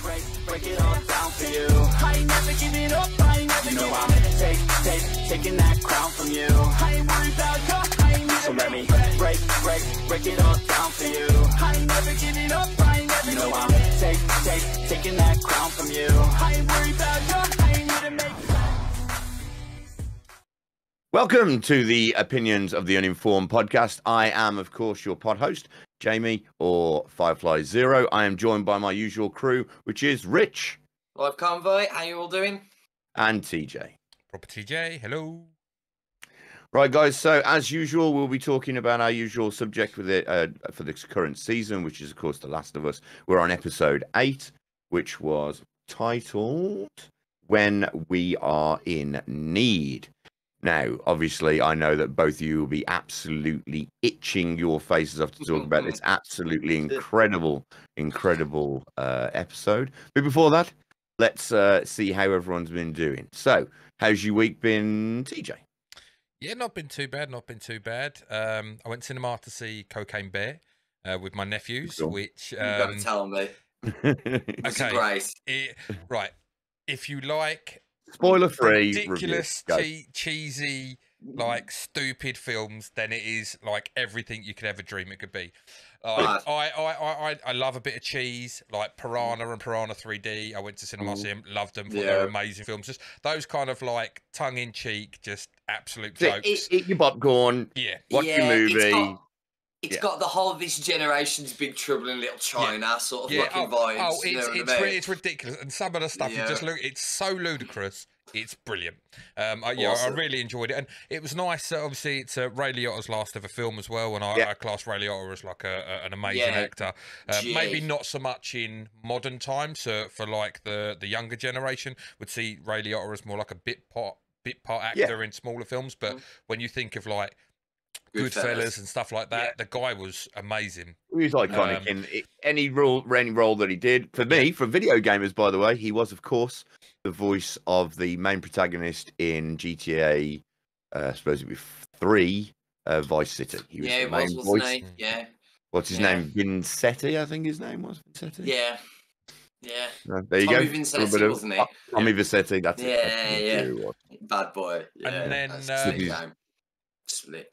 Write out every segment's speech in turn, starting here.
break it all down for you. I ain't never giving up, I ain't never giving up. Taking that crown from you. I ain't worried about you, I ain't never. So let me break it all down for you. I ain't never giving up, I ain't never giving up. Taking that crown from you. I ain't worried about you, I ain't never make. Welcome to the Opinions of the Uninformed podcast. I am, of course, your pod host, Jamie, or Firefly Zero. I am joined by my usual crew, which is Rich. LiveConvoy, how you all doing? And TJ. Proper TJ, hello. Right, guys, so as usual, we'll be talking about our usual subject with it for this current season, which is, of course, The Last of Us. We're on episode 8, which was titled When We Are in Need. Now, obviously, I know that both of you will be absolutely itching your faces off to talk about this absolutely incredible episode. But before that, let's see how everyone's been doing. So, how's your week been, TJ? Yeah, not been too bad, I went to cinema to see Cocaine Bear with my nephews, Cool. which... You gotta tell me. okay, Great. Right, if you like... Spoiler-free ridiculous, cheesy, like stupid films, then it is like everything you could ever dream it could be. I love a bit of cheese, like Piranha and Piranha 3D. I went to cinema, see them, loved them. They're amazing films. Just those kind of like tongue-in-cheek, just absolute jokes. Eat your popcorn. Yeah, watch your movie. It's got the whole this generation's Big Trouble in Little China sort of looking vibes. Oh, it's ridiculous, and some of the stuff you just look. It's so ludicrous. It's brilliant. I really enjoyed it, and it was nice. Obviously, it's Ray Liotta's last ever film as well, and I class Ray Liotta as like an amazing actor. Maybe not so much in modern times for like the younger generation would see Ray Liotta as more like a bit part actor in smaller films. But when you think of like Goodfellas and stuff like that, the guy was amazing. He was iconic in any role that he did. For me, for video gamers, by the way, he was, of course, the voice of the main protagonist in GTA, I suppose it'd be 3, Vice City. He was the main voice. Yeah. What's his name? Vincetti, I think his name was. Vincetti? Yeah. There you Tommy go. Vincetti, wasn't he? Tommy Vincetti, that's it. Yeah. Bad boy. Yeah. And then slick.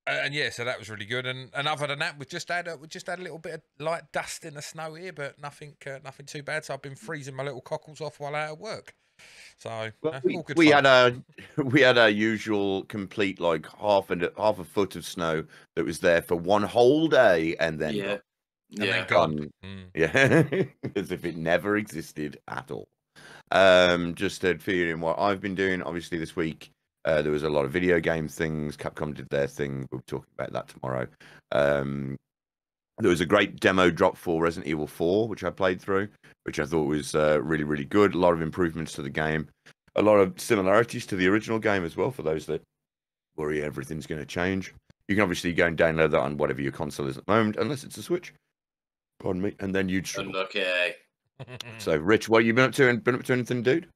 And so that was really good. And other than that, we just had a little bit of light dust in the snow here, but nothing too bad. So I've been freezing my little cockles off while out at work. So all good. We had our usual complete like half a foot of snow that was there for one whole day and then gone. Yeah, as if it never existed at all. Just feeling what I've been doing. Obviously, this week. There was a lot of video game things. Capcom did their thing. We'll be talking about that tomorrow. There was a great demo drop for Resident Evil 4, which I played through, which I thought was really, really good. A lot of improvements to the game. A lot of similarities to the original game as well, for those that worry everything's going to change. You can obviously go and download that on whatever your console is at the moment, unless it's a Switch. Pardon me. And then you'd struggle. Okay. So, Rich, what have you been up to? Been up to anything, dude?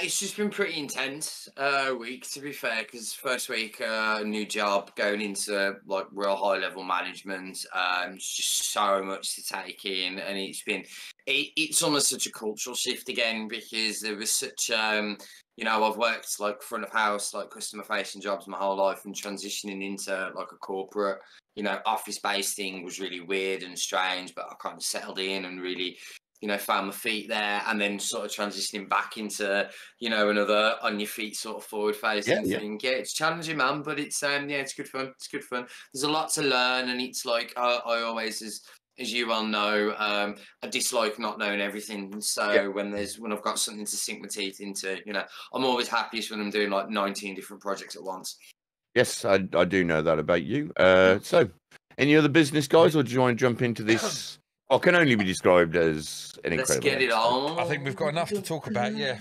It's just been pretty intense week, to be fair, because first week, new job, going into like real high level management, it's just so much to take in, and it's almost such a cultural shift again, because there was such I've worked like front of house, like customer facing jobs my whole life, and transitioning into like a corporate, office based thing was really weird and strange, but I kind of settled in and really found my feet there, and then sort of transitioning back into, another on your feet sort of forward facing thing. Yeah, it's challenging, man, but it's it's good fun. It's good fun. There's a lot to learn, and it's like I always, as you well know, I dislike not knowing everything. So when I've got something to sink my teeth into, I'm always happiest when I'm doing like 19 different projects at once. Yes, I do know that about you. So, any other business, guys, or do you want to jump into this? Can only be described as an incredible. Let's get it on. I think we've got enough to talk about. Yeah.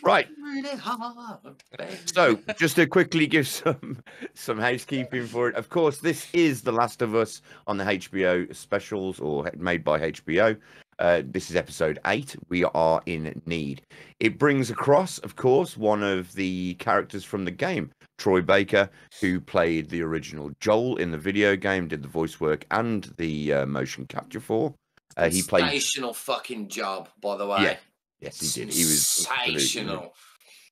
Right. Really hard, so, just to quickly give some housekeeping for it. Of course, this is The Last of Us on the HBO specials, or made by HBO. This is episode 8. We are in need. It brings across, of course, one of the characters from the game, Troy Baker, who played the original Joel in the video game, did the voice work and the motion capture for. He played sensational fucking job, by the way. Yeah, yes, he did. He was sensational.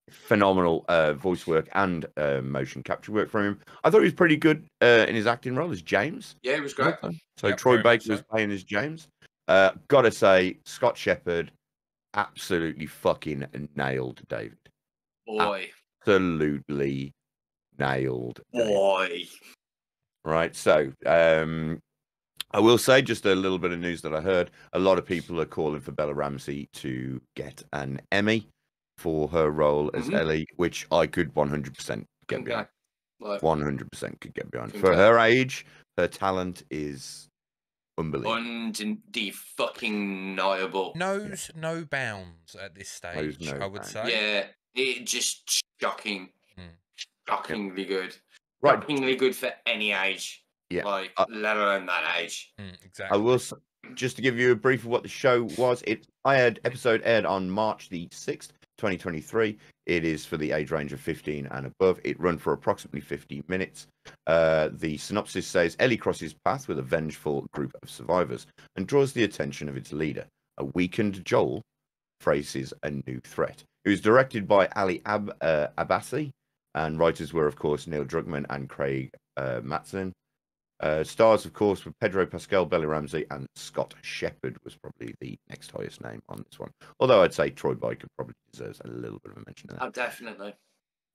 Phenomenal voice work and motion capture work from him. I thought he was pretty good in his acting role as James. Yeah, he was great. So Troy Baker was playing as James. Gotta say, Scott Shepherd absolutely fucking nailed David. Boy. Absolutely nailed David. Boy. Right, so I will say just a little bit of news that I heard. A lot of people are calling for Bella Ramsey to get an Emmy for her role as Ellie, which I could 100% get behind. 100% could get behind. For her age, her talent is unbelievable. Undeniable. Knows no bounds at this stage, I would say. Yeah, it just shocking. Shockingly good. Right. Shockingly good for any age. Yeah. Like, let alone that age. Exactly. I will, just to give you a brief of what the show was, episode aired on March the 6th, 2023. It is for the age range of 15 and above. It ran for approximately 50 minutes. The synopsis says, Ellie crosses paths with a vengeful group of survivors and draws the attention of its leader. A weakened Joel faces a new threat. It was directed by Ali Abbasi, and writers were, of course, Neil Druckmann and Craig Matzin. Stars, of course, were Pedro Pascal, Bella Ramsey, and Scott Shepherd was probably the next highest name on this one. Although I'd say Troy Baker probably deserves a little bit of a mention of that. Oh, definitely.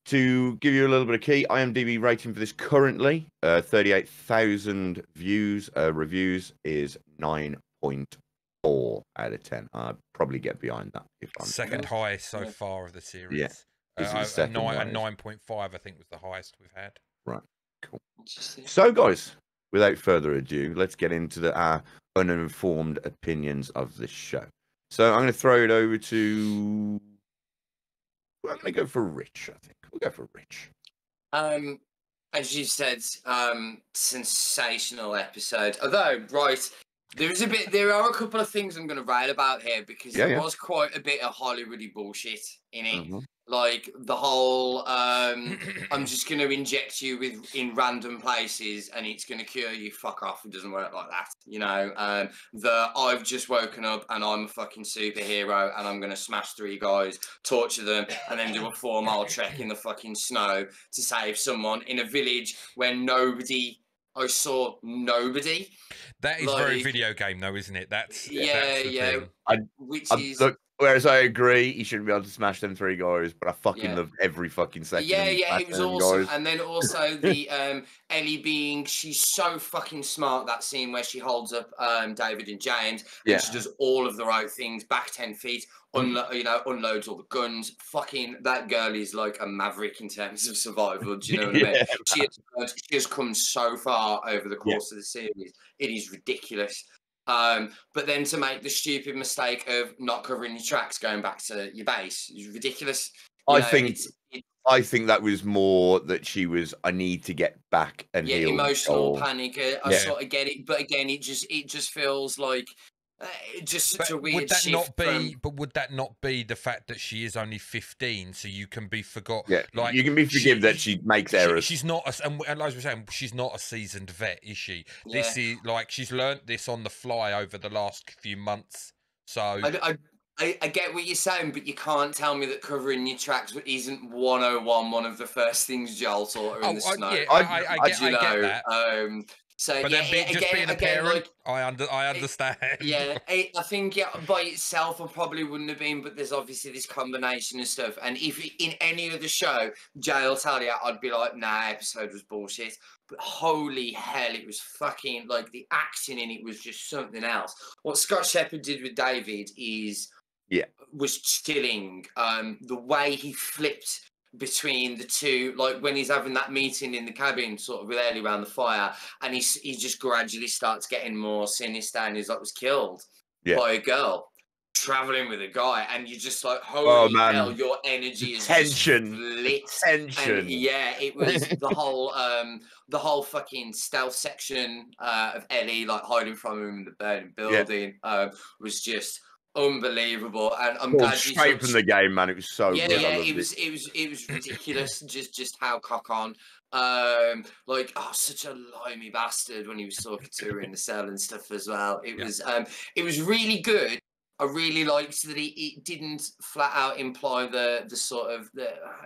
To give you a little bit of key, IMDb rating for this currently, 38,000 views, reviews is 9.4 out of 10. I'd probably get behind that. If I'm second highest so far of the series. Yeah. A 9.5, I think, was the highest we've had. Right. Cool. So, guys, without further ado, let's get into our uninformed opinions of this show. So I'm going to throw it over to... I'm going to go for Rich, I think. We'll go for Rich. As you said, sensational episode. Although, right, there are a couple of things I'm going to write about here because there was quite a bit of Hollywoody bullshit in it. Like the whole, I'm just going to inject you in random places and it's going to cure you. Fuck off. It doesn't work like that. You know, I've just woken up and I'm a fucking superhero and I'm going to smash 3 guys, torture them, and then do a 4-mile trek in the fucking snow to save someone in a village where I saw nobody. That is very video game, though, isn't it? That's Whereas I agree, he shouldn't be able to smash them 3 guys, but I fucking loved every fucking second. Yeah, it was awesome. And then also the Ellie she's so fucking smart, that scene where she holds up David and James, and she does all of the right things, back 10 feet, unloads all the guns. Fucking, that girl is like a maverick in terms of survival, do you know what I mean? She has come so far over the course of the series. It is ridiculous. But then to make the stupid mistake of not covering your tracks going back to your base is ridiculous. I think that was more that she was, I need to get back and heal. Emotional panic. I sort of get it, but again, it just feels like just such a weird shift. But would that not be the fact that she is only 15, so you can be forgot? Yeah, like you can be forgiven that she makes errors. She's not, and as we're saying, she's not a seasoned vet, is she? Yeah. This is like she's learnt this on the fly over the last few months. So I get what you're saying, but you can't tell me that covering your tracks isn't 101 one of the first things Joel taught her in the snow. Yeah, I get that. So, but then being a parent, I understand. I think by itself I probably wouldn't have been, but there's obviously this combination of stuff. And if in any other show, Jay will tell you, I'd be like, nah, episode was bullshit. But holy hell, it was fucking, like, the acting in it was just something else. What Scott Shepherd did with David was chilling. The way he flipped between the two, like when he's having that meeting in the cabin sort of with Ellie around the fire, and he just gradually starts getting more sinister, and he's like, was killed by a girl traveling with a guy, and you're just like, holy hell, your energy is lit. Tension. And it was the whole fucking stealth section of Ellie like hiding from him in the burning building was just unbelievable. And I'm glad straight from the game, man. It was so good. It was ridiculous. just how cock on Like, oh, such a limey bastard when he was talking to her in the cell and stuff as well. It was really good. I really liked that it didn't flat out imply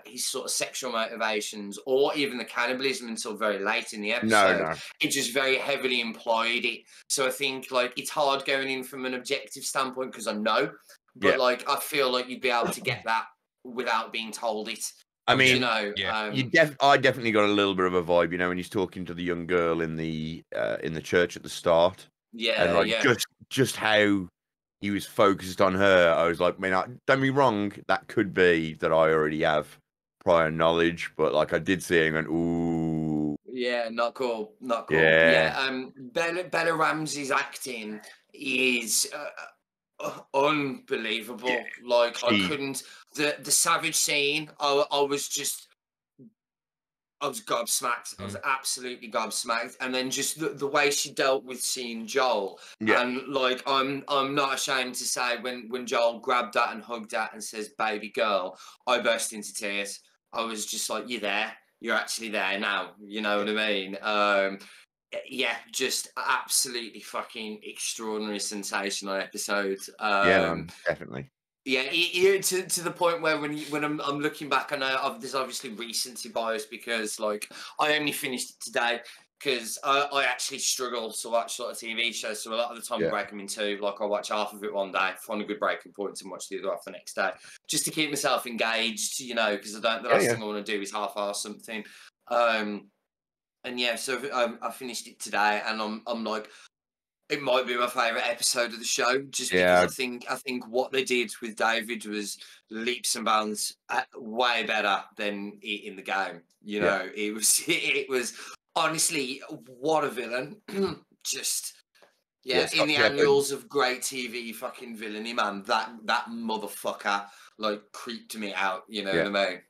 his sort of sexual motivations or even the cannibalism until very late in the episode. No. It just very heavily implied it. So I think like it's hard going in from an objective standpoint because I know, but like I feel like you'd be able to get that without being told it. I mean, you know, I definitely got a little bit of a vibe, you know, when he's talking to the young girl in the church at the start. And like just how he was focused on her. I was like, man, don't be me wrong, that could be that I already have prior knowledge, but like I did see him and ooh. Yeah, not cool. Yeah. Bella Ramsey's acting is unbelievable. Yeah. Like I couldn't the savage scene. I was gobsmacked. I was absolutely gobsmacked. And then just the way she dealt with seeing Joel. Yeah. And like I'm not ashamed to say when Joel grabbed that and hugged that and says, "Baby girl," I burst into tears. I was just like, "You're there. You're actually there now." You know what I mean? Yeah, just absolutely fucking extraordinary, sensational episode. Definitely. Yeah, to the point where when I'm looking back, I know there's obviously recency bias because like I only finished it today because I actually struggle to watch sort of TV shows. So a lot of the time I break them in two. Like I watch half of it one day, find a good breaking point, and watch the other half the next day, just to keep myself engaged. You know, because the last thing I want to do is half-ass something. And yeah, so I finished it today, and I'm like, it might be my favourite episode of the show, just because I think what they did with David was leaps and bounds way better than in the game. You know, it was honestly, what a villain! Just in the annals of great TV fucking villainy, man. That motherfucker like creeped me out. You know what I mean?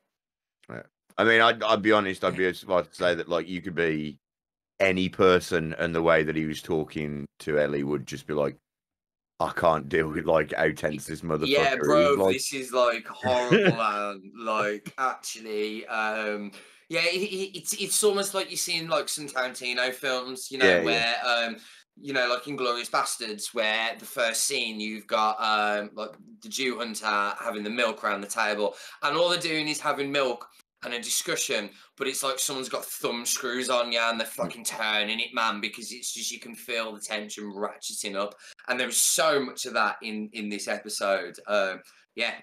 Yeah. I mean, I'd be honest. I'd be about to say that like you could be any person, and the way that he was talking to Ellie would just be like, I can't deal with like how tense this motherfucker is. Yeah, bro, like... this is like horrible, man. Like actually, it's almost like you're seeing like some Tarantino films, you know, where you know, like Inglourious Bastards, where the first scene you've got like the Jew hunter having the milk around the table, and all they're doing is having milk and a discussion, but it's like someone's got thumb screws on you and they're fucking turning it, man, because it's just you can feel the tension ratcheting up, and there was so much of that in this episode.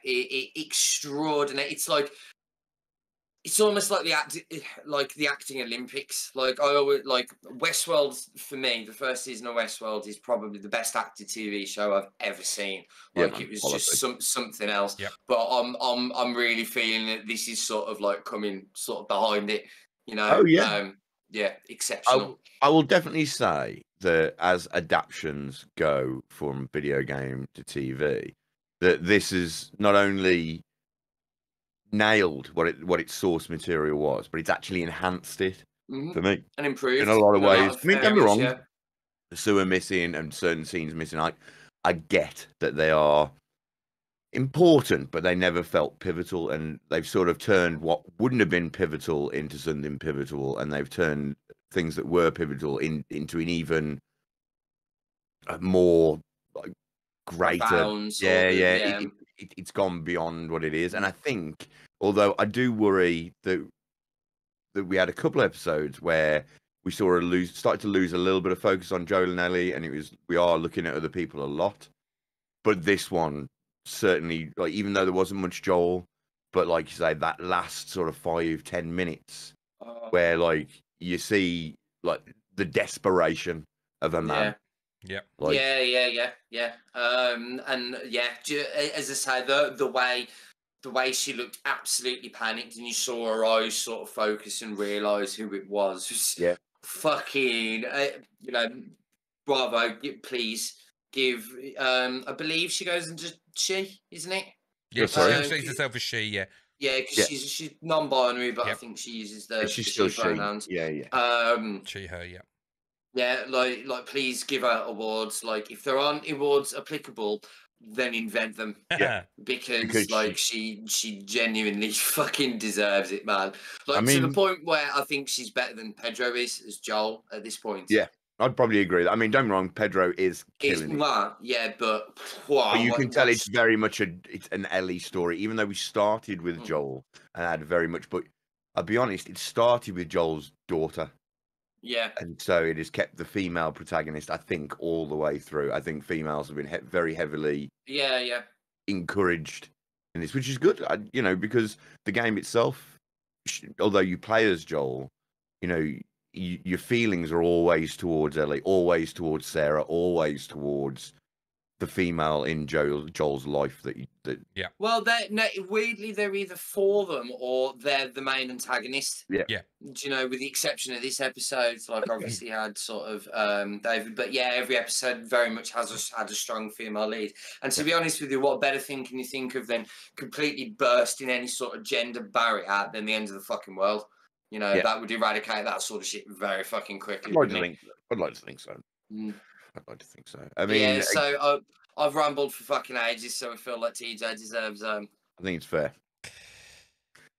Extraordinary. It's like it's almost like the acting Olympics. Like I always like Westworld. For me, the first season of Westworld is probably the best acted TV show I've ever seen. Like it was just something else. Yep. But I'm really feeling that this is sort of like coming sort of behind it. You know. Oh yeah. Exceptional. I will definitely say that as adaptations go from video game to TV, that this is not only nailed what its source material was, but it's actually enhanced it for me and improved in a lot of ways. I mean, don't be wrong, the sewer missing and certain scenes missing. I get that they are important, but they never felt pivotal, and they've sort of turned what wouldn't have been pivotal into something pivotal, and they've turned things that were pivotal into an even more like greater. It's gone beyond what it is, and I think, although I do worry that we had a couple of episodes where we started to lose a little bit of focus on Joel and Ellie, and we are looking at other people a lot. But this one certainly, like, even though there wasn't much Joel, but like you say, that last sort of 5-10 minutes where like you see like the desperation of a man. Yeah. Like, and yeah, as I say, the way she looked absolutely panicked, and you saw her eyes sort of focus and realise who it was. Yeah. Fucking, you know, bravo! Please give. I believe she goes into she, isn't it? Yeah, she sees herself as she. Yeah. Yeah, because she's non-binary, but I think she uses the she's still she pronouns. Yeah. She, her. Yeah. Yeah, like please give out awards. Like if there aren't awards applicable, then invent them. Yeah. Because like she genuinely fucking deserves it, man. Like I mean, to the point where I think she's better than Pedro is as Joel at this point. Yeah, I'd probably agree. I mean, don't get me wrong, Pedro is killing it. Yeah, but wow, but you can tell it's very much it's an Ellie story, even though we started with Joel and had very much. But I'll be honest, it started with Joel's daughter. Yeah, and so it has kept the female protagonist, I think, all the way through. I think females have been very heavily encouraged in this, which is good. Because the game itself, although you play as Joel, your feelings are always towards Ellie, always towards Sarah, always towards the female in Joel's life. Well, weirdly, they're either for them or they're the main antagonist. Yeah. Do you know, with the exception of this episode, like obviously had sort of David, but yeah, every episode very much had a strong female lead. And to be honest with you, what better thing can you think of than completely bursting any sort of gender barrier than the end of the fucking world? That would eradicate that sort of shit very fucking quickly. I'd like to think so. I'd like to think so. I mean, yeah. So I've rambled for fucking ages, so I feel like TJ deserves. I think it's fair.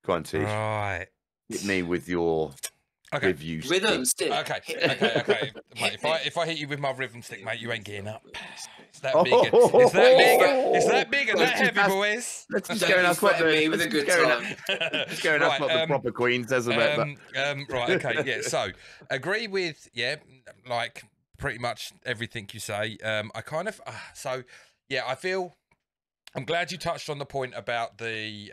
Go on, TJ. Right. Hit me with your review rhythm stick. Okay. Mate, if I hit you with my rhythm stick, mate, you ain't getting up. It's that big. It's that big. It's that big and that heavy, boys. Let's just go and ask what the proper queen says about that. Right. Okay. Yeah. So agree with like pretty much everything you say. I kind of I feel. I'm glad you touched on the point about the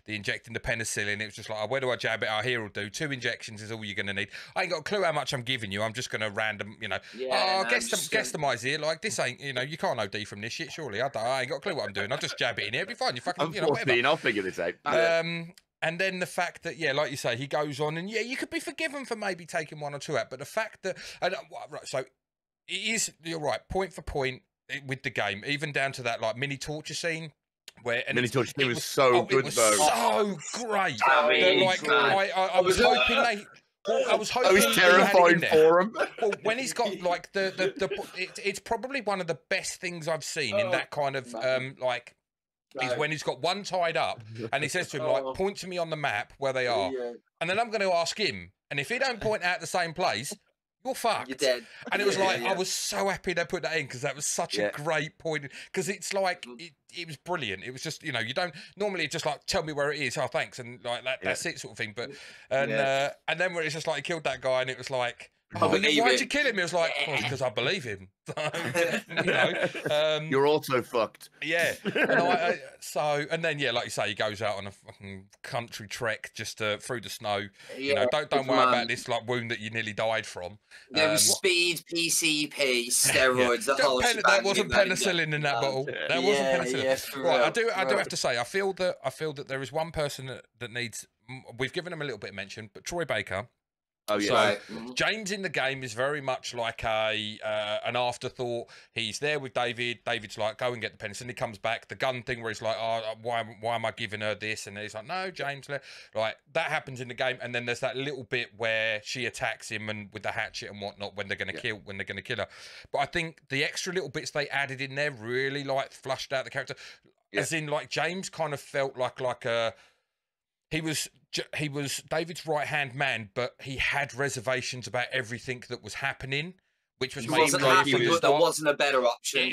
injecting the penicillin. It was just like, where do I jab it? Here will do. 2 injections is all you're going to need. I ain't got a clue how much I'm giving you. I'm just going to random, guessimize here. Like, this ain't, you can't OD from this shit, surely. I ain't got a clue what I'm doing. I'll just jab it in here. It'll be fine. You fucking, whatever. I'll figure this out. And then the fact that, like you say, he goes on and, you could be forgiven for maybe taking 1 or 2 out. But the fact that, so it is, you're right, point for point, with the game, even down to that like mini torture scene where mini torture scene was so good, though. So great. I was hoping I was hoping. I was terrified for him. Well, when he's got like it's probably one of the best things I've seen in that kind of is when he's got one tied up and he says to him like, point to me on the map where they are, and then I'm going to ask him, and if he don't point out the same place, you're fucked. You're dead. And it was I was so happy they put that in because that was such a great point. Because it's like, it was brilliant. It was just, you don't, normally it's just like, tell me where it is. Oh, thanks. And like, that's it sort of thing. But, and then where it's just like, he killed that guy and it was like, why'd you kill him? It was like, because I believe him. You're also fucked. Yeah. And then like you say, he goes out on a fucking country trek just through the snow. Don't worry about this like wound that you nearly died from. There was speed, PCP, steroids. That wasn't penicillin in that bottle. That wasn't penicillin. Right. I do have to say, I feel that there is one person that needs. We've given him a little bit of mention, but Troy Baker. Oh yeah. So James in the game is very much like an afterthought. He's there with David. David's like, go and get the penicillin. He comes back. The gun thing where he's like, why am I giving her this? And he's like, no, James. Like that happens in the game. And then there's that little bit where she attacks him and with the hatchet and whatnot when they're going to kill her. But I think the extra little bits they added in there really like flushed out the character. As in like James kind of felt like a. He was David's right-hand man, but he had reservations about everything that was happening, which was maybe there wasn't a better option.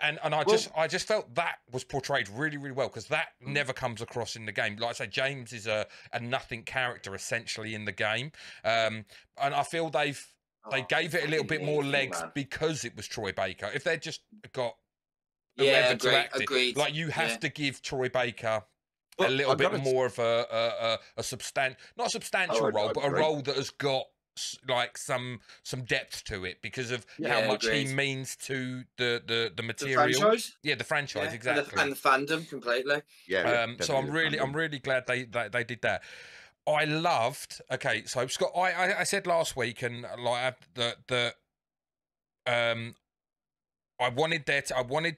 And I just felt that was portrayed really, really well because that never comes across in the game. Like I say, James is a nothing character essentially in the game, and I feel they gave it a little bit more legs because it was Troy Baker. If they'd just got agreed. Like you have to give Troy Baker a little bit more of a not a substantial role, but a role that has got like some depth to it because of how much he means to the material. The franchise? Yeah, the franchise, exactly. And the fandom completely. So I'm really glad they did that. I loved. Okay, so Scott, I said last week, and like I wanted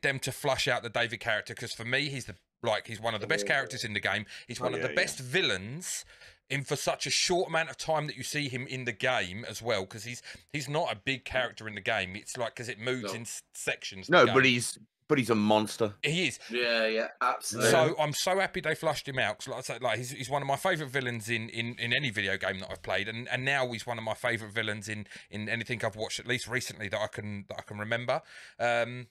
them to flush out the David character because for me he's one of the best characters in the game. He's one of the best villains for such a short amount of time that you see him in the game as well, because he's not a big character in the game. It's like because it moves in sections. No, but he's a monster. He is. Yeah, absolutely. So I'm so happy they flushed him out. Cause like I say, like he's one of my favourite villains in any video game that I've played, and now he's one of my favourite villains in anything I've watched at least recently that I can remember. And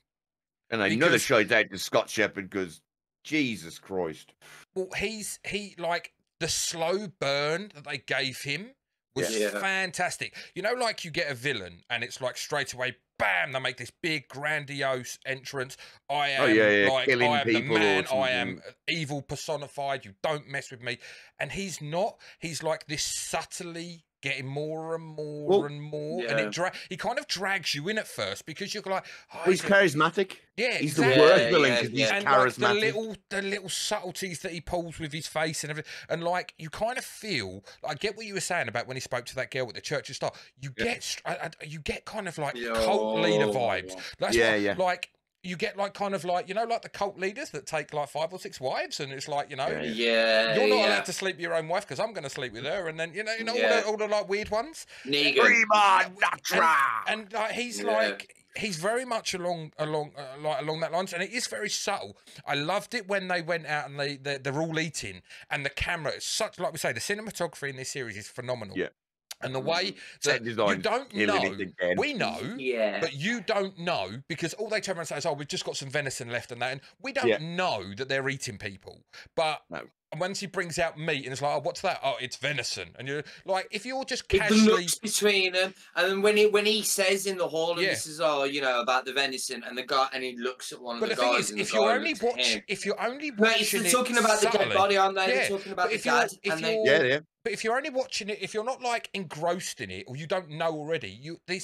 I know the show's out to Scott Shepherd because Jesus Christ. Well, he like the slow burn that they gave him was fantastic. You know, like you get a villain and it's like straight away, bam, they make this big grandiose entrance. I am like I am the man, I am evil personified, you don't mess with me. And he's not. He's like this subtly getting more and more and more, and he kind of drags you in at first because you're like, he's charismatic. Yeah, he's the worst villain because he's charismatic. Like the little subtleties that he pulls with his face and everything, and like you kind of feel. I get what you were saying about when he spoke to that girl at the church and stuff. You get kind of like cult leader vibes. That's like. You get like kind of like, you know, like the cult leaders that take like 5 or 6 wives, and it's like, you know, you're not allowed to sleep with your own wife because I'm going to sleep with her, and then you know all the like weird ones. And like he's like he's very much along that lines, and it is very subtle. I loved it when they went out and they're all eating, and the camera is such, like we say, the cinematography in this series is phenomenal. Yeah. And the way that you don't know, we know, but you don't know because all they turn around and say is, "Oh, we've just got some venison left," and that, and we don't know that they're eating people. But once he brings out meat and it's like, "Oh, what's that? Oh, it's venison," and you're like, if you're just casually the looks between them, and then when he says in the hall, and this is you know, about the venison, and the guy, and he looks at one of the guys, and if you're only watching, they're talking about the dead body, aren't they? They're talking about the dad, But if you're only watching it, if you're not like engrossed in it, or you don't know already, they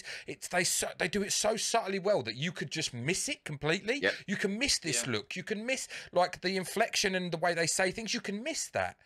do it so subtly well that you could just miss it completely. Yep. You can miss this look. You can miss like the inflection and the way they say things. You can miss that,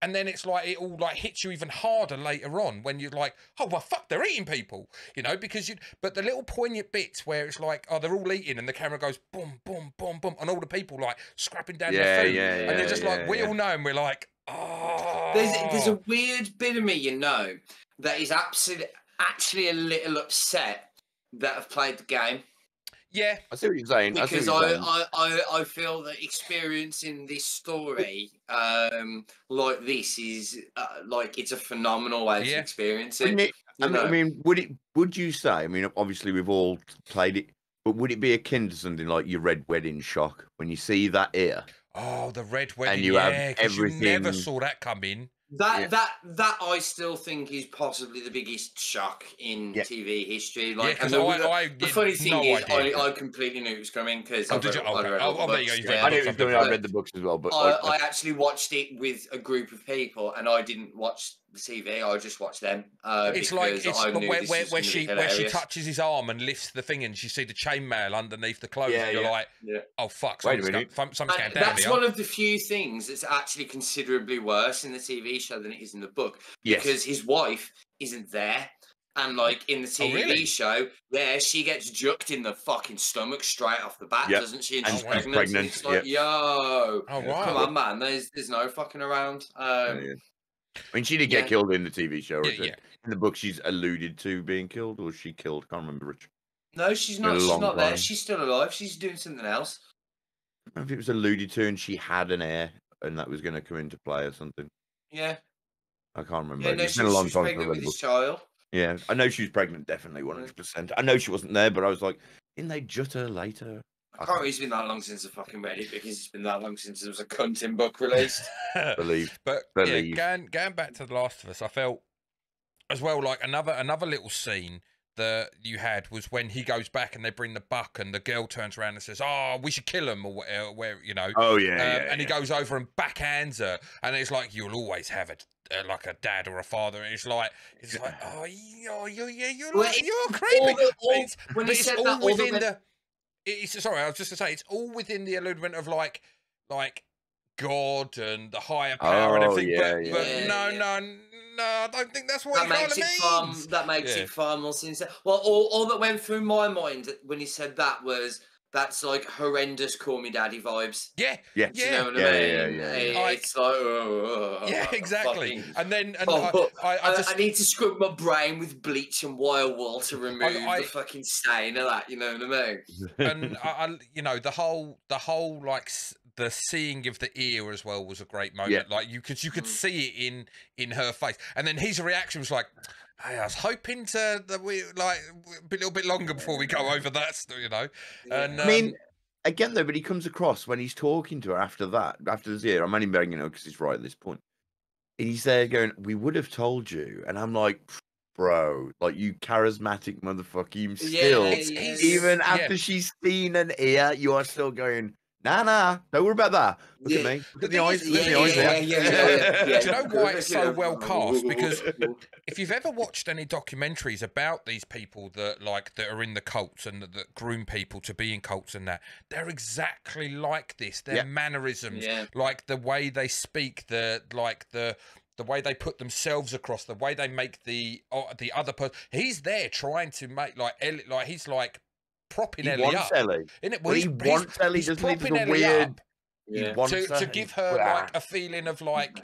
and then it's like it all like hits you even harder later on when you're like, oh well, fuck, they're eating people, you know, because you. But the little poignant bits where it's like, oh, they're all eating, and the camera goes boom, boom, boom, boom, and all the people like scrapping down their food, and they're just like, we all know, and we're like. Oh. There's a weird bit of me, you know, that is actually a little upset that I've played the game. Yeah, I see what you're saying. Because I feel that experiencing this story like this is like it's a phenomenal way to experience it. I mean, would you say? I mean, obviously we've all played it, but would it be akin to something like your Red Wedding shock when you see that here? Oh, the Red Wedding, and you have everything. You never saw that coming. That I still think is possibly the biggest shock in TV history. Like, because the funny thing is, I completely knew it was coming because I read I read the books as well. But I actually watched it with a group of people, and I didn't watch the TV. I just watched them. It's like where she touches his arm and lifts the thing, and you see the chainmail underneath the clothes. And you're like, oh fuck! Something's going down. That's one of the few things that's actually considerably worse in the TV show than it is in the book, because his wife isn't there. And like in the TV show, she gets jucked in the fucking stomach straight off the bat, doesn't she? And she's pregnant. It's like, come on, man. There's no fucking around. I mean, she did get killed in the TV show. In the book, she's alluded to being killed, or was she killed? Can't remember, Rich. No, she's not. She's not there. She's still alive. She's doing something else. I don't know if it was alluded to, and she had an heir, and that was going to come into play or something. Yeah. I can't remember. Yeah, it's been a long time since I read the book. Child. Yeah, I know she was pregnant, definitely 100%. I know she wasn't there, but I was like, didn't they jut her later? I can't believe it's been that long since I fucking read it, because it's been that long since there was a cunting book released. Believe. Yeah, going back to The Last of Us, I felt as well like another little scene that you had was when he goes back and they bring the buck, and the girl turns around and says, "Oh, we should kill him," or where you know. Oh and he goes over and backhands her, and it's like, you'll always have like a dad or a father. And it's like, oh, you're creepy. When he said that, within the. Sorry, I was just to say, it's all within the allurement of like God and the higher power and everything. No, I don't think that's what that makes it far more sincere. Well, all that went through my mind when he said that was that's like horrendous Call Me Daddy vibes. Yeah, Yeah. Do you know what I mean? It's like, yeah, exactly. fucking, And then I need to scrub my brain with bleach and wire wool to remove the fucking stain of that. You know what I mean? And you know, the whole like the seeing of the ear as well was a great moment. Yeah. Like you could see it in her face, and then his reaction was like, "Hey, I was hoping that we like a little bit longer before we go over that, you know." And I mean, again though, but he comes across when he's talking to her after the ear. I'm only bringing it up because he's right at this point. He's there going, "We would have told you," and I'm like, bro, like, you charismatic motherfucker, you still, even after she's seen an ear, you are still going, nah, don't worry about that. Look at me. Look at the eyes. Look at the eyes. Do you know why it's so well cast? Because if you've ever watched any documentaries about these people that are in the cults and that groom people to be in cults and that, they're exactly like this. Their mannerisms, like the way they speak, the way they put themselves across, the way they make the other person. He's there trying to make like Ellie, like he's like propping Ellie up. Ellie. Well, he wants Ellie, he's doesn't he? propping There's a Ellie weird... up. Yeah. To give her like a feeling of like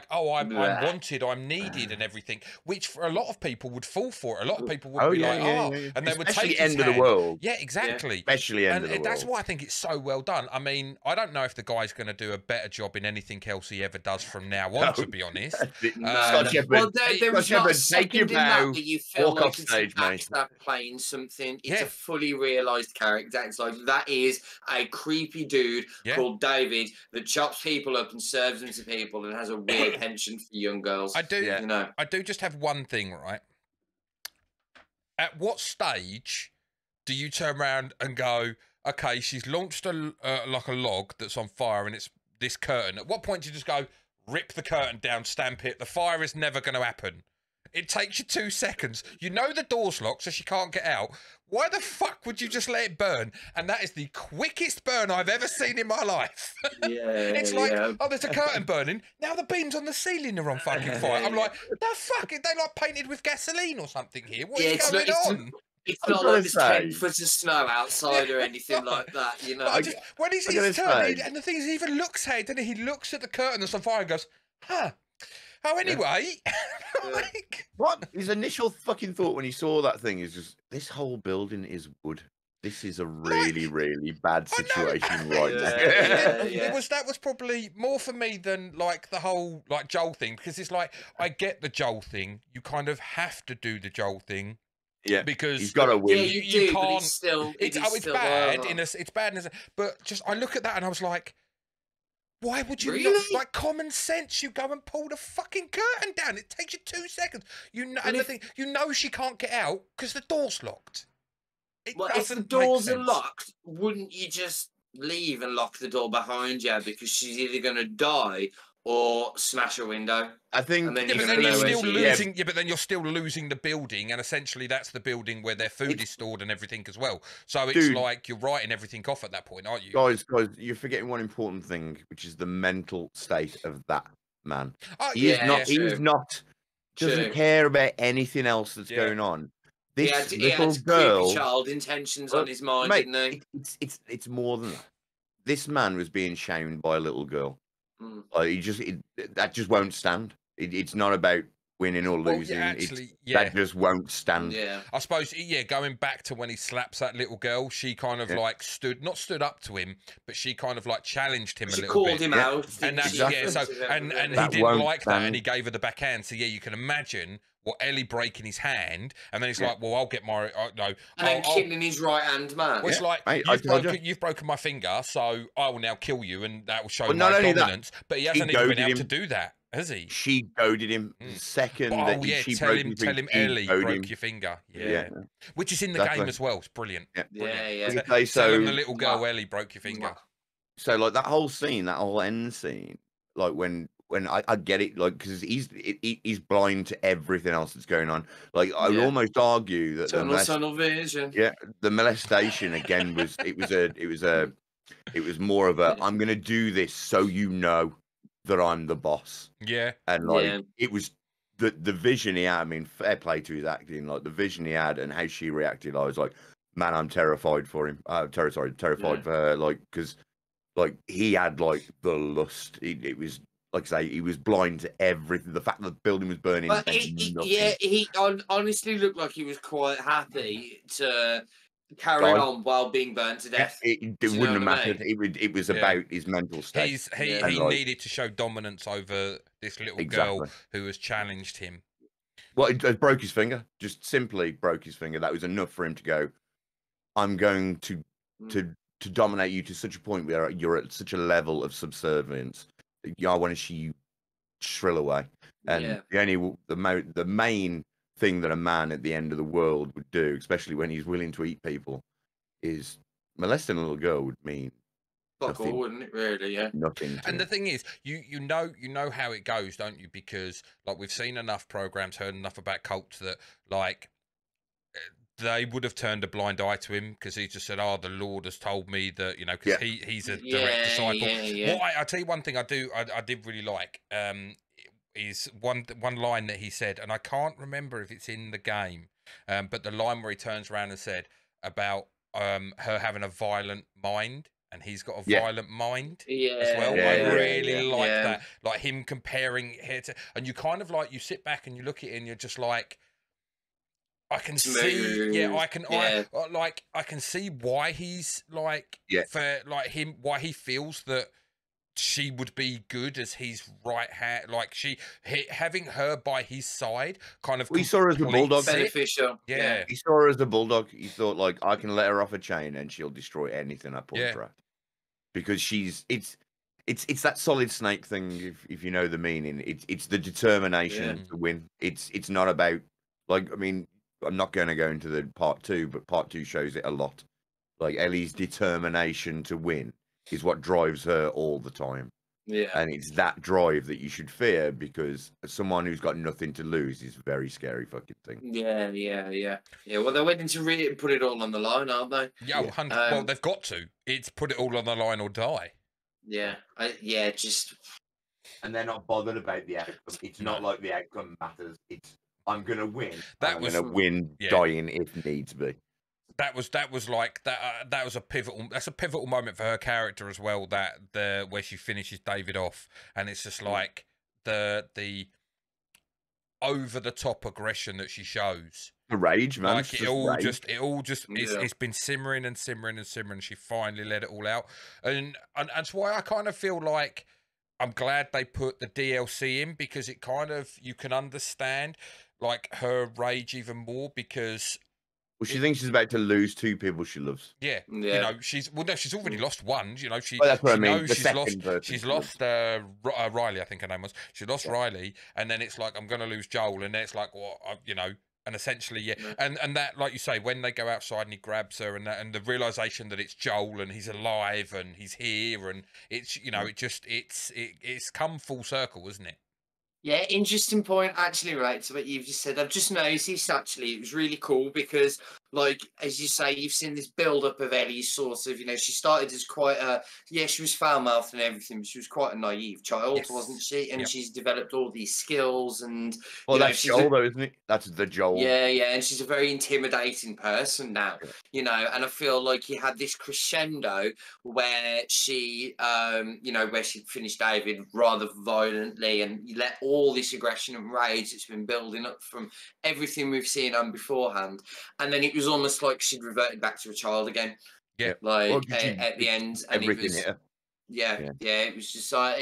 oh, I'm wanted, I'm needed, and everything, which for a lot of people would fall for it. A lot of people would be and they would take end his of the world. Yeah, exactly. Especially end of the world. That's why I think it's so well done. I mean, I don't know if the guy's going to do a better job in anything else he ever does from now on. To be honest, well, there was not a second in that that you feel like it's stage, an actor playing something. It's a fully realised character. It's like that is a creepy dude called David that chops people up and serves them to people and has a weird penchant for young girls. I do, you know. I do just have one thing, right? At what stage do you turn around and go, okay, she's launched like a log that's on fire and it's this curtain? At what point do you just go, rip the curtain down, stamp it? The fire is never going to happen. It takes you 2 seconds. You know the door's locked, so she can't get out. Why the fuck would you just let it burn? And that is the quickest burn I've ever seen in my life. It's like, oh, there's a curtain burning. Now the beams on the ceiling are on fucking fire. I'm like, the fuck? Are they like painted with gasoline or something here? What is going on? It's not like there's 10 foot of snow outside or anything like that, you know. When he's turned, and the thing is, he even looks at it, and he looks at the curtain that's on fire and goes, huh. Oh, anyway, what his initial fucking thought when he saw that thing is just, this whole building is wood. This is a really, really bad situation right now. That was probably more for me than like the whole like Joel thing, because it's like, I get the Joel thing. You kind of have to do the Joel thing. Yeah, because he's got to win. Yeah, you can't. But it's bad it's bad. But just I look at that and I was like, why would you not, like, common sense, you go and pull the fucking curtain down. It takes you 2 seconds. You know, and the thing, you know she can't get out because the door's locked. If the doors are locked, wouldn't you just leave and lock the door behind you, because she's either going to die or smash a window? I think. And then but then you're still losing. Yeah, but then you're still losing the building, and essentially that's the building where their food is stored and everything as well. So it's like you're writing everything off at that point, aren't you? Guys, you're forgetting one important thing, which is the mental state of that man. Oh, he is not. Doesn't care about anything else that's going on. This little girl, child intentions on his mind, didn't he? It's more than that. This man was being shamed by a little girl. Like, that just won't stand. It's not about winning or losing. That just won't stand. Yeah, I suppose. Yeah, going back to when he slaps that little girl, she kind of like not stood up to him, but she kind of like challenged him a little bit. She called him out, and that's and he didn't like that, and he gave her the backhand. So yeah, you can imagine what Ellie breaking his hand, and then he's like, "Well, I'll get my and then killing his right hand man." Well, it's like, you've broken my finger, so I will now kill you, and that will show my dominance. But he hasn't even been able to do that, has he? She goaded him the second that she tell broke him Ellie broke your finger. Yeah. Which is in the game as well. It's brilliant. Yeah. Tell him the little girl Ellie broke your finger. So like that whole scene, that whole end scene, like when I get it, like, because he's blind to everything else that's going on. Like, I would almost argue that tunnel vision. Yeah, the molestation again was more of a, I'm gonna do this so you know that I'm the boss. Yeah, and like it was the vision he had. I mean, fair play to his acting. Like the vision he had and how she reacted, I was like, man, I'm terrified for him. Terrified for her, like, because like he had like the lust. It was like I say, he was blind to everything. The fact that the building was burning meant nothing. He honestly looked like he was quite happy to carry on while being burnt to death. It wouldn't have mattered. It was about his mental state. He needed to show dominance over this little girl who has challenged him. Well, it broke his finger. Just simply broke his finger. That was enough for him to go, I'm going to dominate you to such a point where you're at such a level of subservience. I want to see you shrill away. And the main thing that a man at the end of the world would do, especially when he's willing to eat people, is molesting a little girl would mean fuck all, wouldn't it? Really, yeah. Nothing. And the thing is, you know how it goes, don't you? Because like we've seen enough programs, heard enough about cults that like they would have turned a blind eye to him because he just said, "Oh, the Lord has told me that," you know, because he's a direct disciple. Well, I tell you one thing I did really like is one line that he said, and I can't remember if it's in the game, but the line where he turns around and said about her having a violent mind. And he's got a violent mind as well. I really like that. Like him comparing here to, and you kind of like, you sit back and you look at it and you're just like, I can see, I can see why he's like, for like him, why he feels that she would be good as his right hand. Like having her by his side kind of. We saw her as a bulldog. Beneficial. Yeah. He saw her as a bulldog. He thought like, I can let her off a chain and she'll destroy anything I put in her. Because it's that solid snake thing. If you know the meaning, it's the determination to win. It's not about like, I mean, I'm not going to go into the part 2, but part 2 shows it a lot. Like Ellie's determination to win is what drives her all the time. Yeah, and it's that drive that you should fear, because someone who's got nothing to lose is a very scary fucking thing. Yeah. Well, they're waiting to put it all on the line, aren't they? Yeah, well, they've got to. It's put it all on the line or die. Yeah, just. And they're not bothered about the outcome. It's not like the outcome matters. It's I'm gonna win. I'm gonna win, dying if needs be. That was like that. That was a pivotal. That's a pivotal moment for her character as well. That where she finishes David off, and it's just like the over the top aggression that she shows. The rage, man. Like it's been simmering and simmering and simmering. She finally let it all out, and that's why I kind of feel like I'm glad they put the DLC in, because it kind of, you can understand like her rage even more, because. Well, she thinks she's about to lose 2 people she loves. Yeah. You know, she's already lost one. You know, that's what I mean. She's lost Riley, I think her name was. She lost Riley, and then it's like, I'm going to lose Joel, and then it's like, well, you know, and essentially, and that, like you say, when they go outside and he grabs her, and the realization that it's Joel and he's alive and he's here, and it's, you know, it's come full circle, isn't it? Yeah, interesting point, actually, right, to what you've just said. I've just noticed, actually, it was really cool because, like, as you say, you've seen this build-up of Ellie, sort of, you know, she started as quite a, she was foul-mouthed and everything, but she was quite a naive child, wasn't she? And she's developed all these skills, and... Well, that's Joel, though, isn't it? That's the Joel. Yeah, and she's a very intimidating person now, you know, and I feel like you had this crescendo where she, you know, where she finished David rather violently, and you let all this aggression and rage that's been building up from everything we've seen on beforehand, and then it was almost like she'd reverted back to a child again. Yeah, like at the end, and it was it was just like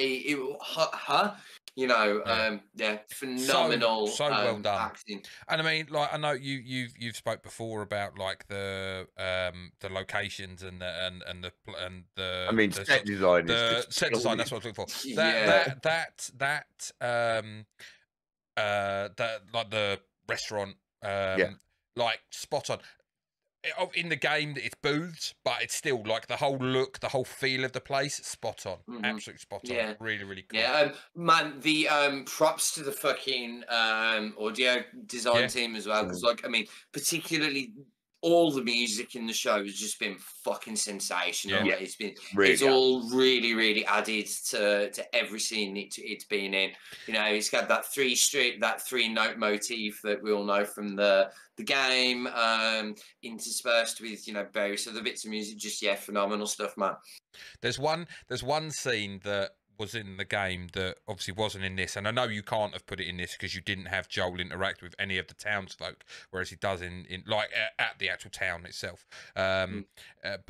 her, you know, phenomenal, so well done acting. And I mean, like, I know you've spoke before about like the locations and the I mean, set design. Set design. That's what I was looking for. That like the restaurant, like spot on. In the game, it's booths, but it's still like the whole look, the whole feel of the place, spot on, absolutely spot on. Yeah, really, really cool. Yeah, man, the props to the fucking audio design team as well, because like, I mean, particularly all the music in the show has just been fucking sensational. Yeah. It's been, Really it's all really, really added to every scene it's been in. You know, it's got that three note motif that we all know from the game, interspersed with, you know, various other bits of music. Just, yeah, phenomenal stuff, man. There's one scene that was in the game that obviously wasn't in this, and I know you can't have put it in this because you didn't have Joel interact with any of the townsfolk, whereas he does in like at the actual town itself. But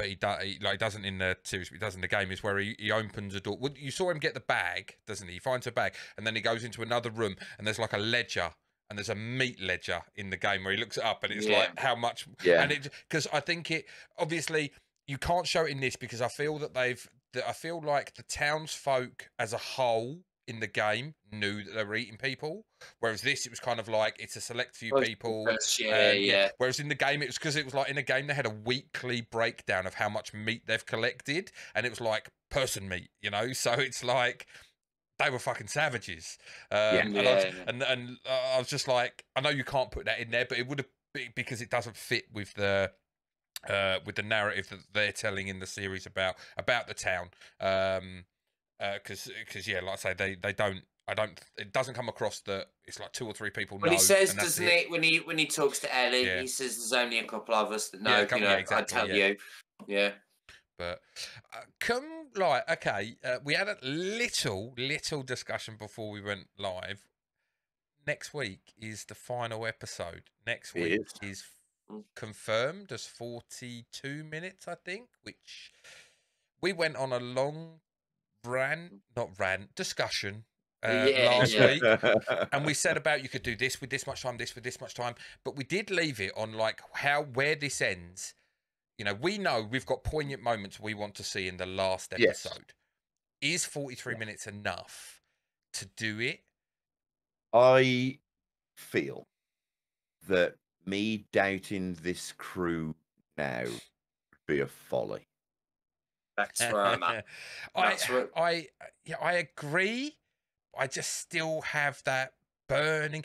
he doesn't in the series. But he does in the game is where he opens a door. Well, you saw him get the bag, doesn't he? He finds a bag, and then he goes into another room, and there's like a ledger. And there's a meat ledger in the game where he looks it up, and it's like how much. Yeah. And it, because I think it obviously you can't show it in this because I feel that I feel like the townsfolk as a whole in the game knew that they were eating people, whereas this it was kind of like it's a select few people. Yeah. Whereas in the game it was because it was like in the game they had a weekly breakdown of how much meat they've collected, and it was like person meat, you know. So it's like they were fucking savages. And I was just like, I know you can't put that in there, but it would have been because it doesn't fit with the narrative that they're telling in the series about the town. Because yeah, like I say, they don't. It doesn't come across that it's like 2 or 3 people know. Well, he says, doesn't it, when he talks to Ellie, he says there's only a couple of us that know. Exactly, I tell you, yeah. But we had a little discussion before we went live. Next week is the final episode. Next week is confirmed as 42 minutes, I think, which we went on a long discussion last week, and we said about you could do this with this much time, this with this much time, but we did leave it on like where this ends. You know, we know we've got poignant moments we want to see in the last episode. Is 43 minutes enough to do it? I feel that me doubting this crew now would be a folly. That's where I'm at. I agree. I just still have that burning.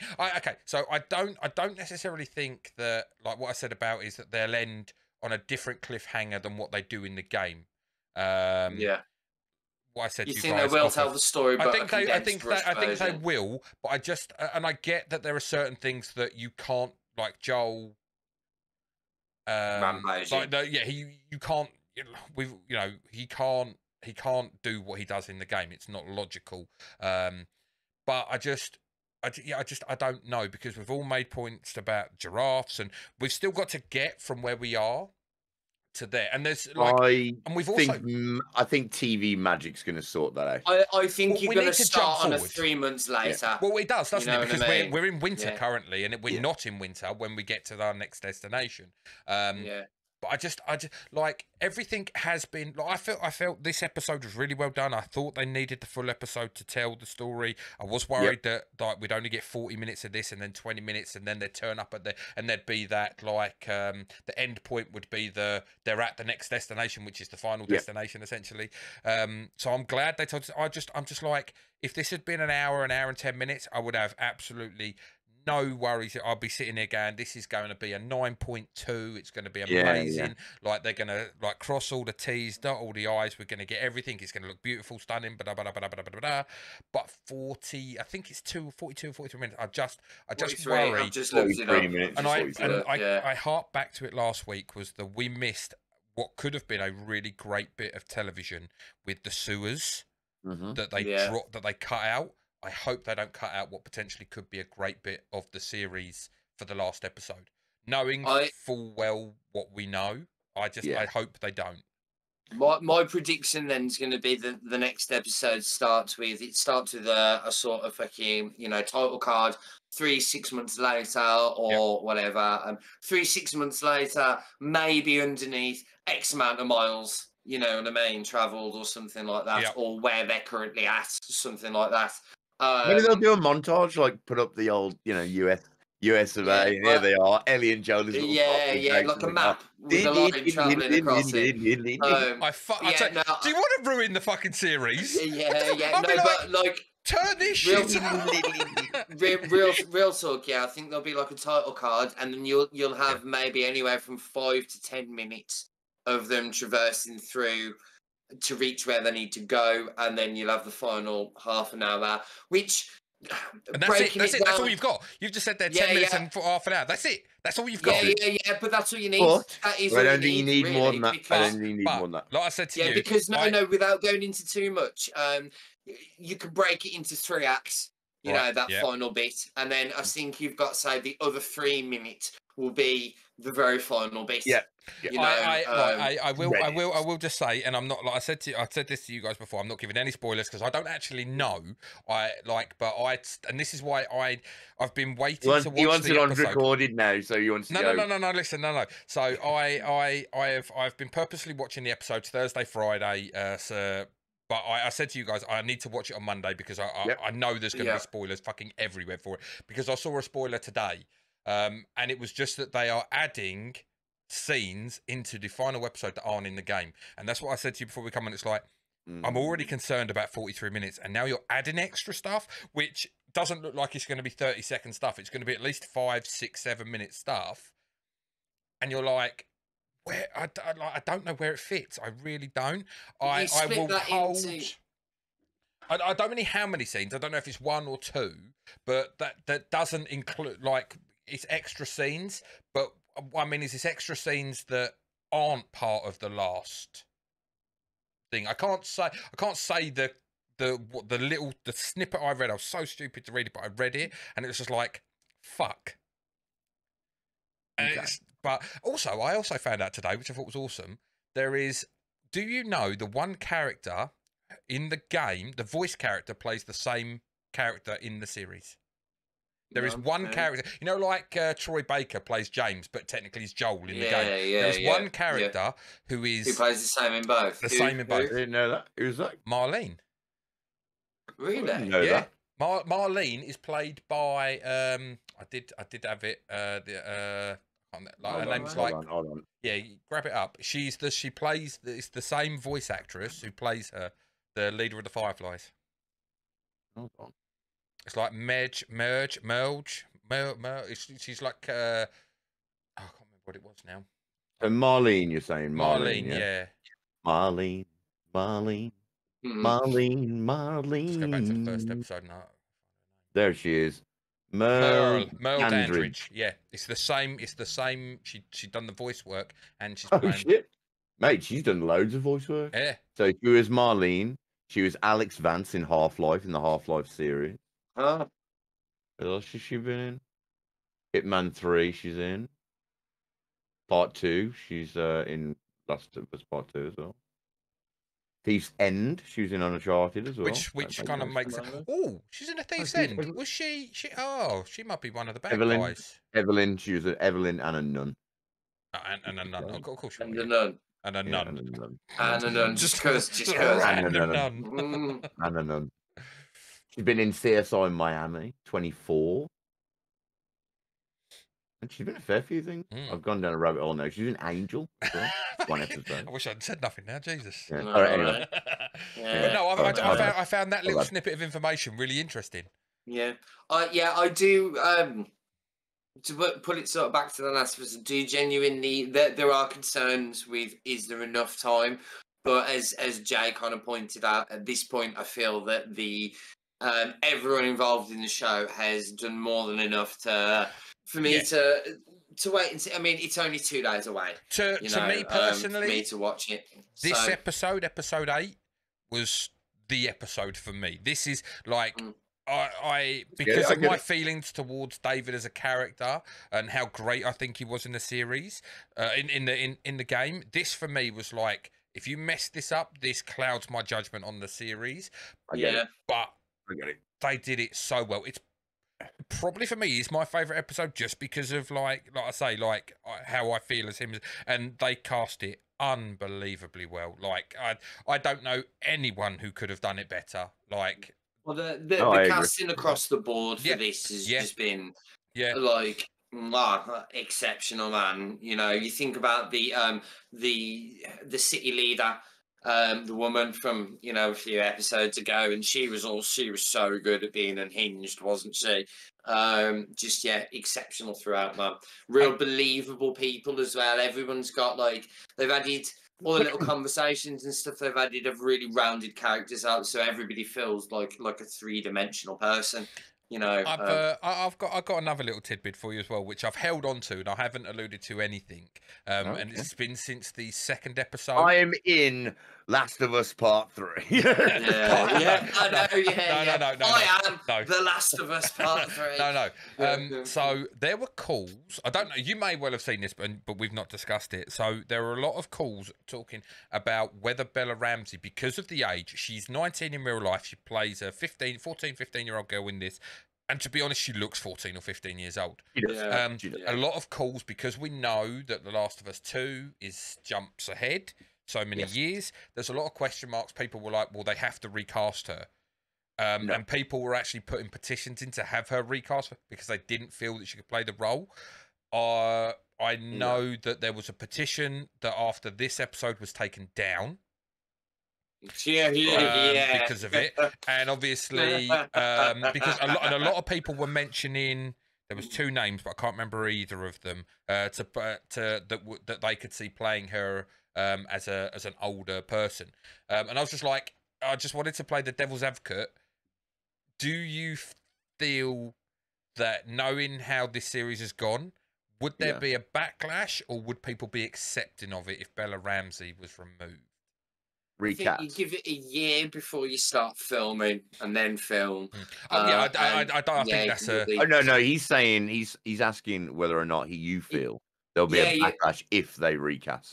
So I don't necessarily think that, like what I said about is that they'll end on a different cliffhanger than what they do in the game. What I said you to you think guys, they will tell the story, but I think they will, but I just and I get that there are certain things that you can't, like Joel rampaging. You can't, he can't do what he does in the game. It's not logical. But I don't know, because we've all made points about giraffes, and we've still got to get from where we are to there. And there's like, I think TV Magic's going to sort that out. I think you're going to start on a 3 months later. Yeah. Well, it does, doesn't it? Because we're in winter currently, and we're not in winter when we get to our next destination. But I just like everything has been. Like, I felt this episode was really well done. I thought they needed the full episode to tell the story. I was worried that like we'd only get 40 minutes of this and then 20 minutes, and then they'd turn up and there'd be that like the end point would be they're at the next destination, which is the final destination essentially. So I'm glad they told us. I'm just like, if this had been an hour and 10 minutes, I would have absolutely no worries. I'll be sitting there going, this is going to be a 9.2. It's going to be amazing. Like, they're going to like cross all the T's, dot all the I's. We're going to get everything. It's going to look beautiful, stunning. But 40, I think it's 42 or 43 minutes. I just worry. I've just looked it up. And I harped back to it last week, was that we missed what could have been a really great bit of television with the sewers that they dropped, that they cut out. I hope they don't cut out what potentially could be a great bit of the series for the last episode. Knowing full well what we know, I hope they don't. My prediction then is going to be that the next episode starts with a sort of fucking, title card 3-6 months later or whatever. 3-6 months later, maybe underneath X amount of miles, you know what I mean, travelled or something like that, or where they're currently at, something like that. Maybe they'll do a montage, like put up the old, US of A, and here they are, Ellie and Joel's little like a map with a line travelling across it. Do you want to ruin the fucking series? But like turn this shit. real talk. Yeah, I think there'll be like a title card, and then you'll have maybe anywhere from 5 to 10 minutes of them traversing through to reach where they need to go, and then you'll have the final half an hour, which. And that's it. That's it. That's all you've got. You've just said there 10 minutes and for half an hour. That's it. That's all you've got. Yeah. But that's all you need. That is I don't think you need more than that. I don't think you need more than that. Like I said to you. Because without going into too much, you can break it into 3 acts. You know that final bit, and then I think you've got say the other 3 minutes will be the very final bit. Yeah. You know, I will just say, and I'm not like I said this to you guys before. I'm not giving any spoilers because I don't actually know. And this is why I've been waiting to watch. He wants the it on episode. recorded now, so he wants to go. No. Listen, no. So I've been purposely watching the episodes Thursday, Friday, But I said to you guys, I need to watch it on Monday because I know there's going to be spoilers fucking everywhere for it. Because I saw a spoiler today, and it was just that they are adding scenes into the final episode that aren't in the game. And that's what I said to you before we come on. It's like, I'm already concerned about 43 minutes, and now you're adding extra stuff, which doesn't look like it's going to be 30-second stuff. It's going to be at least 5, 6, 7 minute stuff. And you're like, where I don't know where it fits. I really don't. I will hold. I don't really how many scenes. I don't know if it's 1 or 2, but that doesn't include like it's extra scenes. But I mean, is this extra scenes that aren't part of the last thing? I can't say the snippet I read. I was so stupid to read it, but I read it and it was just like fuck. And but also, I also found out today, which I thought was awesome. Do you know the one character in the game, the voice character plays the same character in the series? There is one character, you know, like Troy Baker plays James, but technically he's Joel in the game. There's one character who plays the same in both. Same in both. I didn't know that. Who's that? Marlene. Really? I didn't know that. Marlene is played by I did have it her name's hold on. Yeah, grab it up. It's the same voice actress who plays her, the leader of the Fireflies. Hold on. It's like Merge. She's like I can't remember what it was now. So Marlene, you're saying Marlene, yeah. Marlene. Let's go back to the first episode now. There she is. Merle Dandridge. Yeah, it's the same. She done the voice work and she's playing. Shit, mate, she's done loads of voice work. Yeah. So she was Marlene. She was Alex Vance in Half-Life in the Half-Life series. Huh? What else has she been in? Hitman 3. She's in. Part 2. She's in Last of Us Part 2 as well. Thief's End. She was in Uncharted as well. Which kind of makes it. Oh, she's in a Thief's End. Was she? She might be one of the bad guys. Evelyn. She was an Evelyn and a nun. And a nun. Of course. And a nun. And a nun. And a nun. Just because. And a nun. And a nun. She's been in CSI Miami 24. And she's been in a fair few things. I've gone down a rabbit hole now. She's an Angel. One episode. I wish I'd said nothing now, Jesus. Yeah. All right, anyway. But no, I found that little snippet of information really interesting. Yeah. I do. To put it sort of back to the last person, do genuinely there are concerns with is there enough time? But as Jay kind of pointed out, at this point, I feel that the everyone involved in the show has done more than enough for me to wait and see. I mean, it's only 2 days away. To me personally, for me to watch it. This episode 8, was the episode for me. This is like because of my feelings towards David as a character and how great I think he was in the series, in the game. This for me was like, if you mess this up, this clouds my judgment on the series. I get it. But I get it. They did it so well. It's probably for me is my favorite episode just because of like I say, like how I feel as him, and they cast it unbelievably well. Like I don't know anyone who could have done it better. Like, well, the casting across the board for this has just been like exceptional, man. You know, you think about the city leader, the woman from, you know, a few episodes ago, and she was so good at being unhinged, wasn't she? Just exceptional throughout, man. Real believable people as well. Everyone's got like, they've added all the little conversations and stuff they've added have really rounded characters out, so everybody feels like a three-dimensional person. You know, I've got another little tidbit for you as well, which I've held on to and I haven't alluded to anything. And it's been since the second episode. I am in Last of Us Part 3. I am The Last of Us Part 3. So there were calls. I don't know. You may well have seen this, but we've not discussed it. So there are a lot of calls talking about whether Bella Ramsey, because of the age, she's 19 in real life. She plays a 14, 15-year-old girl in this. And to be honest, she looks 14 or 15 years old. A lot of calls, because we know that The Last of Us 2 is jumps ahead so many years. There's a lot of question marks. People were like, well, they have to recast her. And people were actually putting petitions in to have her recast because they didn't feel that she could play the role. I know that there was a petition that after this episode was taken down. Because of it, and obviously because a lot of people were mentioning, there was two names, but I can't remember either of them. That they could see playing her as an older person, and I was just like, I just wanted to play the devil's advocate. Do you feel that, knowing how this series has gone, would there be a backlash, or would people be accepting of it if Bella Ramsey was removed? Recast. I think you give it a year before you start filming, and then film. I think that's a. Oh no, he's saying he's asking whether or not you feel there'll be a backlash if they recast.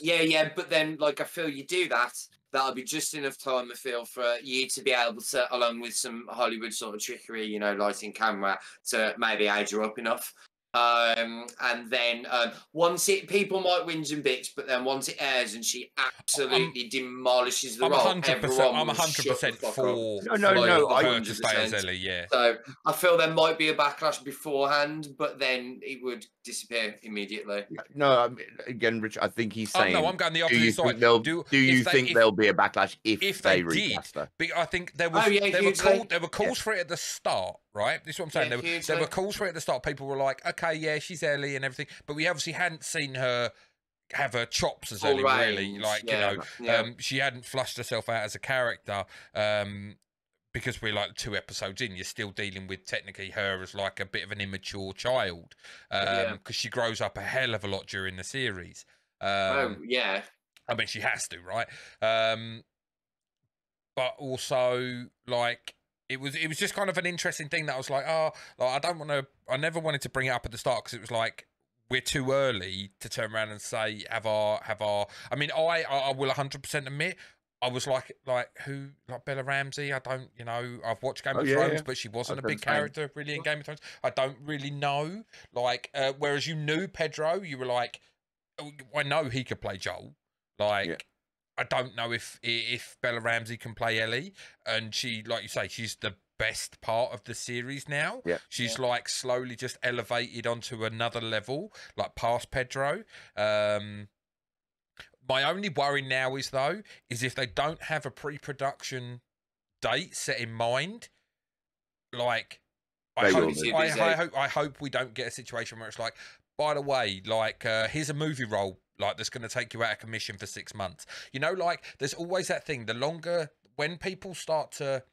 But then, like, I feel you do that, that'll be just enough time, I feel, for you to be able to, along with some Hollywood sort of trickery, you know, lighting, camera, to maybe age her up enough. And then once people might whinge and bitch, but then once it airs and she absolutely demolishes the role, I'm 100% for her to stay as Ellie. Yeah. So I feel there might be a backlash beforehand, but then it would disappear immediately. No, again, Rich, I think he's saying. No, I'm going the opposite side. Do you think there'll be a backlash if they recast her? I think there was. There were calls for it at the start. Right, this is what I'm saying. There were calls for it at the start. People were like, "Okay, yeah, she's Ellie and everything," but we obviously hadn't seen her have her chops as Ellie, really. Like, she hadn't flushed herself out as a character. Because we're like 2 episodes in, you're still dealing with technically her as like a bit of an immature child, because she grows up a hell of a lot during the series. I mean, she has to, right? But also, like, it was just kind of an interesting thing that I was like, I never wanted to bring it up at the start, because it was like, we're too early to turn around and say, have our. I mean, I will 100% admit, I was like Bella Ramsey. I don't, I've watched Game of Thrones, but she wasn't a big character really in Game of Thrones. I don't really know. Like, whereas you knew Pedro, you were like, I know he could play Joel. Like, I don't know if Bella Ramsey can play Ellie, and she, like you say, she's the best part of the series now. Yeah. She's like slowly just elevated onto another level, like past Pedro. My only worry now is if they don't have a pre-production date set in mind, like, I hope we don't get a situation where it's like, by the way, like, here's a movie role, like, that's going to take you out of commission for 6 months. Like, there's always that thing, the longer, when people start to,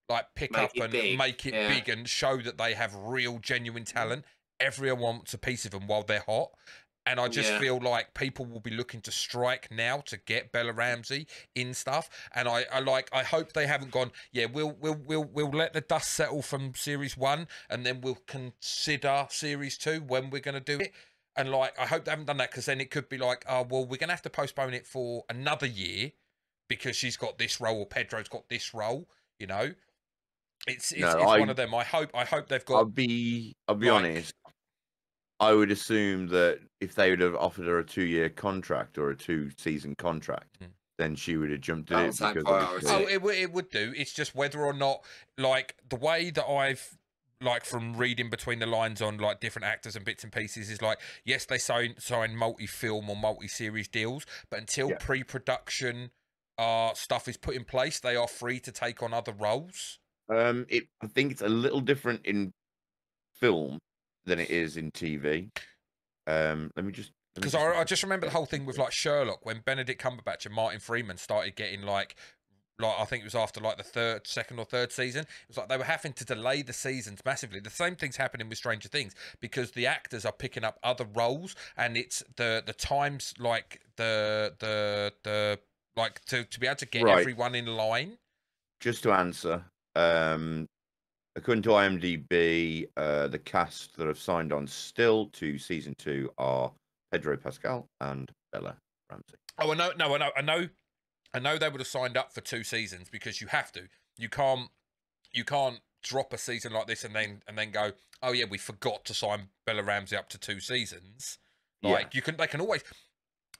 like, pick up and make it big and show that they have real, genuine talent, everyone wants a piece of them while they're hot. And I just feel like people will be looking to strike now to get Bella Ramsey in stuff. And I hope they haven't gone, we'll let the dust settle from series 1, and then we'll consider series 2 when we're going to do it. And, like, I hope they haven't done that, because then it could be like, oh, well, we're going to have to postpone it for another year because she's got this role or Pedro's got this role. It's one of them. I hope they've got. I'll be honest. I would assume that if they would have offered her a 2-year contract or a 2-season contract, then she would have jumped at it. It would do. It's just whether or not, like, the way that I've like from reading between the lines on like different actors and bits and pieces, is like, yes, they sign multi-film or multi-series deals, but until pre-production stuff is put in place, they are free to take on other roles. I think it's a little different in film than it is in TV. Let me just, because I just remember the whole thing with like Sherlock, when Benedict Cumberbatch and Martin Freeman started getting like I think it was after like the second or third season, it was like they were having to delay the seasons massively. The same thing's happening with Stranger Things, because the actors are picking up other roles, and it's the times like the like to be able to get everyone in line. Just to answer, according to IMDb, the cast that have signed on still to season 2 are Pedro Pascal and Bella Ramsey. Oh, I know they would have signed up for 2 seasons, because you have to. You can't drop a season like this and then go, oh yeah, we forgot to sign Bella Ramsey up to 2 seasons. Like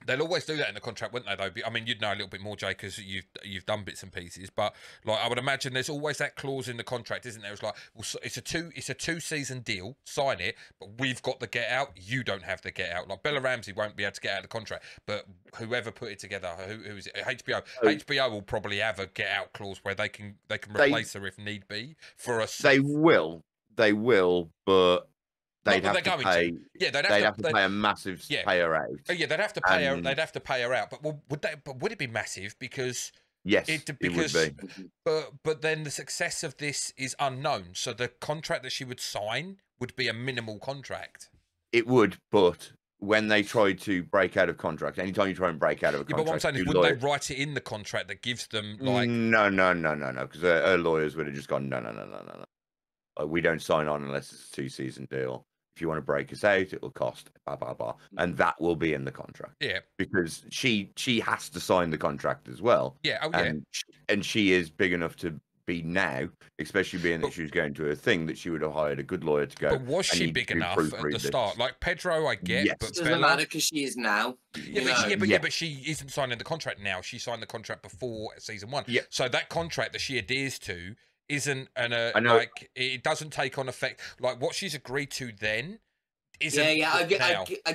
they'll always do that in the contract, wouldn't they? Though, I mean, you'd know a little bit more, Jay, because you've done bits and pieces. But like, I would imagine there's always that clause in the contract, isn't there? It's like, well, it's a 2-season deal. Sign it, but we've got the get out. You don't have the get out. Like Bella Ramsey won't be able to get out of the contract, but whoever put it together, who is it? HBO. HBO will probably have a get out clause where they can replace her if need be for us. They will, but. They'd have to pay. Yeah, they'd have to pay a massive pay her out. Oh yeah, they'd have to pay her. They'd have to pay her out. But would it be massive? Because it would be. But then the success of this is unknown. So the contract that she would sign would be a minimal contract. It would, but when they try to break out of contract, anytime you try and break out of a contract, but what I'm saying is, wouldn't they write it in the contract that gives them like? No, because her lawyers would have just gone no. We don't sign on unless it's a 2-season deal. If you want to break us out, it will cost blah blah blah, and that will be in the contract. Yeah, because she has to sign the contract as well. Yeah, and she is big enough to be now, especially being that she was going to a thing that she would have hired a good lawyer to go. But was she big enough at the start? Like Pedro, I get, but it doesn't matter because she is now. But she isn't signing the contract now. She signed the contract before season 1. Yeah. So that contract that she adheres to isn't like it doesn't take on effect. Like what she's agreed to then isn't. I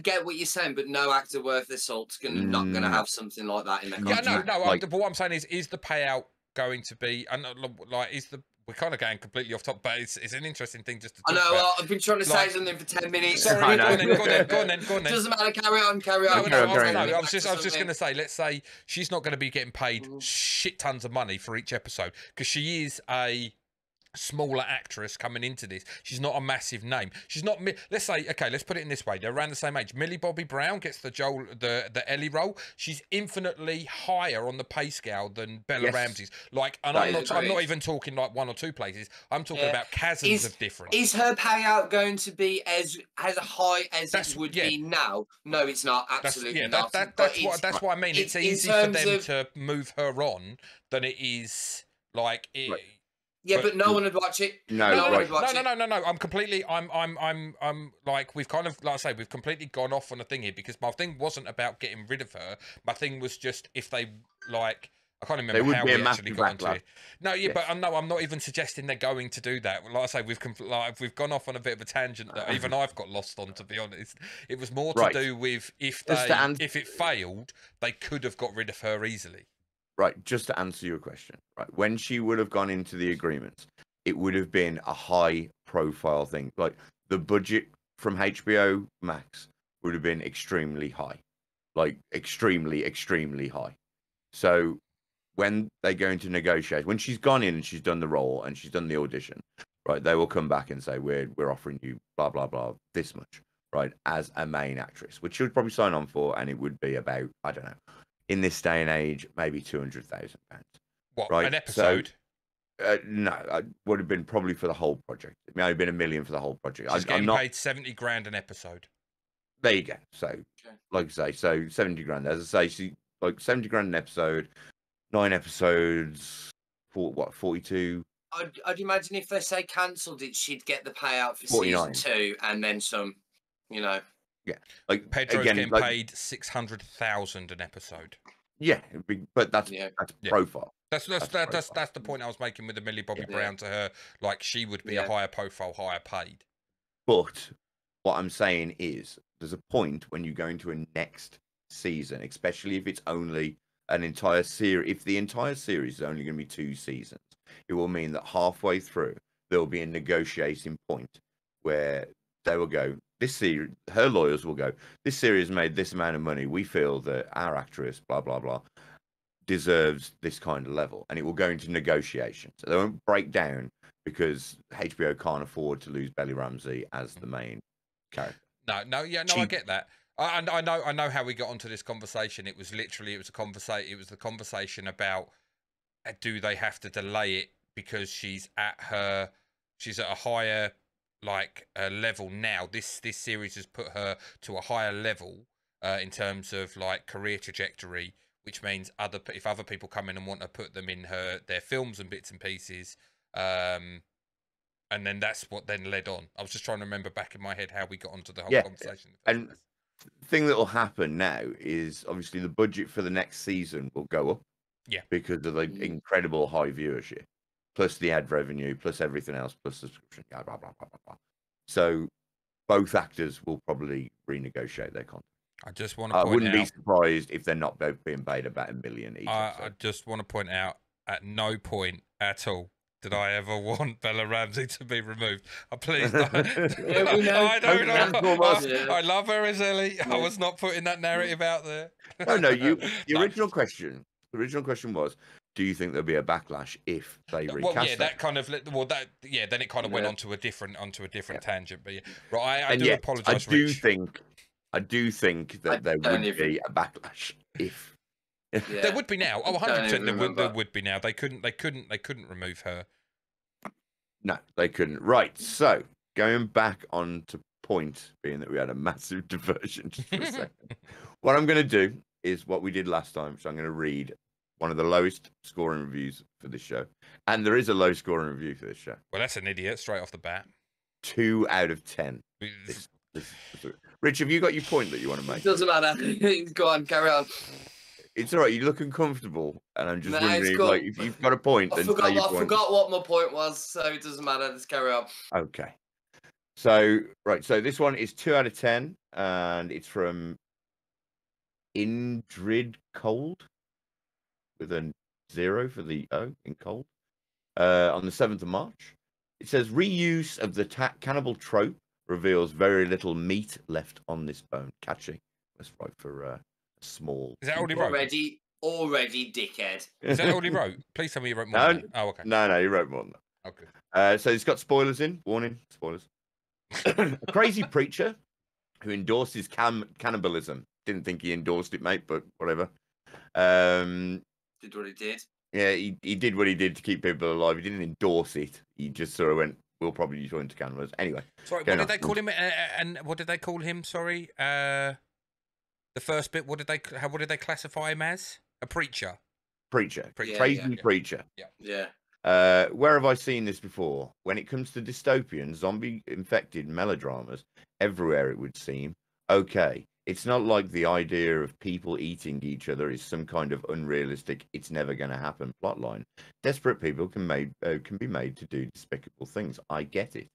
get what you're saying, but no actor worth their salt's not gonna have something like that in their contract. Yeah, no. But what I'm saying is the payout going to be, and like we're kind of going completely off top, but it's an interesting thing just to talk about. Well, I've been trying to say something for 10 minutes. Sorry, go on then. Doesn't matter, carry on. I was just going to say, let's say she's not going to be getting paid shit tons of money for each episode, because she is a smaller actress coming into this. She's not a massive name. She's not. Let's say, okay, let's put it in this way. They're around the same age. Millie Bobby Brown gets the Ellie role. She's infinitely higher on the pay scale than Bella Ramsey's. Like, and I'm not even talking like 1 or 2 places. I'm talking about chasms of difference. Is her payout going to be as high as it would be now? No, it's not. Absolutely not. That's what I mean. It's easy for them to move her on than it is like. Yeah, but no one would watch it. No. I'm completely. I'm like, we've kind of, like I say, we've completely gone off on a thing here, because my thing wasn't about getting rid of her. My thing was just if they like. I can't remember how we actually got into it. No, but I'm not even suggesting they're going to do that. Like I say, we've gone off on a bit of a tangent that even I've got lost on, to be honest. It was more to do with if it failed, they could have got rid of her easily. Right, just to answer your question, right, when she would have gone into the agreements, it would have been a high-profile thing. Like, the budget from HBO Max would have been extremely high. Like, extremely, extremely high. So, when they go into negotiate, when she's gone in and she's done the role and she's done the audition, right, they will come back and say, we're offering you blah, blah, blah, this much, right, as a main actress, which she would probably sign on for, and it would be about, I don't know, in this day and age, maybe £200,000. What, right? An episode? So, no, it would have been probably for the whole project. It may have been $1 million for the whole project. She's getting paid $70,000 an episode. There you go. So, like I say, so $70,000. As I say, she like $70,000 an episode, 9 episodes, 42. I'd imagine if they say cancelled it, she'd get the payout for 49. Season 2 and then some, you know. Yeah, like Pedro's getting paid $600,000 an episode. Yeah, but that's profile. That's the point I was making with the Millie Bobby Brown to her. Like, she would be a higher profile, higher paid. But what I'm saying is, there's a point when you go into a next season, especially if it's only an entire series. If the entire series is only going to be 2 seasons, it will mean that halfway through there will be a negotiating point where they will go, this series, her lawyers will go, this series made this amount of money. We feel that our actress, blah blah blah, deserves this kind of level, and it will go into negotiations. So they won't break down because HBO can't afford to lose Belly Ramsey as the main character. I get that. I know how we got onto this conversation. It was the conversation about, do they have to delay it because she's at a higher level now. This series has put her to a higher level in terms of like career trajectory, which means if other people come in and want to put them in their films and bits and pieces, and then that's what then led on. I was just trying to remember back in my head how we got onto the whole conversation. And the thing that will happen now is obviously the budget for the next season will go up. Yeah. Because of the incredible high viewership, plus the ad revenue, plus everything else, plus subscription, blah, blah, blah, blah, blah. So both actors will probably renegotiate their contract. I just want to point out, I wouldn't be surprised if they're not both being paid about $1 million each. I just want to point out, at no point at all did I ever want Bella Ramsey to be removed. Please don't. I don't know. I love her as Ellie. I was not putting that narrative out there. No. The original question was, do you think there'll be a backlash if they recast? Well, yeah, that kind of. Well, that then it kind of went onto a different tangent. But right, I do apologise. I do think that there would be a backlash if. There would be now. 100% there would be now. They couldn't remove her. No, they couldn't. Right. So going back on to point, being that we had a massive diversion just for a second. What I'm going to do is what we did last time. So I'm going to read one of the lowest scoring reviews for this show, and there is a low scoring review for this show. Well, that's an idiot straight off the bat. 2 out of 10. Rich, have you got your point that you want to make? It doesn't matter. Go on, carry on. It's all right. You look uncomfortable, and I'm just wondering, like, if you've got a point, then say your point. I forgot what my point was, so it doesn't matter. Let's carry on. Okay. So this one is 2 out of 10, and it's from Indrid Cold with a 0 for the O in cold. On the 7th of March, it says reuse of the cannibal trope reveals very little meat left on this bone. Catching. That's right for small. Is that all he wrote? Already, dickhead. Is that all he wrote? Please tell me you wrote more than that. Oh, okay. No, he wrote more than that. Okay. So it's got spoilers in. Warning, spoilers. A crazy preacher who endorses cannibalism. Didn't think he endorsed it, mate, but whatever. Did what he did. Yeah, he did what he did to keep people alive. He didn't endorse it. He just sort of went, we'll probably join to cannibalism. Anyway. Sorry, what did they call him? And what did they call him? Sorry. The first bit, what did they classify him as? A preacher. Preacher. Yeah, crazy preacher. Yeah. Where have I seen this before? When it comes to dystopian, zombie-infected melodramas, everywhere it would seem. Okay, it's not like the idea of people eating each other is some kind of unrealistic, it's never going to happen plotline. Desperate people can be made to do despicable things. I get it.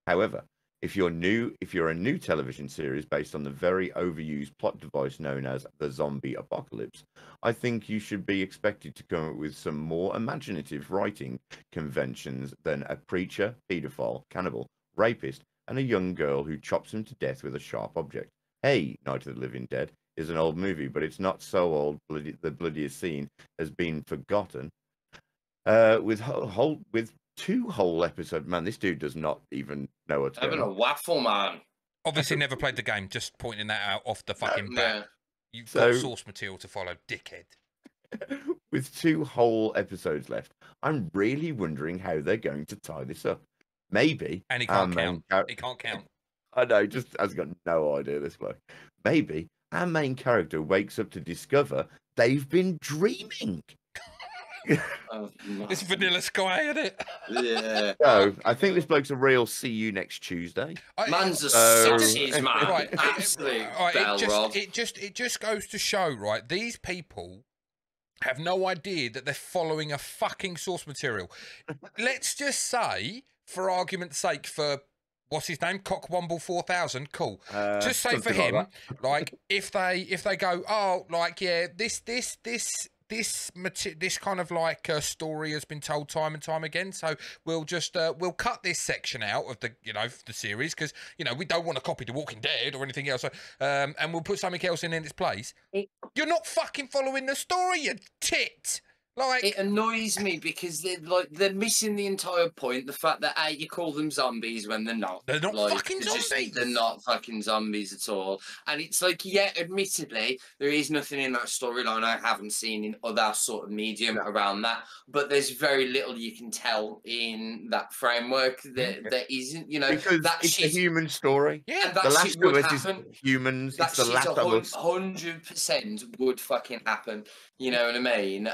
However, if you're a new television series based on the very overused plot device known as the zombie apocalypse, I think you should be expected to come up with some more imaginative writing conventions than a preacher, paedophile, cannibal, rapist, and a young girl who chops him to death with a sharp object. Hey, Night of the Living Dead is an old movie, but it's not so old the bloodiest scene has been forgotten. With 2 whole episodes, man, this dude does not even know what's going on. Having a waffle, man. Obviously never played the game, just pointing that out off the fucking bat. You've got source material to follow, dickhead. With 2 whole episodes left, I'm really wondering how they're going to tie this up. Maybe. And he can't count. He can't count. I know, just has got no idea, this bloke. Maybe our main character wakes up to discover they've been dreaming. It's Vanilla Sky, isn't it? Yeah. No, I think this bloke's a real see you next Tuesday. Man's a sausage, man. Right, Absolutely. It just goes to show, right? These people have no idea that they're following a fucking source material. Let's just say, for argument's sake, for what's his name, Cockwomble 4000, cool. Just say for him, like if they go, oh, like yeah, this kind of like story has been told time and time again, so we'll just we'll cut this section out of the the series because we don't want to copy The Walking Dead or anything else, and we'll put something else in its place. You're not fucking following the story, you tit. Like, it annoys me because they're missing the entire point. The fact that you call them zombies when they're not. They're not fucking zombies. They're not fucking zombies at all. And it's like, yeah, admittedly, there is nothing in that storyline I haven't seen in other sort of medium around that. But there's very little you can tell in that framework that there isn't. Because it's a human story. Yeah, and the Last of Us is humans. That it's the Last of Us. 100% would fucking happen. You know what I mean?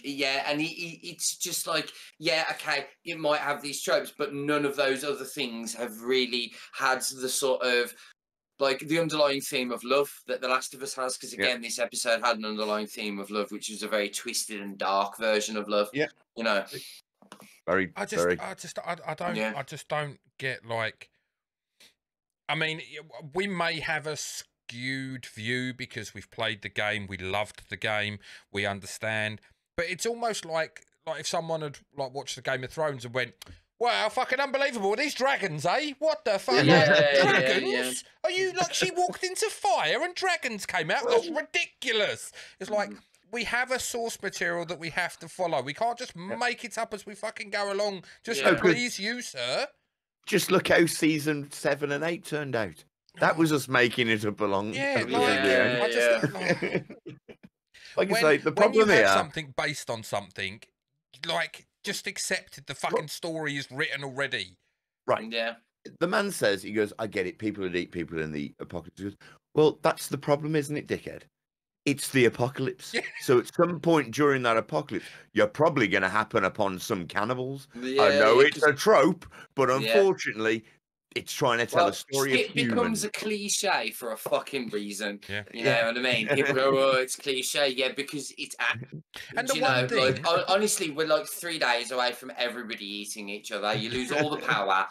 Yeah, and it's just like, yeah, okay, it might have these tropes, but none of those other things have really had the sort of, like, the underlying theme of love that The Last of Us has, because, again, this episode had an underlying theme of love, which was a very twisted and dark version of love. Yeah. I just don't get, like, I mean, we may have a skewed view because we've played the game, we loved the game, we understand, but it's almost like if someone had watched the Game of Thrones and went, wow, fucking unbelievable, these dragons, eh? What the fuck? Dragons? Are you like, she walked into fire and dragons came out? That's ridiculous. It's like, we have a source material that we have to follow. We can't just make it up as we fucking go along. Just please you, sir. Just look how season 7 and 8 turned out. That was us making it up along. Like I say, the problem when you here, have something based on something, like, just accepted the fucking story is written already. Right. Yeah. The man says, he goes, I get it, people would eat people in the apocalypse. He goes, well, that's the problem, isn't it, dickhead? It's the apocalypse. So at some point during that apocalypse, you're probably going to happen upon some cannibals. I know it's a trope, but unfortunately, it's trying to tell a story of humans. It becomes a cliche for a fucking reason. You know what I mean? People go, oh, it's cliche. Yeah, because it's... And the one thing... like, honestly, we're like 3 days away from everybody eating each other. You lose all the power.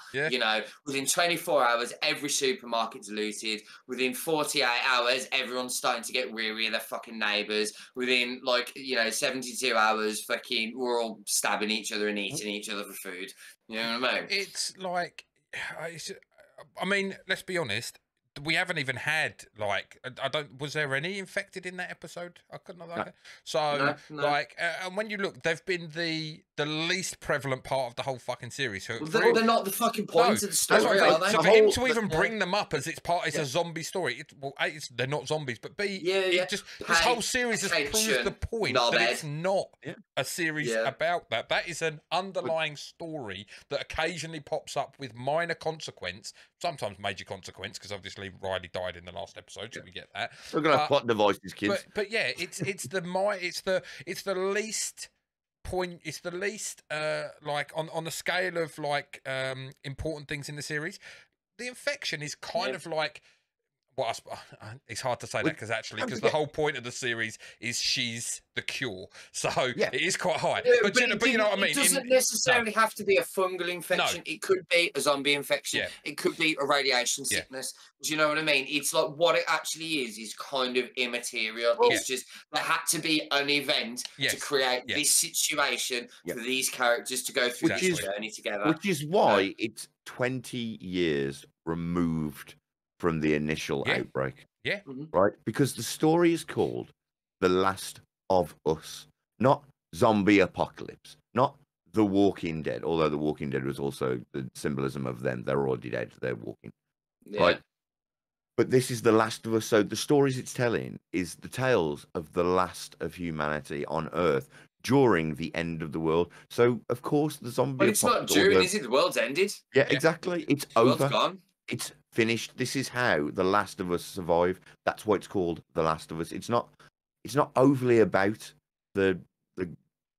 Within 24 hours, every supermarket's looted. Within 48 hours, everyone's starting to get weary of their fucking neighbours. Within, 72 hours, fucking, we're all stabbing each other and eating each other for food. You know what I mean? It's like... I mean, let's be honest. We haven't even had was there any infected in that episode? I couldn't have So no. And when you look, they've been the least prevalent part of the whole fucking series. So they're not the fucking point of the story, are they? So for him to even bring them up as it's a zombie story, they're not zombies, but B, this whole series has proved the point that it's not a series about that. That is an underlying story that occasionally pops up with minor consequence, sometimes major consequence, because obviously Riley died in the last episode, so we get that. We're gonna have plot devices, kids. But yeah, it's the least point. It's the least on the scale of important things in the series. The infection is kind of like. Well, it's hard to say that because the whole point of the series is she's the cure, so it is quite high. But you know what I mean. It doesn't necessarily have to be a fungal infection. It could be a zombie infection. It could be a radiation sickness. Do you know what I mean? It's like what it actually is kind of immaterial. It's just there had to be an event to create this situation for these characters to go through this journey together. Which is why it's 20 years removed from the initial outbreak. Right? Because the story is called The Last of Us, not Zombie Apocalypse, not The Walking Dead, although The Walking Dead was also the symbolism of them. They're already dead, they're walking. Right? But this is The Last of Us, so the stories it's telling is the tales of the last of humanity on Earth during the end of the world. So, of course, the zombie apocalypse... But it's not during, is it? The world's ended. Yeah, exactly. It's over. The world's gone. It's finished. This is how The Last of Us survived. That's why it's called The Last of Us. It's not overly about the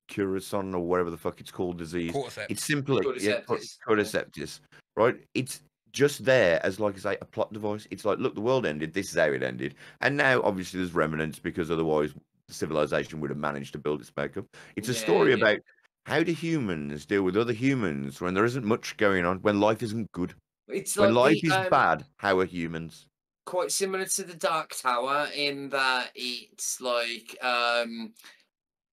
Curacao or whatever the fuck it's called disease. Cordyceps. It's simply cordyceps, right? It's just there as, like I say, a plot device. It's like, look, the world ended. This is how it ended. And now, obviously, there's remnants because otherwise civilization would have managed to build its back up. It's a story about how do humans deal with other humans when there isn't much going on, when life isn't good. It's when like life is bad, how are humans? Quite similar to the Dark Tower in that it's like,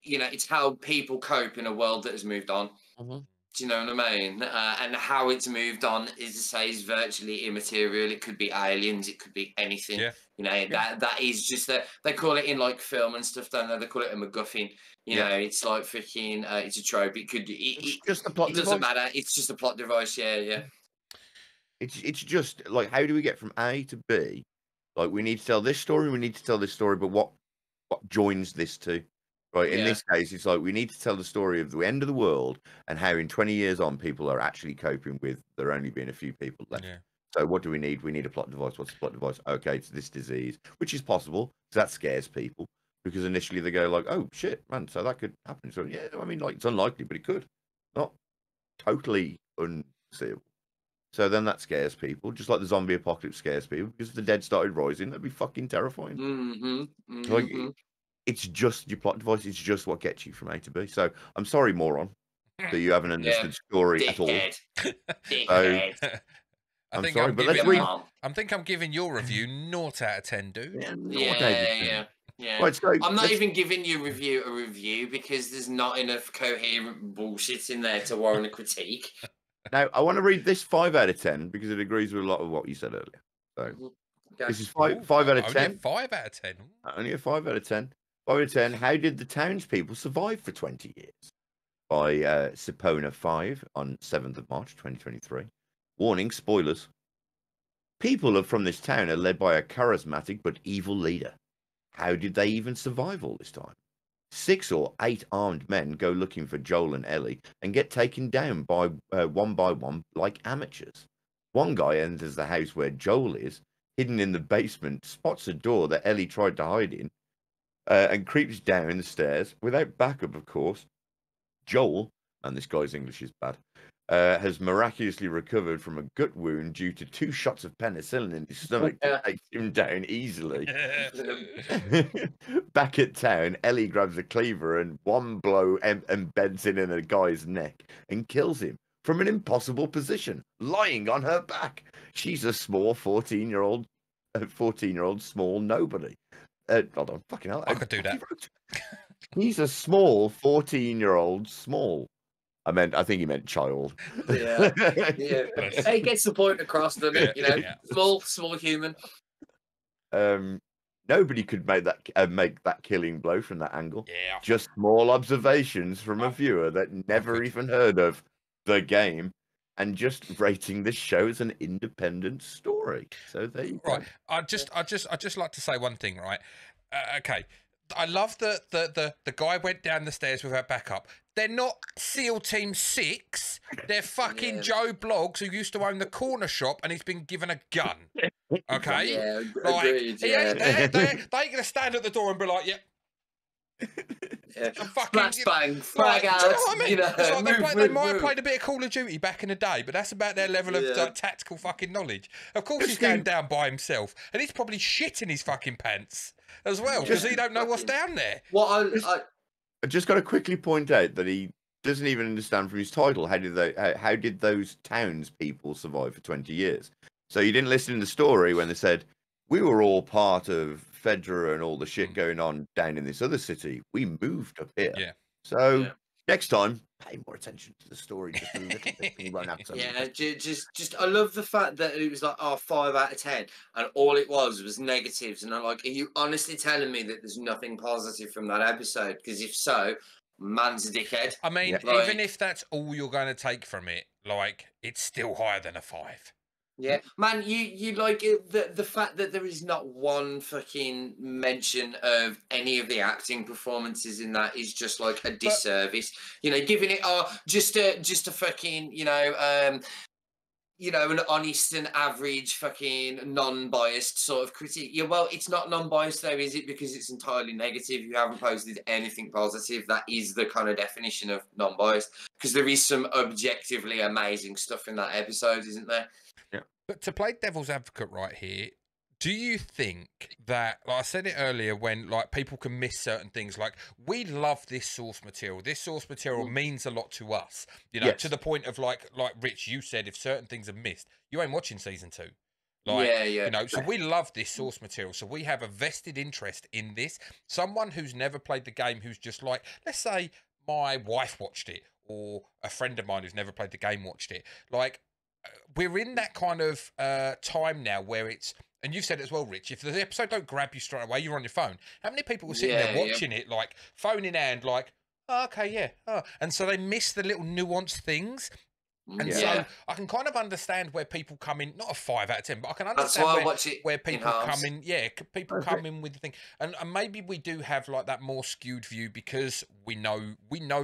you know, it's how people cope in a world that has moved on. Do you know what I mean? And how it's moved on is to say is virtually immaterial. It could be aliens, it could be anything. Yeah. You know, that is just that they call it in like film and stuff, don't they? They call it a MacGuffin. You know, it's like freaking it's a trope. It's just a plot it device. doesn't matter. It's just a plot device, yeah. It's just like, how do we get from A to B? Like, we need to tell this story, we need to tell this story, but what joins this to? Right, in this case, it's like we need to tell the story of the end of the world and how in 20 years on, people are actually coping with there only being a few people left. Yeah. So what do we need? We need a plot device. What's the plot device? Okay, it's this disease, which is possible. So that scares people because initially they go like, oh, shit, man, so that could happen. So, yeah, I mean, like, it's unlikely, but it could. Not totally unseeable. So then that scares people, just like the zombie apocalypse scares people, because if the dead started rising, that'd be fucking terrifying. Like, it's just your plot device. It's just what gets you from A to B. So I'm sorry, moron, that you haven't understood story at all. Dickhead. I'm sorry, but let's read. I think I'm giving your review 0 out of 10, dude. Yeah. Right, so I'm not even giving you a review because there's not enough coherent bullshit in there to warrant a critique. Now, I want to read this 5 out of 10 because it agrees with a lot of what you said earlier. So this is 5 out of 10. Only 5 out of 10. Only a 5 out of 10. 5 out of 10. How did the townspeople survive for 20 years? By Sipona 5 on 7th of March 2023. Warning, spoilers. People from this town are led by a charismatic but evil leader. How did they even survive all this time? 6 or 8 armed men go looking for Joel and Ellie and get taken down by one like amateurs. One guy enters the house where Joel is, hidden in the basement, spots a door that Ellie tried to hide in, and creeps down the stairs without backup, of course. Joel, and this guy's English is bad, has miraculously recovered from a gut wound due to 2 shots of penicillin in his stomach that takes him down easily. Back at town, Ellie grabs a cleaver and one blow embeds it in a guy's neck and kills him from an impossible position, lying on her back. She's a small 14-year-old small nobody. Hold on, fucking hell. I could do that. He's a small 14-year-old small. I think he meant child. Yeah. He gets the point across, doesn't it? You know, small human. Nobody could make that killing blow from that angle. Yeah. Just small observations from a viewer that never even heard of the game, and just rating this show as an independent story. So there you go. Right. I just like to say one thing, right? Okay. I love that the guy went down the stairs without backup. They're not SEAL Team 6. They're fucking Joe Bloggs who used to own the corner shop and he's been given a gun. Okay? Yeah, like, agreed. They ain't going to stand at the door and be like, Splash bang, frag out. You know what I mean? You know, it's like they might have played a bit of Call of Duty back in the day, but that's about their level of like, tactical fucking knowledge. Of course, he's going down by himself, and he's probably shitting his fucking pants as well because he don't know what's down there. I just got to quickly point out that he doesn't even understand from his title how did those townspeople survive for 20 years. So you didn't listen to the story when they said we were all part of Fedra and all the shit going on down in this other city. We moved up here. Yeah. So next time, pay more attention to the story just a little bit. You won't have to. Just I love the fact that it was like 5 out of 10, and all it was negatives. And I'm like, are you honestly telling me that there's nothing positive from that episode? Because if so, man's a dickhead. I mean, even if that's all you're going to take from it, like it's still higher than a 5. Yeah, man, you like it, the fact that there is not one fucking mention of any of the acting performances in that is just like a disservice. You know, giving it just a fucking an honest and average fucking non-biased sort of critique. Yeah, well, it's not non-biased though, is it? Because it's entirely negative. You haven't posted anything positive. That is the kind of definition of non-biased. Because there is some objectively amazing stuff in that episode, isn't there? But to play devil's advocate right here, Do you think that, like I said it earlier, when like people can miss certain things, like we love this source material. This source material means a lot to us, you know, to the point of like Rich, you said, if certain things are missed, you ain't watching season 2. Like, you know, so we love this source material. So we have a vested interest in this. Someone who's never played the game, who's just like, let's say my wife watched it, or a friend of mine who's never played the game watched it. Like, we're in that kind of time now where it's, and you've said it as well, Rich, if the episode don't grab you straight away, you're on your phone. How many people were sitting there watching it, like, phone in hand, like, oh, okay, yeah. Oh. And so they miss the little nuanced things. And so I can kind of understand where people come in, not a 5 out of 10, but I can understand where people come in. Yeah, people come in with the thing, and maybe we do have like that more skewed view because we know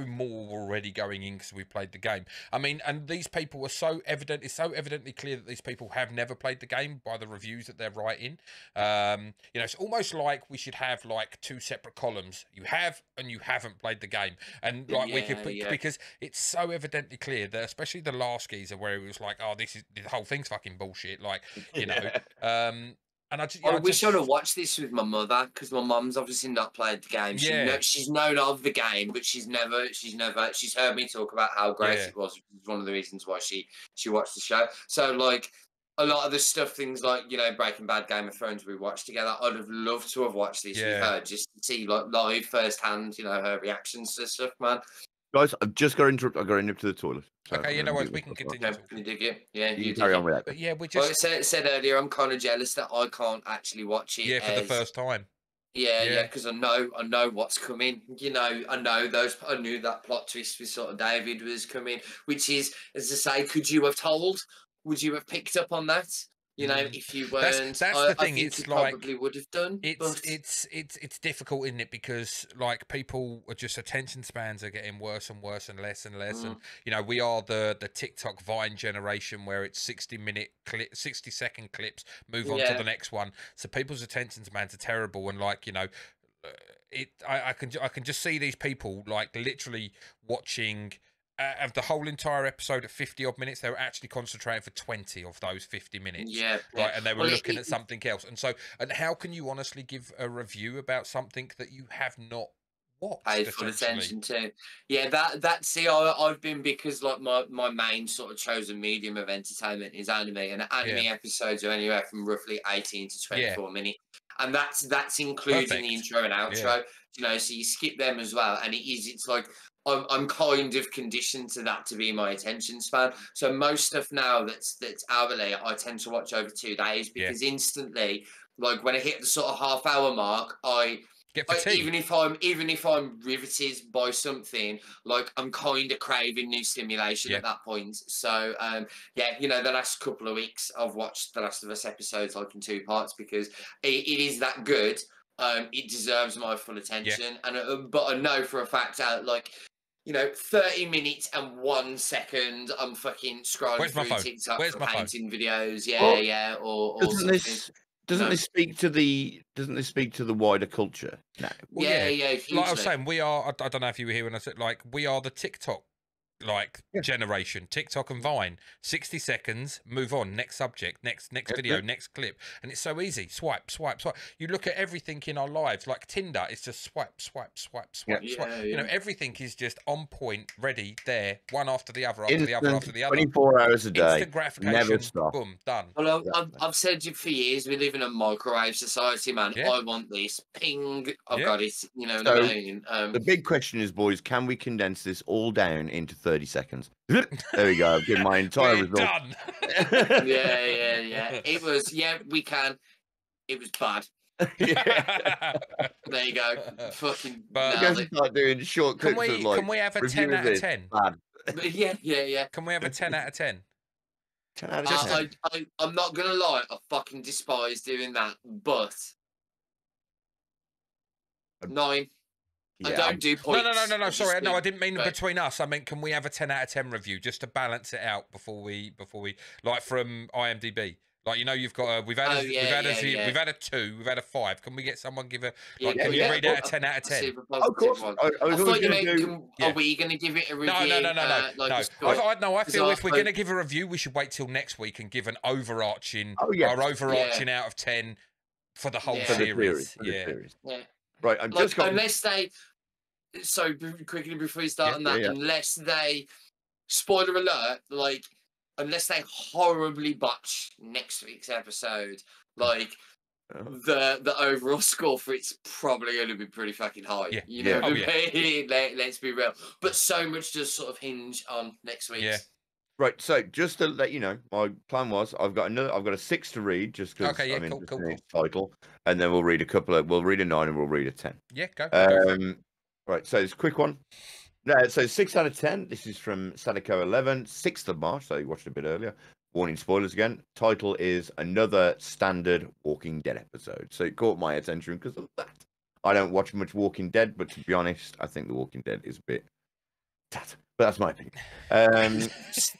more already going in because we played the game. I mean, and these people are so evident. It's so evidently clear that these people have never played the game by the reviews that they're writing. You know, it's almost like we should have like 2 separate columns. You have and you haven't played the game, and like we could because it's so evidently clear that especially the last geezer where it was like, oh, the whole thing's fucking bullshit, like, you know. And I just I wish I'd have watched this with my mother, because my mum's obviously not played the game. She's known of the game, but she's heard me talk about how great it was, which is one of the reasons why she watched the show. So like a lot of the stuff, things like, you know, Breaking Bad, Game of Thrones, we watched together, I'd have loved to have watched this with her, just to see like live firsthand, you know, her reactions to stuff, man. Guys, I've just got to interrupt. I got to nip to the toilet. So okay, you know what? We can continue. Can you dig it? Yeah, you carry on with that. But yeah, we just. Well, I said earlier, I'm kind of jealous that I can't actually watch it. Yeah, for the first time. Yeah, because I know what's coming. You know, I knew that plot twist with sort of David was coming, which is, as I say, could you have told? Would you have picked up on that? You know, if you weren't, that's the thing. It's you like probably would have done. It's difficult, isn't it? Because like people are just attention spans are getting worse and worse and less and less. And you know, we are the TikTok Vine generation where it's 60-second clips, move on to the next one. So people's attention spans are terrible. And like, you know, I can just see these people like literally watching. Of the whole entire episode at 50-odd minutes, they were actually concentrating for 20 of those 50 minutes. Right, and they were looking at something else. And so, and how can you honestly give a review about something that you have not watched? Paid full attention to. Yeah, I've been, because like my main sort of chosen medium of entertainment is anime, and anime episodes are anywhere from roughly 18 to 24 minutes. And that's including the intro and outro. You know, so you skip them as well, and it's like I'm kind of conditioned to that to be my attention span. So most stuff now that's hourly, I tend to watch over 2 days, because instantly, like when I hit the sort of half-hour mark, even if I'm riveted by something, like I'm kind of craving new stimulation at that point. So you know, the last couple of weeks I've watched The Last of Us episodes like in 2 parts, because it is that good. It deserves my full attention, and but I know for a fact like, you know, 30 minutes and 1 second, I'm fucking scrolling through TikTok for painting videos. Or doesn't this speak to the wider culture now? Well, like I was saying, we are. I don't know if you were here when I said, like, we are the TikTok generation. TikTok and Vine, 60 seconds, move on, next subject, next video, next clip. And it's so easy. Swipe. You look at everything in our lives, like Tinder, it's just swipe. You know, everything is just on point, ready, there, one after the other, after the other. 24 hours a day. Instant gratification. Never stop. Boom, done. Well, I've said for years, we live in a microwave society, man. I want this. Ping. I've got it. You know what I mean? The big question is, boys, can we condense this all down into 30 seconds? There we go. I've given my entire result. Done. It was, we can. It was bad. There you go. Fucking nailed it. Start doing short clips of like, can we have a 10 out of 10? Yeah. Can we have a 10 out of 10? 10 out of 10. I'm not gonna lie, I fucking despise doing that, but Yeah. 9. I don't do points. No. Sorry, no, I didn't mean between us. I meant, can we have a 10 out of 10 review just to balance it out before we like from IMDb? Like, you know, you've got we've had we've had a 2, we've had a 5. Can we get someone give a can you read out a 10 out of 10? Of course. I thought you meant, are we going to give it a review? No. I feel if we're going to give a review, we should wait till next week and give an overarching, our overarching out of 10 for the whole series. Right. I'm just unless they. So quickly before you start on that, unless they, spoiler alert, like. Unless they horribly botch next week's episode, like the overall score for it's probably going to be pretty fucking high. Yeah. You know what I mean? Let's be real. But so much does sort of hinge on next week's. Yeah. Right. So just to let you know, my plan was I've got a 6 to read just because cool. Title, and then we'll read a couple of. We'll read a 9 and we'll read a 10. Yeah. Go. Right. So it's a quick one. So 6 out of 10. This is from Sadako 11, 6th of March. So you watched a bit earlier. Warning, spoilers again. Title is another standard Walking Dead episode. So it caught my attention because of that. I don't watch much Walking Dead, but to be honest, I think The Walking Dead is a bit tat. But that's my opinion.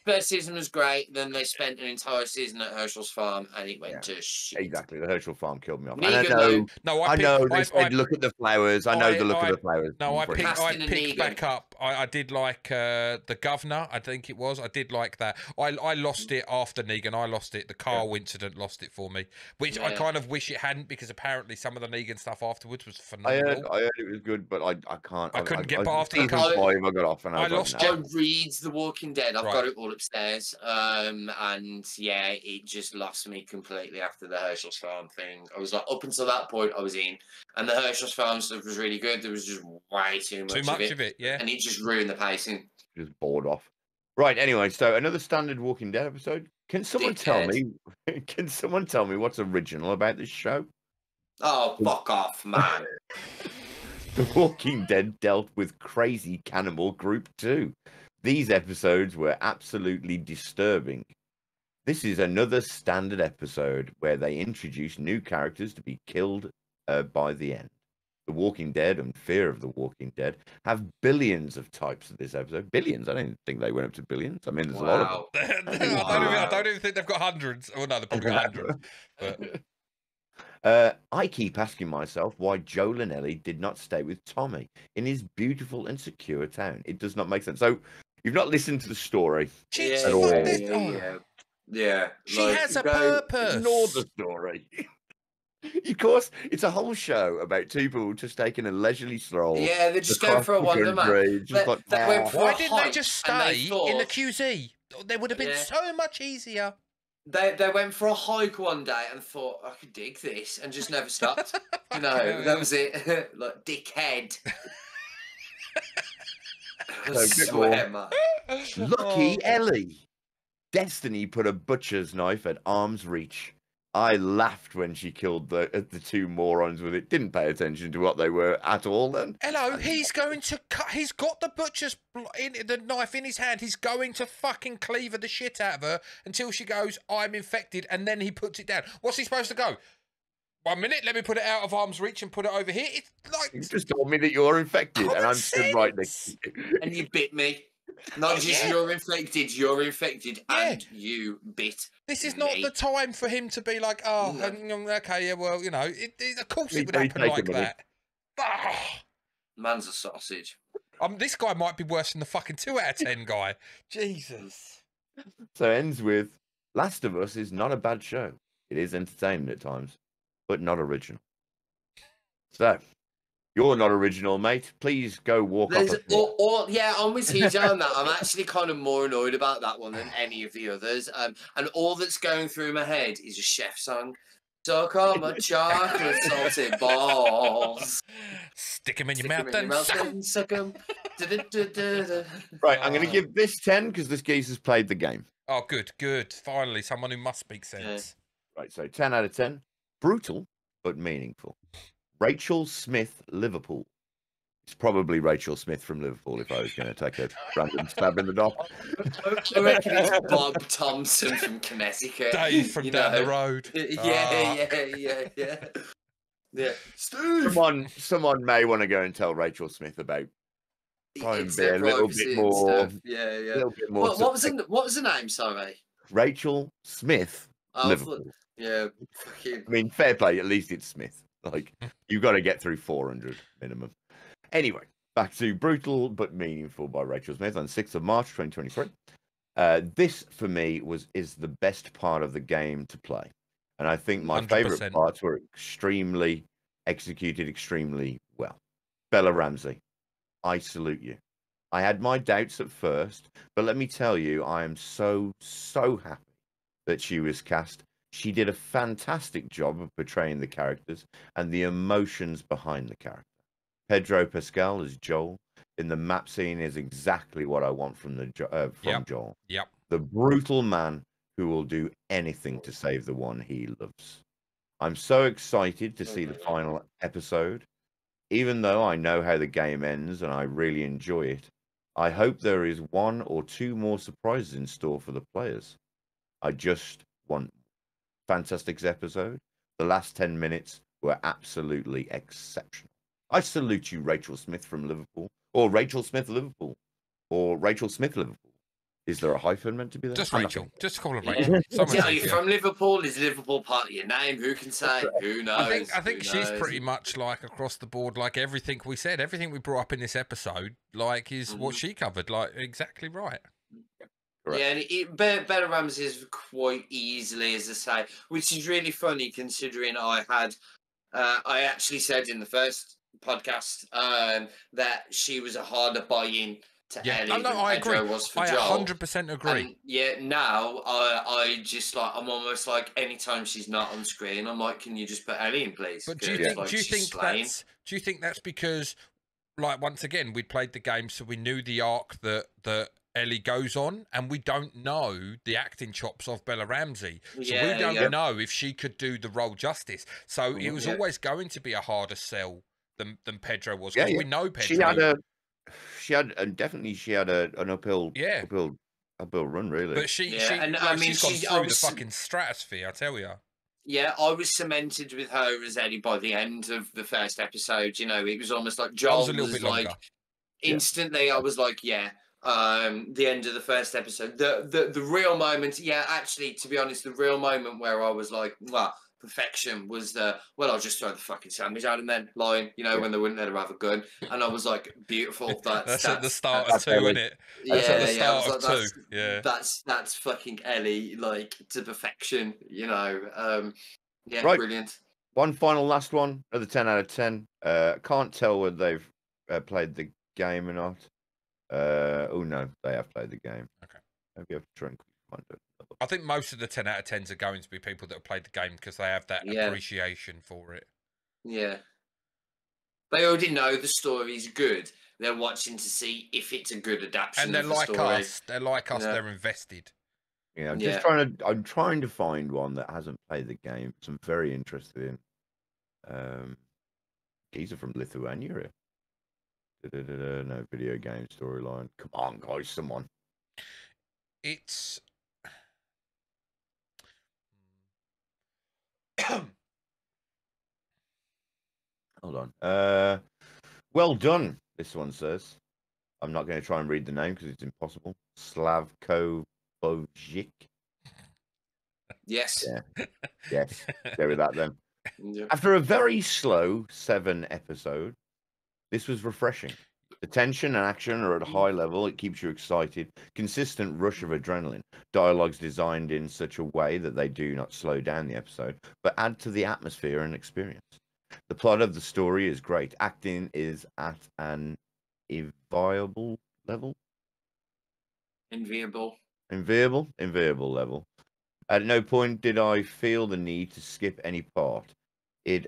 First season was great. Then they spent an entire season at Herschel's farm, and it went to shit. Exactly, the Herschel farm killed me off. I know. They said look at the flowers. I know the look of the flowers. No, I picked back up. I did like the governor. I think it was. I did like that. I lost it after Negan. I lost it. The Carl incident lost it for me, which I kind of wish it hadn't because apparently some of the Negan stuff afterwards was phenomenal. I heard it was good, but I can't. I couldn't get past the Carl. 5. I got off, and I lost. John reads The Walking Dead. I've got it all upstairs. And it just lost me completely after the Herschel's farm thing. I was like, up until that point, I was in, and the Herschel's farm stuff was really good. There was just way too much of it, and it just ruined the pacing. Just bored off. Right. Anyway, so another standard Walking Dead episode. Can someone tell me? Can someone tell me what's original about this show? Oh, fuck off, man. The Walking Dead dealt with crazy cannibal group 2. These episodes were absolutely disturbing. This is another standard episode where they introduce new characters to be killed by the end. The Walking Dead and Fear of the Walking Dead have billions of types of this episode. Billions? I don't think they went up to billions. I mean, there's a lot of them. I don't even think they've got hundreds. Oh, no, they've probably got hundreds. I keep asking myself why Joel and Ellie did not stay with Tommy in his beautiful and secure town. It does not make sense. So you've not listened to the story at all. Yeah. She has a purpose. Ignore the story. Of course, it's a whole show about 2 people just taking a leisurely stroll. Yeah, they're just going for a wonder, man. Why didn't they just stay in the QZ? They would have been so much easier. They went for a hike one day and thought, I could dig this, and just never stopped. No, that was it. Like, dickhead. I swear, man. Lucky Ellie. Destiny put a butcher's knife at arm's reach. I laughed when she killed the 2 morons with it. Didn't pay attention to what they were at all then. Hello, he's going to cut. He's got the butcher's the knife in his hand. He's going to fucking cleaver the shit out of her until she goes, I'm infected, and then he puts it down. What's he supposed to go? 1 minute, let me put it out of arm's reach and put it over here. It's like... You just told me that you're infected, and I'm stood right next to you. And you bit me. Not just you're infected, and you bit. This is not the time for him to be like, okay, yeah, well, you know, of course it would happen like that. Man's a sausage. This guy might be worse than the fucking 2 out of 10 guy. Jesus. So it ends with, Last of Us is not a bad show. It is entertaining at times, but not original. So... You're not original, mate. Please go walk off. I'm with TJ on that. I'm actually kind of more annoyed about that one than any of the others. And all that's going through my head is a chef song. Suck on my chocolate salted balls. Stick them in your mouth and suck them. Right, I'm going to give this 10 because this geezer's played the game. Oh, good. Finally, someone who must speak sense. Yeah. Right, so 10 out of 10. Brutal, but meaningful. Rachel Smith, Liverpool. It's probably Rachel Smith from Liverpool if I was going to take a random stab in the dark. I reckon it's Bob Thompson from Connecticut. Dave from down the road. Yeah. Steve! Someone may want to go and tell Rachel Smith about try and be a little bit more. Yeah. A little bit more. What was the name, sorry? Rachel Smith Liverpool. Yeah, fucking. I mean, fair play. At least it's Smith. Like, you've got to get through 400 minimum. Anyway, back to Brutal but Meaningful by Rachel Smith on 6th of March 2023. This, for me, is the best part of the game to play. And I think my 100%. favorite parts were executed extremely well. Bella Ramsey, I salute you. I had my doubts at first, but let me tell you, I am so happy that she was cast. She did a fantastic job of portraying the characters and the emotions behind the character. Pedro Pascal as Joel in the map scene is exactly what I want from Joel. Yep. The brutal man who will do anything to save the one he loves. I'm so excited to see the final episode. Even though I know how the game ends and I really enjoy it, I hope there is 1 or 2 more surprises in store for the players. I just want fantastic episode. The last 10 minutes were absolutely exceptional. I salute you, Rachel Smith from Liverpool, or Rachel Smith Liverpool, or Rachel Smith Liverpool. Is there a hyphen meant to be there? Just Rachel. Just call her Rachel. Yeah, you're from Liverpool. Is Liverpool part of your name? Who can say? Who knows? I think she's pretty much like across the board, like everything we said, everything we brought up in this episode, like is what she covered, like exactly right. Correct. Yeah, and Bella Ramsey is quite easily, as I say, which is really funny considering I actually said in the first podcast that she was a harder buy-in to Ellie than Pedro was for Joel. I 100% agree. And now I just like, I'm almost like, anytime she's not on screen, I'm like, can you just put Ellie in, please? But do you think that's because, like, once again, we'd played the game, so we knew the arc that Ellie goes on, and we don't know the acting chops of Bella Ramsey, so we don't know if she could do the role justice. So it was always going to be a harder sell than Pedro was, because we know Pedro. She had an uphill run, really. But she's gone through the fucking stratosphere, I tell you. Yeah, I was cemented with her as Ellie by the end of the first episode. You know, it was almost like Joel was a little bit like longer. Instantly. I was like, the end of the first episode, the real moment. Yeah, actually, to be honest, the real moment where I was like, well, perfection was I'll just throw the fucking sandwich at him then, line, when they wouldn't let her have a gun. And I was like, beautiful. That's at the start of 2, isn't it? That's at the start of 2. Yeah. That's fucking Ellie, like, to perfection, right. Brilliant. One final last one of the 10 out of 10. Can't tell whether they've played the game or not. Oh no, they have played the game. Okay. Maybe I have to try and find it. I think most of the 10 out of 10s are going to be people that have played the game because they have that appreciation for it. Yeah. They already know the story's good. They're watching to see if it's a good adaptation. And they're of the like story. us. They're like us. They're invested. Yeah, I'm trying to find one that hasn't played the game. So I'm very interested in. These are from Lithuania. No video game storyline. Come on, guys, someone. It's. Hold on. Well done, this one says. I'm not going to try and read the name because it's impossible. Slavko Bojic. Yes. Yeah. Yes. Go with that then. Yeah. After a very slow 7 episode, this was refreshing. The tension and action are at a high level. It keeps you excited. Consistent rush of adrenaline. Dialogues designed in such a way that they do not slow down the episode, but add to the atmosphere and experience. The plot of the story is great. Acting is at an enviable level. Enviable level. At no point did I feel the need to skip any part. It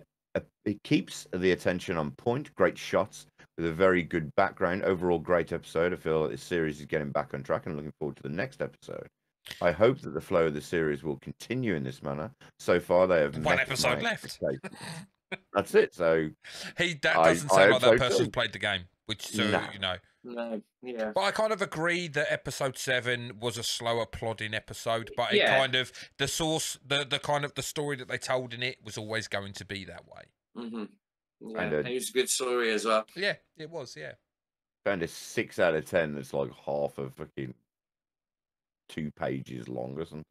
keeps the attention on point. Great shots with a very good background. Overall, great episode. I feel like this series is getting back on track and looking forward to the next episode. I hope that the flow of the series will continue in this manner. So far, they have one episode left. That's it. So that doesn't sound like that person who's played the game, which No, yeah. But I kind of agree that episode 7 was a slower plodding episode, but it kind of the story that they told in it was always going to be that way. Mm-hmm. Yeah, and it was a good story as well. Yeah, it was. Yeah. Found a 6 out of 10 that's like half of fucking 2 pages long or something.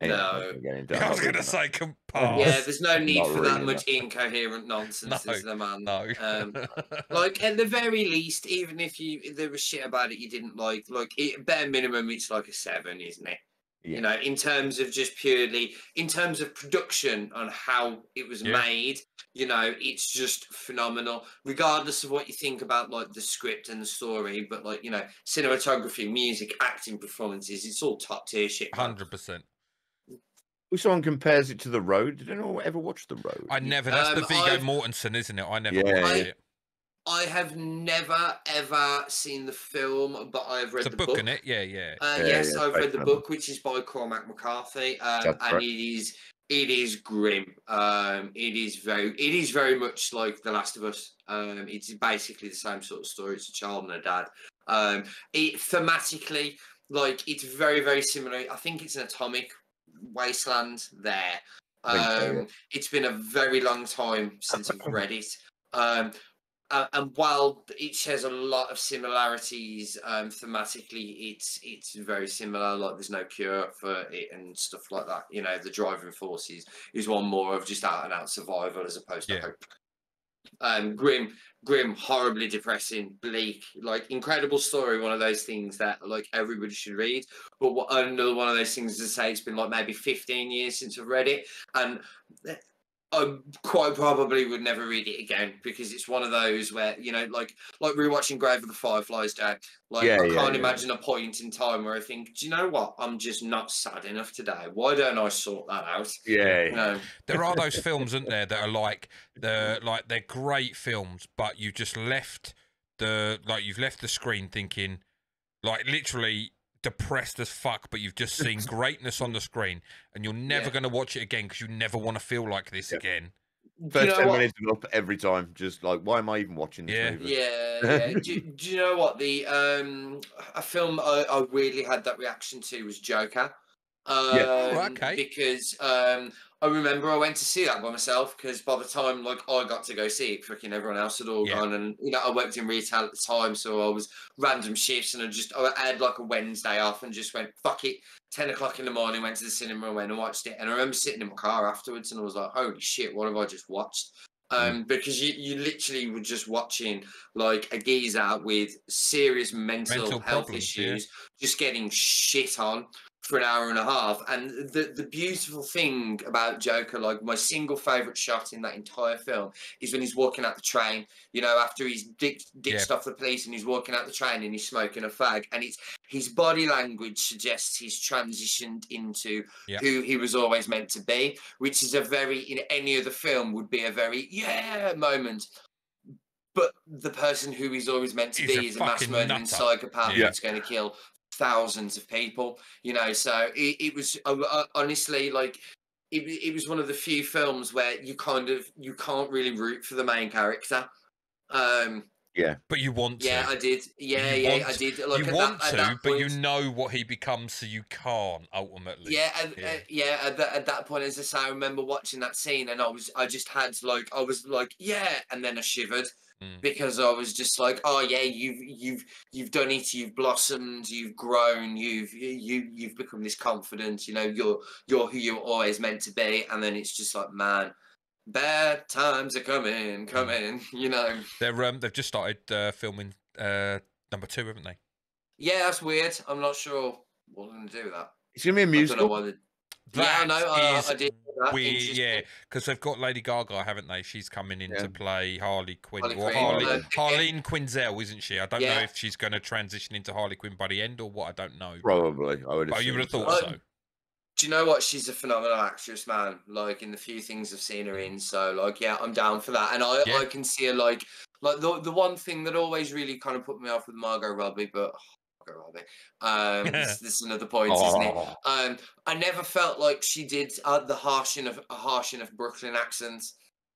Anyway, No. I was going to say, pass. Yeah, there's no need Not for that really, much incoherent nonsense, No, is there, man? no. Like at the very least, even if there was shit about it you didn't like bare minimum, it's like a 7, isn't it? Yeah. You know, in terms of just purely in terms of production on how it was made, you know, it's just phenomenal, regardless of what you think about like the script and the story. But like, you know, cinematography, music, acting, performances, it's all top tier shit. 100%. If someone compares it to The Road, did anyone ever watch The Road? I never. That's the Viggo Mortensen, isn't it? I never watched it. I have never ever seen the film, but I have read the book. It's a book, isn't it? Yeah. Yes, I've read the book, which is by Cormac McCarthy, and it is grim. It is very much like The Last of Us. It's basically the same sort of story. It's a child and a dad. It thematically, like, it's very, very similar. I think it's an atomic wasteland there. It's been a very long time since I've read it. And while it shares a lot of similarities thematically, it's very similar. Like there's no cure for it and stuff like that. You know, the driving force is one more of just out and out survival as opposed to hope. Grim, horribly depressing, bleak, like incredible story. One of those things that like everybody should read. But another one of those things to say, it's been like maybe 15 years since I've read it, and I quite probably would never read it again because it's one of those where, you know, like rewatching Grave of the Fireflies, Dad. Like I can't imagine a point in time where I think, do you know what? I'm just not sad enough today. Why don't I sort that out? Yeah. You know? There are those films, aren't there, that are they're great films, but you just left you've left the screen thinking, like literally depressed as fuck, but you've just seen greatness on the screen and you're never going to watch it again because you never want to feel like this again. First 10 minutes up every time, just like, why am I even watching this movie? Do you know what a film I weirdly had that reaction to was Joker. Because I remember I went to see that by myself because by the time like I got to go see it, freaking everyone else had all gone, and you know I worked in retail at the time, so I was random shifts, and I had like a Wednesday off and just went fuck it. 10 o'clock in the morning, went to the cinema and went and watched it, and I remember sitting in my car afterwards and I was like, holy shit, what have I just watched? Because you literally were just watching like a geezer with serious mental health issues, just getting shit on for an hour and a half. And the beautiful thing about Joker, like my single favourite shot in that entire film is when he's walking out the train, you know, after he's ditched off the police and he's walking out the train and he's smoking a fag, and it's his body language suggests he's transitioned into who he was always meant to be, which is a very, in any other film would be a very moment. But the person who he's always meant to be is a mass murdering psychopath who's going to kill thousands of people, you know. So it was honestly like it was one of the few films where you can't really root for the main character. But you want to. Yeah, I did. I did. Like, you want to, but you know what he becomes, so you can't ultimately. At that point, as I say, I remember watching that scene, and I was like, and then I shivered. Because I was just like, oh yeah, you've done it, you've blossomed, you've grown, you've become this confident, you know, you're who you're always meant to be, and then it's just like, man, bad times are coming, you know. They've just started filming number 2, haven't they? Yeah, that's weird. I'm not sure what I'm gonna do with that. It's gonna be a musical. I did. Yeah, because they've got Lady Gaga, haven't they? She's coming in to play Harley Quinn. Harleen Quinzel, isn't she? I don't know if she's going to transition into Harley Quinn by the end or what. I don't know. Probably, I would. But you would have thought so. Do you know what? She's a phenomenal actress, man. Like in the few things I've seen her in, so like, yeah, I'm down for that. And I can see her like the one thing that always really kind of put me off with Margot Robbie, but. This is another point, isn't it? I never felt like she did the harsh enough Brooklyn accent,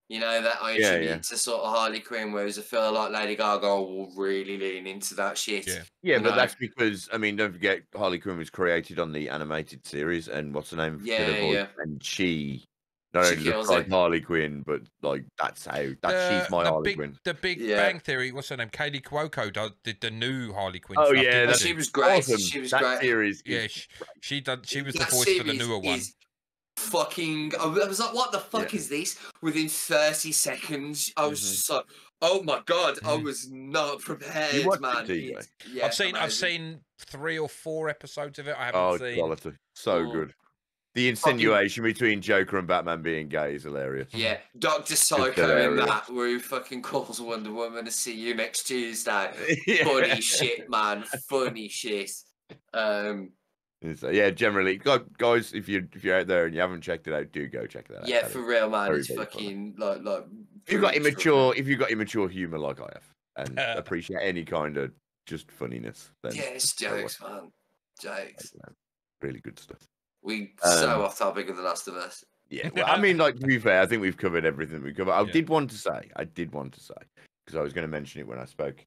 you know, that I attribute to sort of Harley Quinn, whereas I feel like Lady Gaga will really lean into that shit. Yeah, but that's because, I mean, don't forget, Harley Quinn was created on the animated series, and what's her name? And she not She only looks kills like it. Harley Quinn, but like she's my Harley Quinn. The Big Bang Theory. What's her name? Kaylee Cuoco did the new Harley Quinn. Oh stuff, yeah, didn't she was great. awesome. She was that great. Series Yeah, is she was the That voice for the series newer one. is fucking. I was like, what the fuck is this? Within 30 seconds, I was just like, oh my god, I was not prepared, You watched man. it, Yeah, I've seen 3 or 4 episodes of it. I Oh, haven't seen. quality. So good. The insinuation between Joker and Batman being gay is hilarious. Yeah, Dr. Psycho in that, where he fucking calls Wonder Woman to see you next Tuesday. Funny shit, man. Funny shit. Yeah, generally, guys, if you're out there and you haven't checked it out, do go check that out. Yeah, for real, man. Very, It's very fucking like. If you've got immature humor like I have, and appreciate any kind of just funniness, then yeah, it's jokes, man. Jokes. Really good stuff. We so off topic of The Last of Us. Yeah, well, I mean, like, to be fair, I think we've covered everything we covered. I did want to say, because I was going to mention it when I spoke.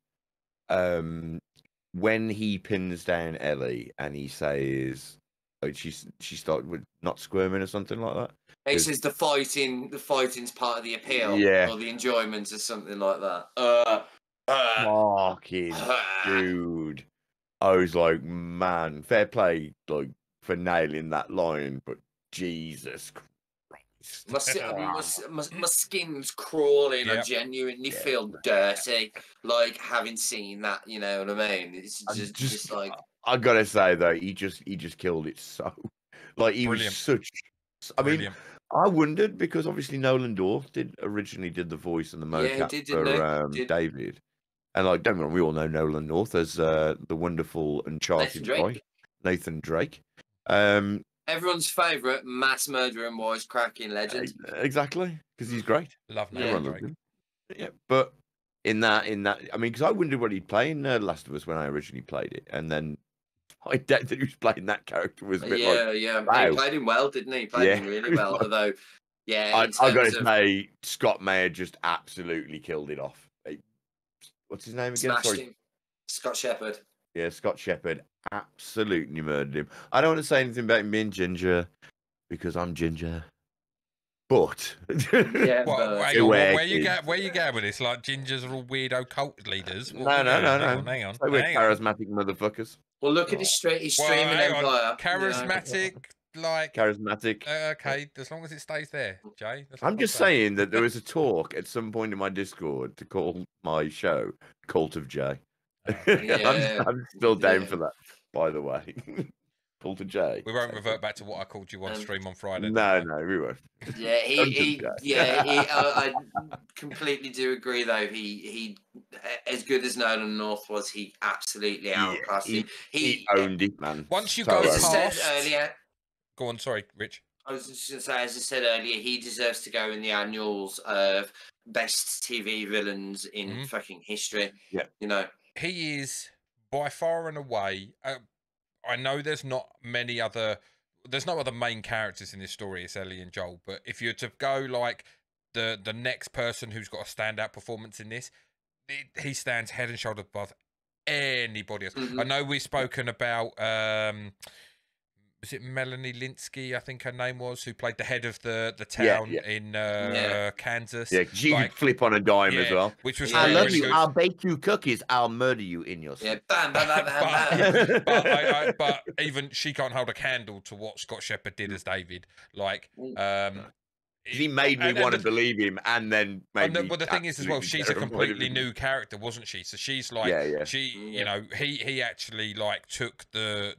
When he pins down Ellie and he says, like, she started with not squirming or something like that. He says the fighting's part of the appeal, Yeah, or the enjoyment, or something like that. Fucking dude, I was like, man, fair play, like, for nailing that line, but Jesus Christ. My skin's crawling. I genuinely feel dirty, like, having seen that. You know what I mean? It's just like, I gotta say though, he just killed it so. Like, he was such. I mean, I wondered, because obviously Nolan North originally did the voice and the mocap for David, and like, don't get me wrong, we all know Nolan North as the wonderful Uncharted guy, Nathan Drake. Everyone's favourite mass murderer and wisecracking legend. Exactly, because he's great. Love Nathan Drake. Yeah, but in that, I mean, because I wondered what he'd play in Last of Us when I originally played it, and then I doubt that he was playing that character was a bit He played him well, didn't he? He played him really well, although, I got to say, Scott Mayer just absolutely killed it off. What's his name again? Sorry, Scott Shepherd. Yeah, Scott Shepherd absolutely murdered him. I don't want to say anything about him being ginger, because I'm ginger. But where you going with this? Like, gingers are all weirdo cult leaders? No. Hang on. So we're charismatic motherfuckers. Well, look at his streaming empire. Charismatic, charismatic. Okay, as long as it stays there, Jay. I'm just saying that there was a talk at some point in my Discord to call my show Cult of Jay. I'm still down for that, by the way. Cult of Jay. We won't revert back to what I called you on stream on Friday. No, we won't. Yeah, I completely do agree. Though he as good as Nolan North was, he absolutely outclassed him. He owned it, man. Once you go past, earlier. Go on, sorry, Rich. I was just going to say, as I said earlier, he deserves to go in the annuals of best TV villains in fucking history. Yeah, you know, he is by far and away. I know there's no other main characters in this story. It's Ellie and Joel. But if you're to go like the next person who's got a standout performance in this, he stands head and shoulders above anybody else. I know we've spoken about was it Melanie Linsky, I think her name was, who played the head of the town in Kansas. Yeah, she could flip on a dime as well. Which was I love you. Good. I'll bake you cookies. I'll murder you in your sleep. Yeah, bam. But even she can't hold a candle to what Scott Shepherd did as David. Like, he made me want to believe him, and then made me. Well, the thing is as well, she's a completely new character, wasn't she? So she's like, you know, he actually like took the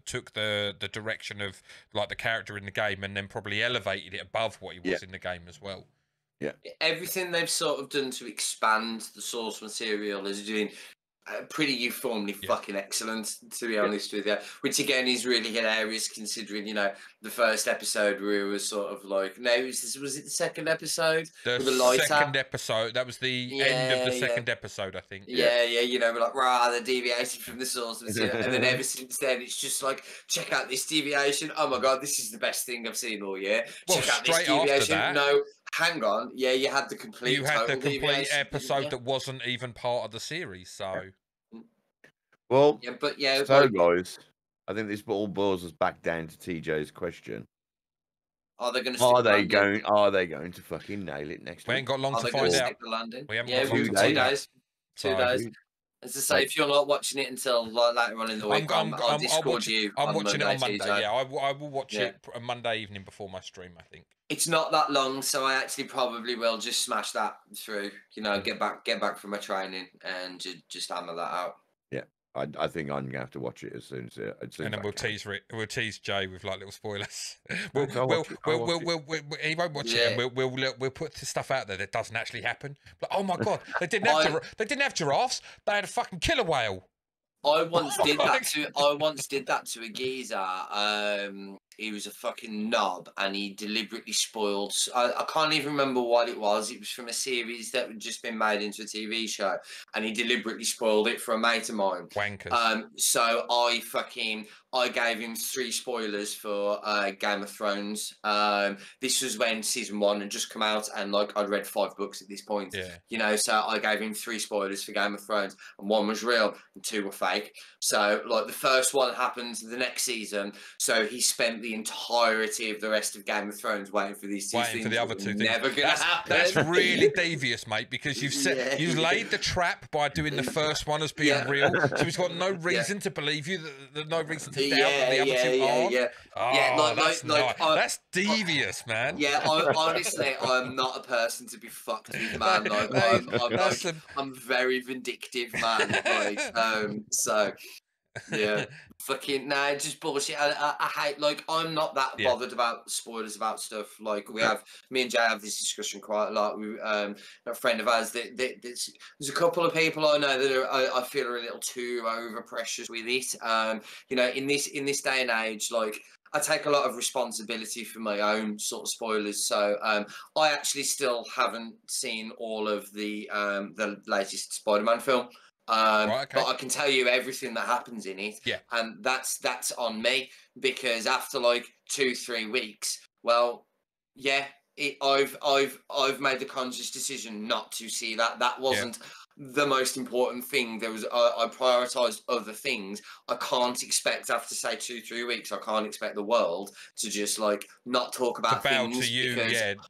direction of like the character in the game, and then probably elevated it above what he was in the game as well. Yeah, everything they've sort of done to expand the source material is doing pretty uniformly fucking excellent, to be honest with you. Which again is really hilarious, considering, you know, the first episode where it was sort of like, was it the second episode? The second episode, that was the end of the second episode, I think. Yeah, you know, we're like, they're deviating from the source material. And then ever since then, it's just like, check out this deviation. Oh my God, this is the best thing I've seen all year. Check out this deviation. No, hang on. Yeah, you had the complete episode that wasn't even part of the series, so... Well, so guys, I think this all boils us back down to TJ's question. Are they going to? Are they going? Are they going to fucking nail it next week? We ain't got long Are to they going find to out. stick the landing? We haven't Yeah, got long to 2 find out. days. 2 So, days. As I say, if you're not watching it until like later on in the week, I'll Discord you. I'm watching it on Monday. Monday. Yeah, I will watch it a Monday evening before my stream, I think. It's not that long, so I actually probably will just smash that through. You know, get back from my training and just hammer that out. Yeah, I think I'm gonna have to watch it as soon as and then we'll tease Jay with like little spoilers. He won't watch it, and we'll put the stuff out there that doesn't actually happen. But oh my god, they didn't have giraffes. They had a fucking killer whale. I once did that to a geezer. He was a fucking knob, and he deliberately spoiled. I can't even remember what it was. It was from a series that had just been made into a TV show, and he deliberately spoiled it for a mate of mine. Wankers. So I gave him 3 spoilers for Game of Thrones. This was when season 1 had just come out, and like I'd read 5 books at this point. Yeah. You know, so I gave him 3 spoilers for Game of Thrones, and 1 was real and 2 were fake. So like the first one happened the next season, so he spent the entirety of the rest of Game of Thrones waiting for these 2 things. Waiting for the other 2 things. Never gonna happen. That's really devious, mate, because you've laid the trap by doing the first one as being real. So he's got no reason to believe you. There's no reason to doubt that the other 2 are. That's devious, man. Yeah, honestly, I'm not a person to be fucked with, man. Like, I'm very vindictive, man. Like, so yeah, fucking nah, just bullshit. I hate, like, I'm not that bothered about spoilers about stuff. Like, me and Jay have this discussion quite a lot. We a friend of ours there's a couple of people I know that I feel are a little too over precious with it. You know, in this day and age, like, I take a lot of responsibility for my own sort of spoilers. So I actually still haven't seen all of the latest Spider-Man film. But I can tell you everything that happens in it. Yeah. And that's on me, because after like 2-3 weeks, well, yeah, I've made the conscious decision not to see that. That wasn't the most important thing. There was I prioritized other things. I can't expect after say 2-3 weeks. I can't expect the world to just like not talk about things to you,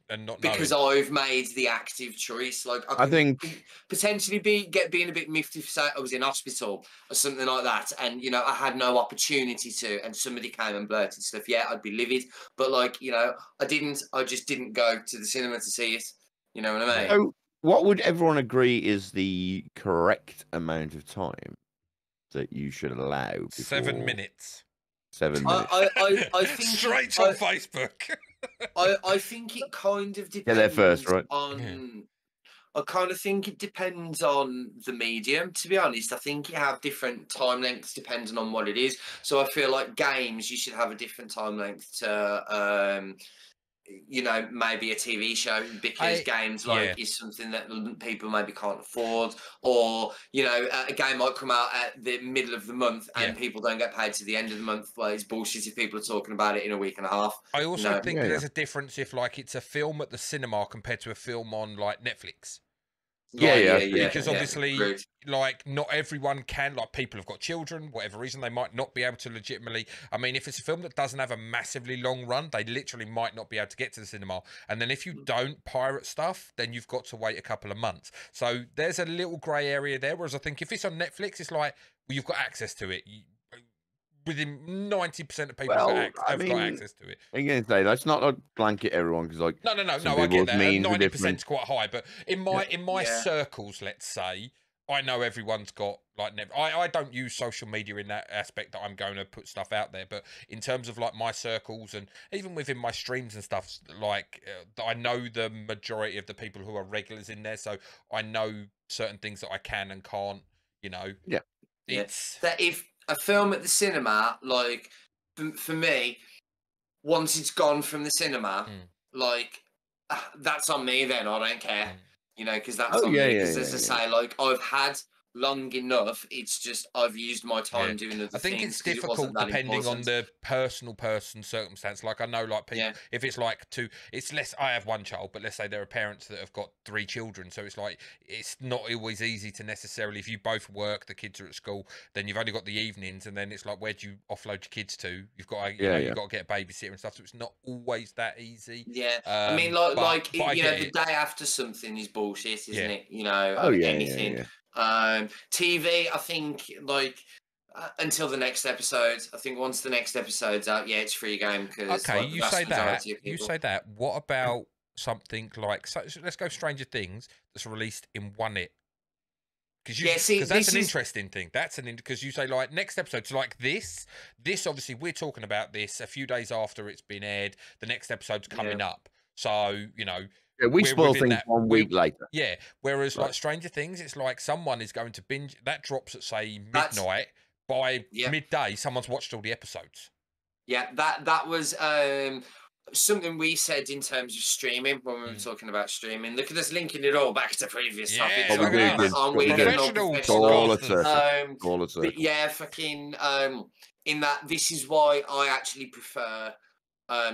and not because I've made the active choice. Like I think potentially being a bit miffed if say I was in hospital or something like that, and you know I had no opportunity to, and somebody came and blurted stuff. Yeah, I'd be livid, but like you know I just didn't go to the cinema to see it. You know what I mean? So, what would everyone agree is the correct amount of time that you should allow? 7 minutes. 7 minutes. I think straight on Facebook. I think it kind of depends. Get there first, right? I kind of think it depends on the medium, to be honest. I think you have different time lengths depending on what it is. So I feel like games, you should have a different time length to, you know, maybe a TV show, because games is something that people maybe can't afford, or you know, a game might come out at the middle of the month and people don't get paid to the end of the month. Well, it's bullshit if people are talking about it in a week and a half. I also think there's a difference if like it's a film at the cinema compared to a film on like Netflix. Because obviously, like, not everyone can. Like, people have got children, whatever reason, they might not be able to legitimately. I mean, if it's a film that doesn't have a massively long run, they literally might not be able to get to the cinema. And then if you don't pirate stuff, then you've got to wait a couple of months. So there's a little grey area there. Whereas I think if it's on Netflix, it's like, well, you've got access to it. Within 90% of people have got access to it. Again, let's not like blanket everyone, because like no, I get that. 90% is quite high, but in my circles, let's say, I know everyone's got like. I don't use social media in that aspect that I'm going to put stuff out there, but in terms of like my circles and even within my streams and stuff, like I know the majority of the people who are regulars in there, so I know certain things that I can and can't. You know. Yeah. It's that if a film at the cinema, like for me, once it's gone from the cinema, like that's on me. Then I don't care, you know, because that's on me. Because as I say, like I've had long enough. It's just I've used my time doing other things. I think it's difficult depending on the person circumstance. Like I know, like people, if it's like it's less. I have one child, but let's say there are parents that have got 3 children, so it's like it's not always easy to necessarily. If you both work, the kids are at school, then you've only got the evenings, and then it's like where do you offload your kids to? You've got to, you've got to get a babysitter and stuff. So it's not always that easy. Yeah, I mean, like you know, the day after something is bullshit, isn't it? You know, anything. TV, I think, like until the next episode. I think once the next episode's out, it's free game. Because like, you say that. You say that. What about something like? So let's go Stranger Things that's released in one hit. Because that's an interesting thing. Because you say like next episode, so like this obviously we're talking about this a few days after it's been aired. The next episode's coming up, so you know. Yeah, we spoil things 1 week later. Yeah, whereas like Stranger Things, it's like someone is going to binge. That drops at say midnight. By midday, someone's watched all the episodes. Yeah, that was something we said in terms of streaming when we were talking about streaming. Look at us linking it all back to previous topics. Professional. Yeah, fucking. In that, this is why I actually prefer.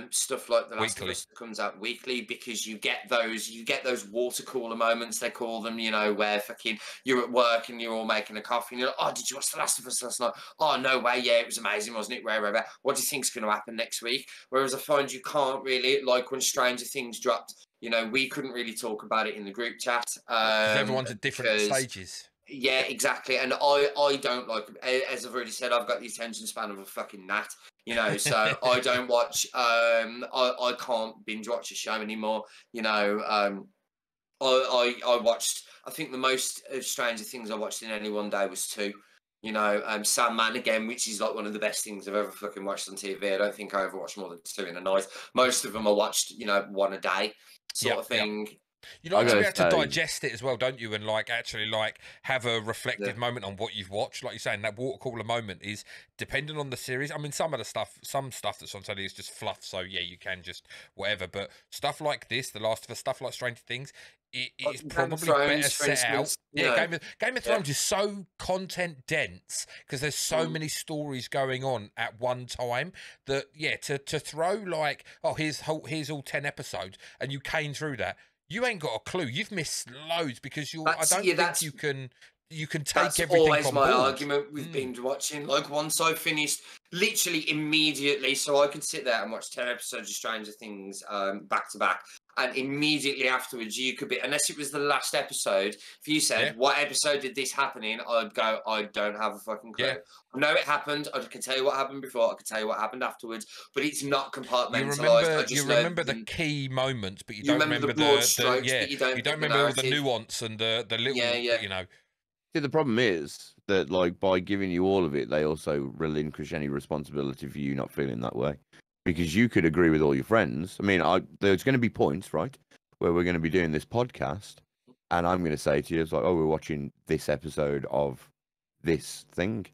Stuff like The Last of Us that comes out weekly, because you get those water cooler moments, they call them, you know, where fucking you're at work and you're all making a coffee and you're like, oh, did you watch The Last of Us last night? Oh, no way, yeah, it was amazing, wasn't it? Rare. What do you think's going to happen next week? Whereas I find you can't really, like when Stranger Things dropped, you know, we couldn't really talk about it in the group chat. Everyone's at different stages. Yeah, exactly. And I don't like, as I've already said, I've got the attention span of a fucking gnat, you know, so I don't watch, I can't binge watch a show anymore, you know. I watched, I think the most Stranger Things I watched in any one day was 2, you know, Sandman again, which is like one of the best things I've ever fucking watched on TV. I don't think I ever watched more than 2 in a night. Most of them I watched, you know, 1 a day sort of thing. You like to be able to digest it as well, don't you? And like actually like have a reflective moment on what you've watched. Like you're saying, that water cooler moment is dependent on the series. I mean, some stuff that's on telly is just fluff, so yeah, you can just whatever. But stuff like this, The Last of Us, stuff like Stranger Things, it's probably better set out. Yeah, Game of Thrones is so content dense because there's so many stories going on at one time that to throw like, oh, here's all 10 episodes and you cane through that. You ain't got a clue. You've missed loads because I don't think you can take everything on board. That's always my argument with binge watching. Like once I finished, literally immediately, so I could sit there and watch 10 episodes of Stranger Things back to back. And immediately afterwards, you could be, unless it was the last episode, if you said, what episode did this happen in? I'd go, I don't have a fucking clue. I know it happened. I can tell you what happened before. I can tell you what happened afterwards. But it's not compartmentalised. You remember the key moments, but you don't remember the broad strokes. You don't remember all the nuance and the little, you know. See, the problem is that, like, by giving you all of it, they also relinquish any responsibility for you not feeling that way. Because you could agree with all your friends. I mean, there's going to be points, right, where we're going to be doing this podcast, and I'm going to say to you, it's like, oh, we're watching this episode of this thing.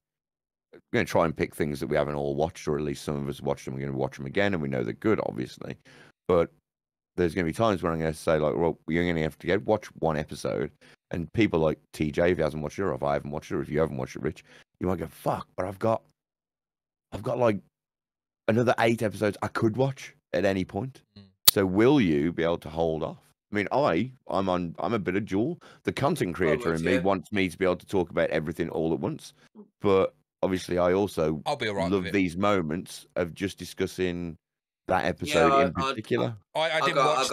We're going to try and pick things that we haven't all watched, or at least some of us watched them. We're going to watch them again, and we know they're good, obviously. But there's going to be times when I'm going to say, like, well, you're going to have to watch one episode, and people like TJ, if he hasn't watched it, or if I haven't watched it, or if you haven't watched it, Rich, you might go, fuck, but I've got like another 8 episodes I could watch at any point. So will you be able to hold off? I mean, I'm a bit of dual. The content creator in me wants me to be able to talk about everything all at once. But obviously I also love these moments of just discussing that episode in particular. I didn't watch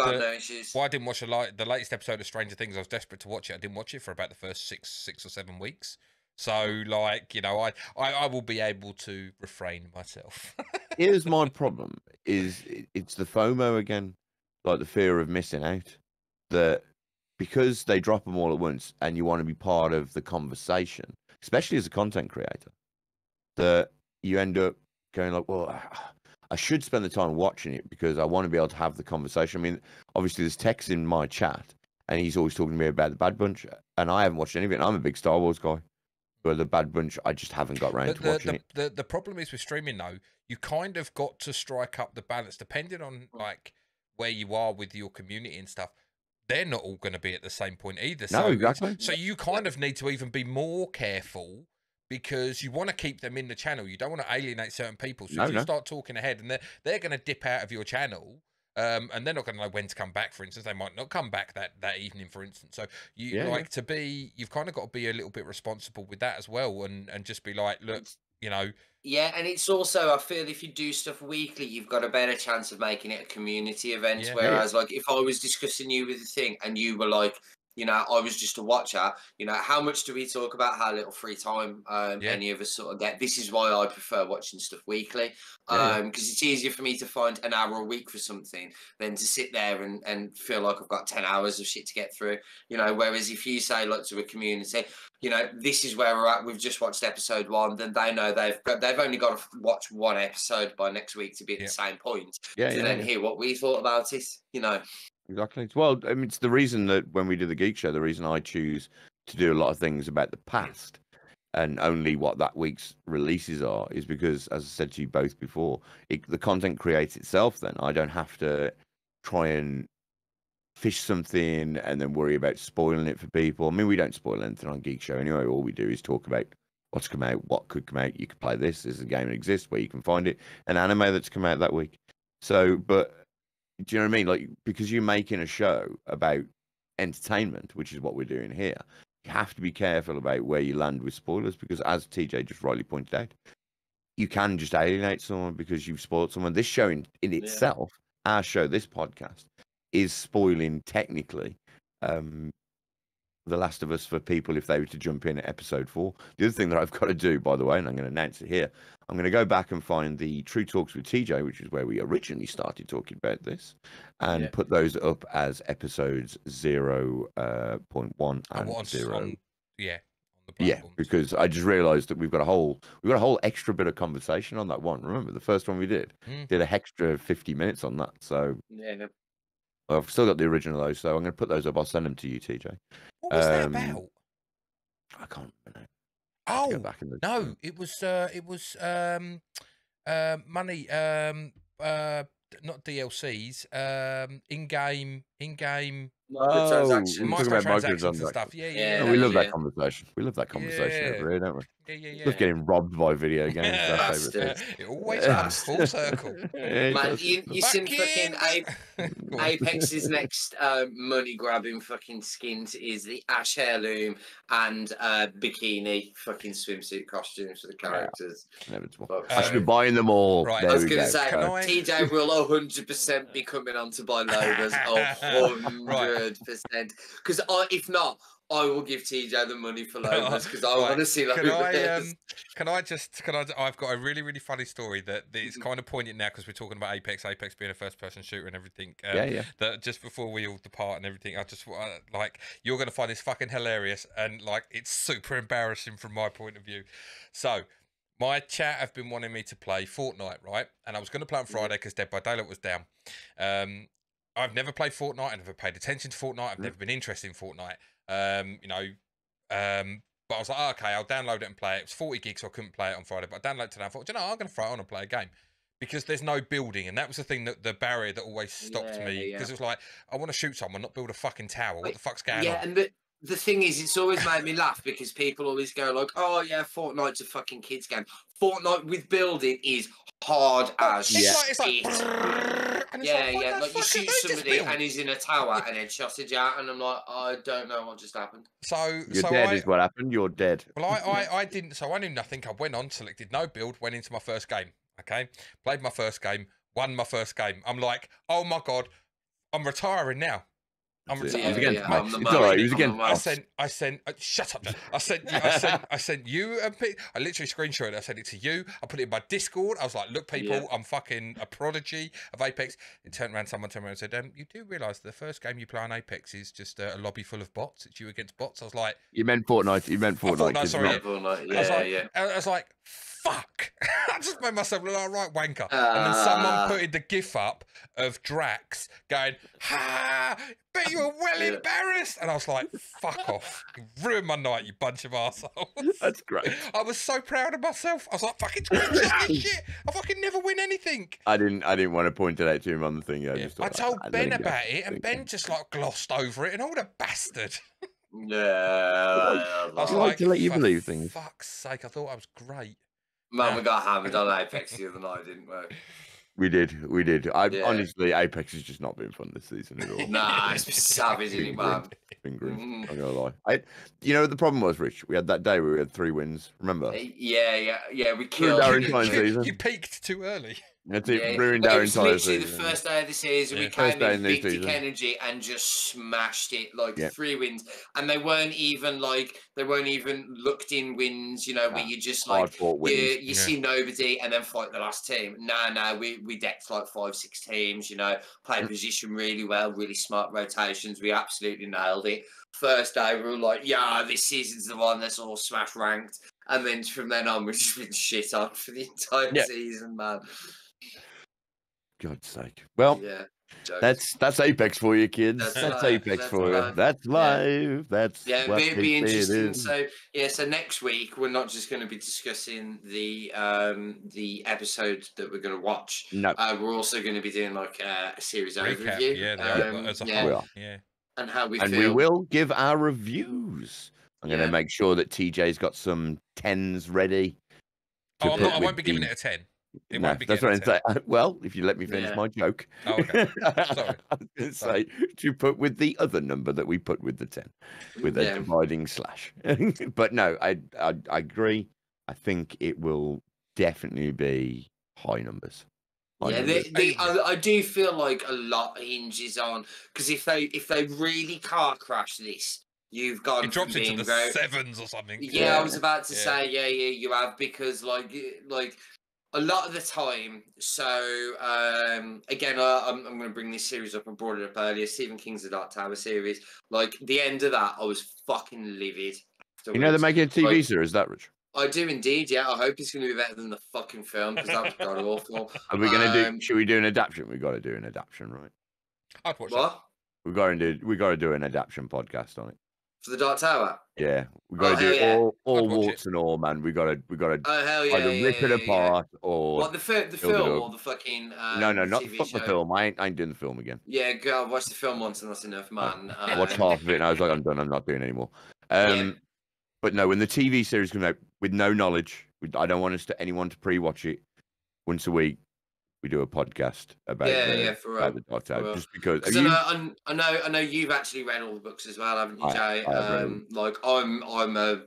the latest episode of Stranger Things. I was desperate to watch it. I didn't watch it for about the first six or 7 weeks. So, like, you know, I will be able to refrain myself. Here's my problem, it's the FOMO again, like the fear of missing out. That because they drop them all at once and you want to be part of the conversation, especially as a content creator, that you end up going like, well, I should spend the time watching it because I want to be able to have the conversation. I mean, obviously there's Tex in my chat and he's always talking to me about the Bad Bunch and I haven't watched any of it. I'm a big Star Wars guy. But the Bad Bunch, I just haven't got around to watching it. The problem is with streaming, though, you kind of got to strike up the balance, depending on like where you are with your community and stuff. they're not all going to be at the same point either. No, So exactly. So you kind of need to even be more careful, because you want to keep them in the channel. You don't want to alienate certain people. So if you start talking ahead, and they're going to dip out of your channel, and they're not going to know when to come back. For instance, they might not come back that evening, for instance. So you've kind of got to be a little bit responsible with that as well, and just be like, look, you know. Yeah, and it's also, I feel if you do stuff weekly, you've got a better chance of making it a community event. Yeah. Whereas, like, if I was discussing you with a thing and you were like, you know, I was just a watcher, you know, how much do we talk about how little free time any of us sort of get? This is why I prefer watching stuff weekly, because it's easier for me to find an hour a week for something than to sit there and feel like I've got 10 hours of shit to get through, you know. Whereas if you say, like, to a community, you know, this is where we're at, we've just watched episode 1, then they know they've only got to watch one episode by next week to be at the same point to then hear what we thought about it, you know. Exactly. Well, I mean, it's the reason that when we do the Geek Show, the reason I choose to do a lot of things about the past and only what that week's releases are is because, as I said to you both before, the content creates itself then. I don't have to try and fish something and then worry about spoiling it for people. I mean, we don't spoil anything on Geek Show anyway. All we do is talk about what's come out, what could come out. You can play this. There's a game that exists where you can find it, an anime that's come out that week. So, but do you know what I mean? Like, because you're making a show about entertainment, which is what we're doing here, you have to be careful about where you land with spoilers, because as TJ just rightly pointed out, you can just alienate someone because you've spoiled someone. This show in itself, our show, this podcast, is spoiling technically The Last of Us for people if they were to jump in at episode 4. The other thing that I've got to do, by the way, and I'm going to announce it here, I'm going to go back and find the True Talks with TJ, which is where we originally started talking about this, and put those up as episodes 0.1 and 0. Yeah, because I just realised that we've got a whole extra bit of conversation on that one. Remember the first one we did an extra 50 minutes on that. So I've still got the original though, so I'm going to put those up. I'll send them to you, TJ. What was that about? I can't remember. Oh no, it was money, not DLCs, in-game. Microtransactions and stuff. Yeah. We love that conversation. We love that conversation over here, don't we? Yeah. Just getting robbed by video games. It always comes full circle. Man, you seen fucking Apex's next money grabbing fucking skins is the Ash heirloom and bikini fucking swimsuit costumes for the characters. I should be buying them all. Right. I was going to say, TJ will 100% be coming on to buy logos. 100%. Because if not, I will give TJ the money for logos because I want to see logos. I've got a really, really funny story that is kind of poignant now because we're talking about Apex being a first-person shooter and everything. That just before we all depart and everything, I just you're going to find this fucking hilarious and it's super embarrassing from my point of view. So my chat have been wanting me to play Fortnite, right? And I was going to play on Friday because Dead by Daylight was down. I've never played Fortnite. I've never paid attention to Fortnite. I've never been interested in Fortnite. But I was like, okay, I'll download it and play it. It was 40 gigs, so I couldn't play it on Friday. But I downloaded it and I thought, I'm going to throw it on and play a game. Because there's no building. And that was the thing, the barrier that always stopped me. Because it was like, I want to shoot someone, not build a fucking tower. What the fuck's going on? Yeah, and the thing is, it's always made me laugh because people always go like, oh yeah, Fortnite's a fucking kids game. Fortnite with building is hard as shit. Like like you shoot somebody and he's in a tower and then shotted you out, and I'm like, I don't know what just happened. You're dead is what happened. You're dead. Well, I didn't. So I knew nothing. I went on, selected no build, went into my first game. Okay, played my first game, won my first game. I'm like, oh my god, I'm retiring now. He was against I sent shut up. I sent you a pic. I literally screenshot it. I sent it to you. I put it in my Discord. I was like, look, people, I'm fucking a prodigy of Apex. Someone turned around and said, you do realise the first game you play on Apex is just a lobby full of bots. It's you against bots. I was like, you meant Fortnite. You meant Fortnite. Fortnite. I was like, fuck. I just made myself look like a right wanker. And then someone put the gif up of Drax going, ha, but you were well embarrassed. And I was like, fuck off. You ruined my night, you bunch of arseholes. That's great. I was so proud of myself. I was like, fucking screenshot this shit. I fucking never win anything. I didn't want to point it out to him on the thing. I told Ben about it, and Ben just like glossed over it, and all the bastard. Yeah. I was like to let you believe things. Fuck's sake, I thought I was great. Man, we got hammered on Apex the other night, didn't we? We did. Honestly, Apex has just not been fun this season at all. Nah, it's been savage, isn't it, man? It's been grim. I'm gonna lie. You know what the problem was, Rich? We had that day where we had 3 wins. Remember? Yeah. We killed our entire season. You peaked too early. That's it. Ruined our entire season. Literally the first day of the season, we came in big dick energy and just smashed it. Like 3 wins, and they weren't even looked in wins. You know, where you just like you see nobody and then fight the last team. No, we decked like 5-6 teams. You know, played position really well, really smart rotations. We absolutely nailed it. First day, we were like, yeah, this season's the one that's all smash ranked, and then from then on, we've just been shit on for the entire season, man. God's sake. Well, that's Apex for you, kids. That's Apex for you. That's live. That's it'll be interesting. So next week we're not just going to be discussing the episode that we're going to watch. No, we're also going to be doing like a series recap, overview. As a whole. And how we and feel. We will give our reviews. I'm going to make sure that TJ's got some 10s ready. I won't be giving it a 10. That's what I'm saying. Well, if you let me finish my joke. Oh, okay. Sorry. I was going to say to put with the other number that we put with the 10, with a dividing slash. But no, I agree. I think it will definitely be high numbers. I do feel like a lot hinges on, because if they really car crash this, you've gone. It drops into the 7s or something. Yeah, I was about to say you have, because like a lot of the time. So again, I'm going to bring this series up. I brought it up earlier. Stephen King's The Dark Tower series. Like the end of that, I was fucking livid. You know they're making a TV series, that Rich? I do indeed, yeah. I hope it's going to be better than the fucking film, because that was god awful. Are we going to do? Should we do an adaptation? We got to do an adaptation, right? I'd watch what? We got to do an adaptation podcast on it. For The Dark Tower. Yeah, we got to do all warts and all, man. We got to. Oh hell yeah! Either rip it apart or what, the film or the fucking no, not TV fuck show. The film. I ain't doing the film again. Yeah, go watch the film once and that's enough, man. I watched half of it and I was like, I'm done. I'm not doing it anymore. But no, when the TV series comes out with no knowledge, I don't want anyone to pre-watch it. Once a week, we do a podcast about the Dark Tower, just because. I know you've actually read all the books as well, haven't you, Jay? Like I'm a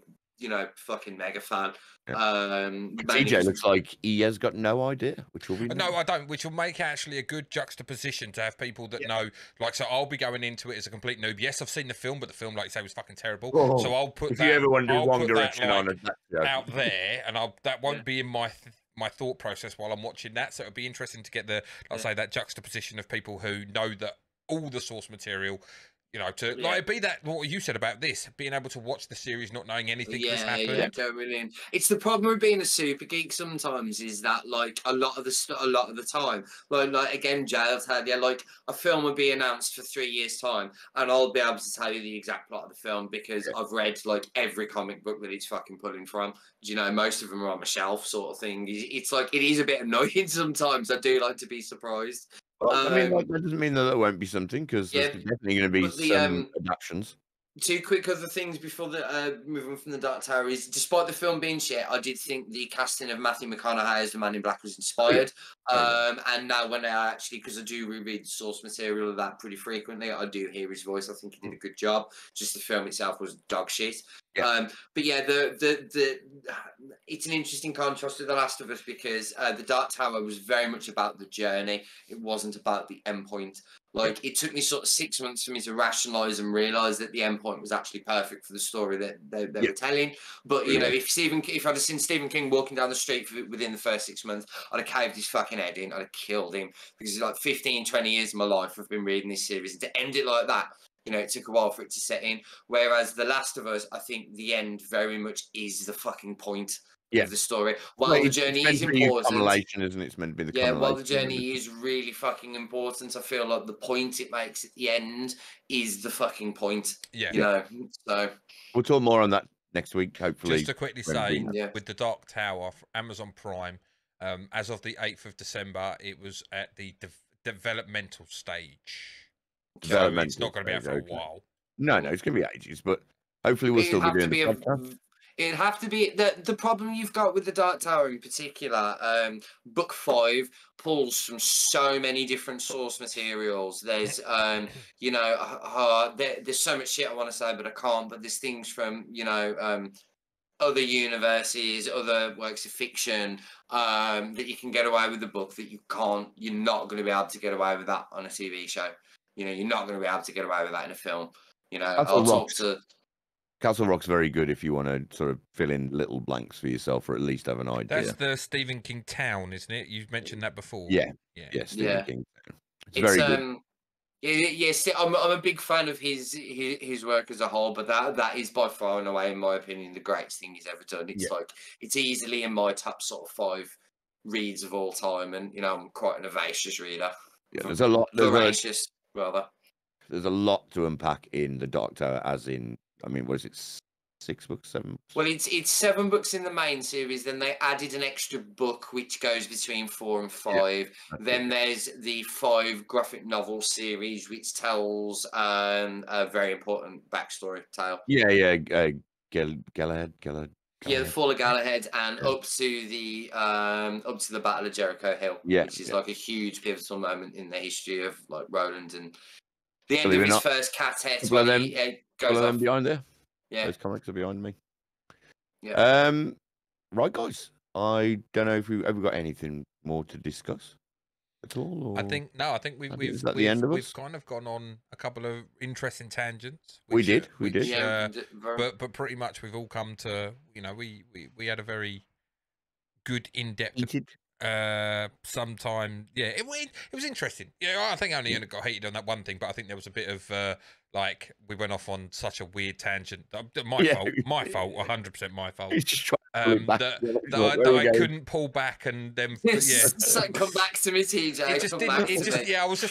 fucking mega fan. Yeah. TJ looks like he has got no idea, which will be no, I don't. Which will make actually a good juxtaposition to have people that know. Like, so I'll be going into it as a complete noob. Yes, I've seen the film, but the film, like you say, was fucking terrible. Oh, so I'll put if you ever want to do One Direction on it, out there, and that won't be in my thought process while I'm watching that. So it'll be interesting to get that juxtaposition of people who know that all the source material. You know, like be that what you said about this, being able to watch the series not knowing anything that's happened. Yeah, totally. It's the problem with being a super geek sometimes is that like a lot of the time, like again, Jay, I'll tell you, like a film will be announced for 3 years' time, and I'll be able to tell you the exact plot of the film because I've read like every comic book that it's fucking pulling from. You know, most of them are on my shelf, sort of thing. It's like it is a bit annoying sometimes. I do like to be surprised. Well, I mean, like, that doesn't mean that there won't be something, because there's definitely going to be some adaptations. 2 quick other things before moving from The Dark Tower is, despite the film being shit, I did think the casting of Matthew McConaughey as the Man in Black was inspired. And now when I actually, because I do reread the source material of that pretty frequently, I do hear his voice. I think he did a good job. Just the film itself was dog shit. Yeah. But yeah, it's an interesting contrast to The Last of Us, because The Dark Tower was very much about the journey. It wasn't about the end point. Like, it took me sort of 6 months for me to rationalise and realise that the end point was actually perfect for the story that they were telling. But, you know, if I'd have seen Stephen King walking down the street within the first 6 months, I'd have caved his fucking head in. I'd have killed him. Because like 15, 20 years of my life I've been reading this series. And to end it like that, you know, it took a while for it to set in. Whereas The Last of Us, I think the end very much is the fucking point. of the story. While the journey is important, isn't it? It's meant to be the yeah. While the journey is really fucking important, I feel like the point it makes at the end is the fucking point. Yeah, you know. So we'll talk more on that next week, hopefully. Just to quickly say, with the Dark Tower, Amazon Prime, as of the 8th of December, it was at the developmental stage. So it's not going to be out for a while. No, it's going to be ages, but hopefully we'll still be doing the podcast. It'd have to be the problem you've got with the Dark Tower in particular. Book 5 pulls from so many different source materials. There's there's so much shit I want to say, but I can't. But there's things from other universes, other works of fiction that you can get away with the book that you can't. You're not going to be able to get away with that on a TV show. You're not going to be able to get away with that in a film. I'll talk to. Castle Rock's very good if you want to sort of fill in little blanks for yourself, or at least have an idea. That's the Stephen King town, isn't it? You've mentioned that before. Yeah. Stephen King. It's very good. Yes, I'm a big fan of his work as a whole, but that is by far and away, in my opinion, the greatest thing he's ever done. It's it's easily in my top sort of 5 reads of all time, and I'm quite an voracious reader. Yeah, there's a lot. Voracious, rather. There's a lot to unpack in the Dark Tower, as in. I mean, what is it? 6 books, 7 books? Well, it's 7 books in the main series. Then they added an extra book which goes between 4 and 5. Then there's the 5 graphic novel series which tells a very important backstory tale. Galahad. Yeah, the Fall of Galahad, and up to the Battle of Jericho Hill, which is like a huge pivotal moment in the history of like Roland and the end of his first quartet. Goes them behind there. Yeah, those comics are behind me. Yeah. Right, guys. I don't know if we've got anything more to discuss at all. Or... I think we've kind of gone on a couple of interesting tangents. We did. Yeah, but pretty much we've all come to we had a very good in-depth. Sometime, it was interesting. Yeah, I think I only got hated on that one thing, but I think there was a bit of we went off on such a weird tangent. My fault, 100% my fault. That I couldn't pull back and then come back to me, TJ.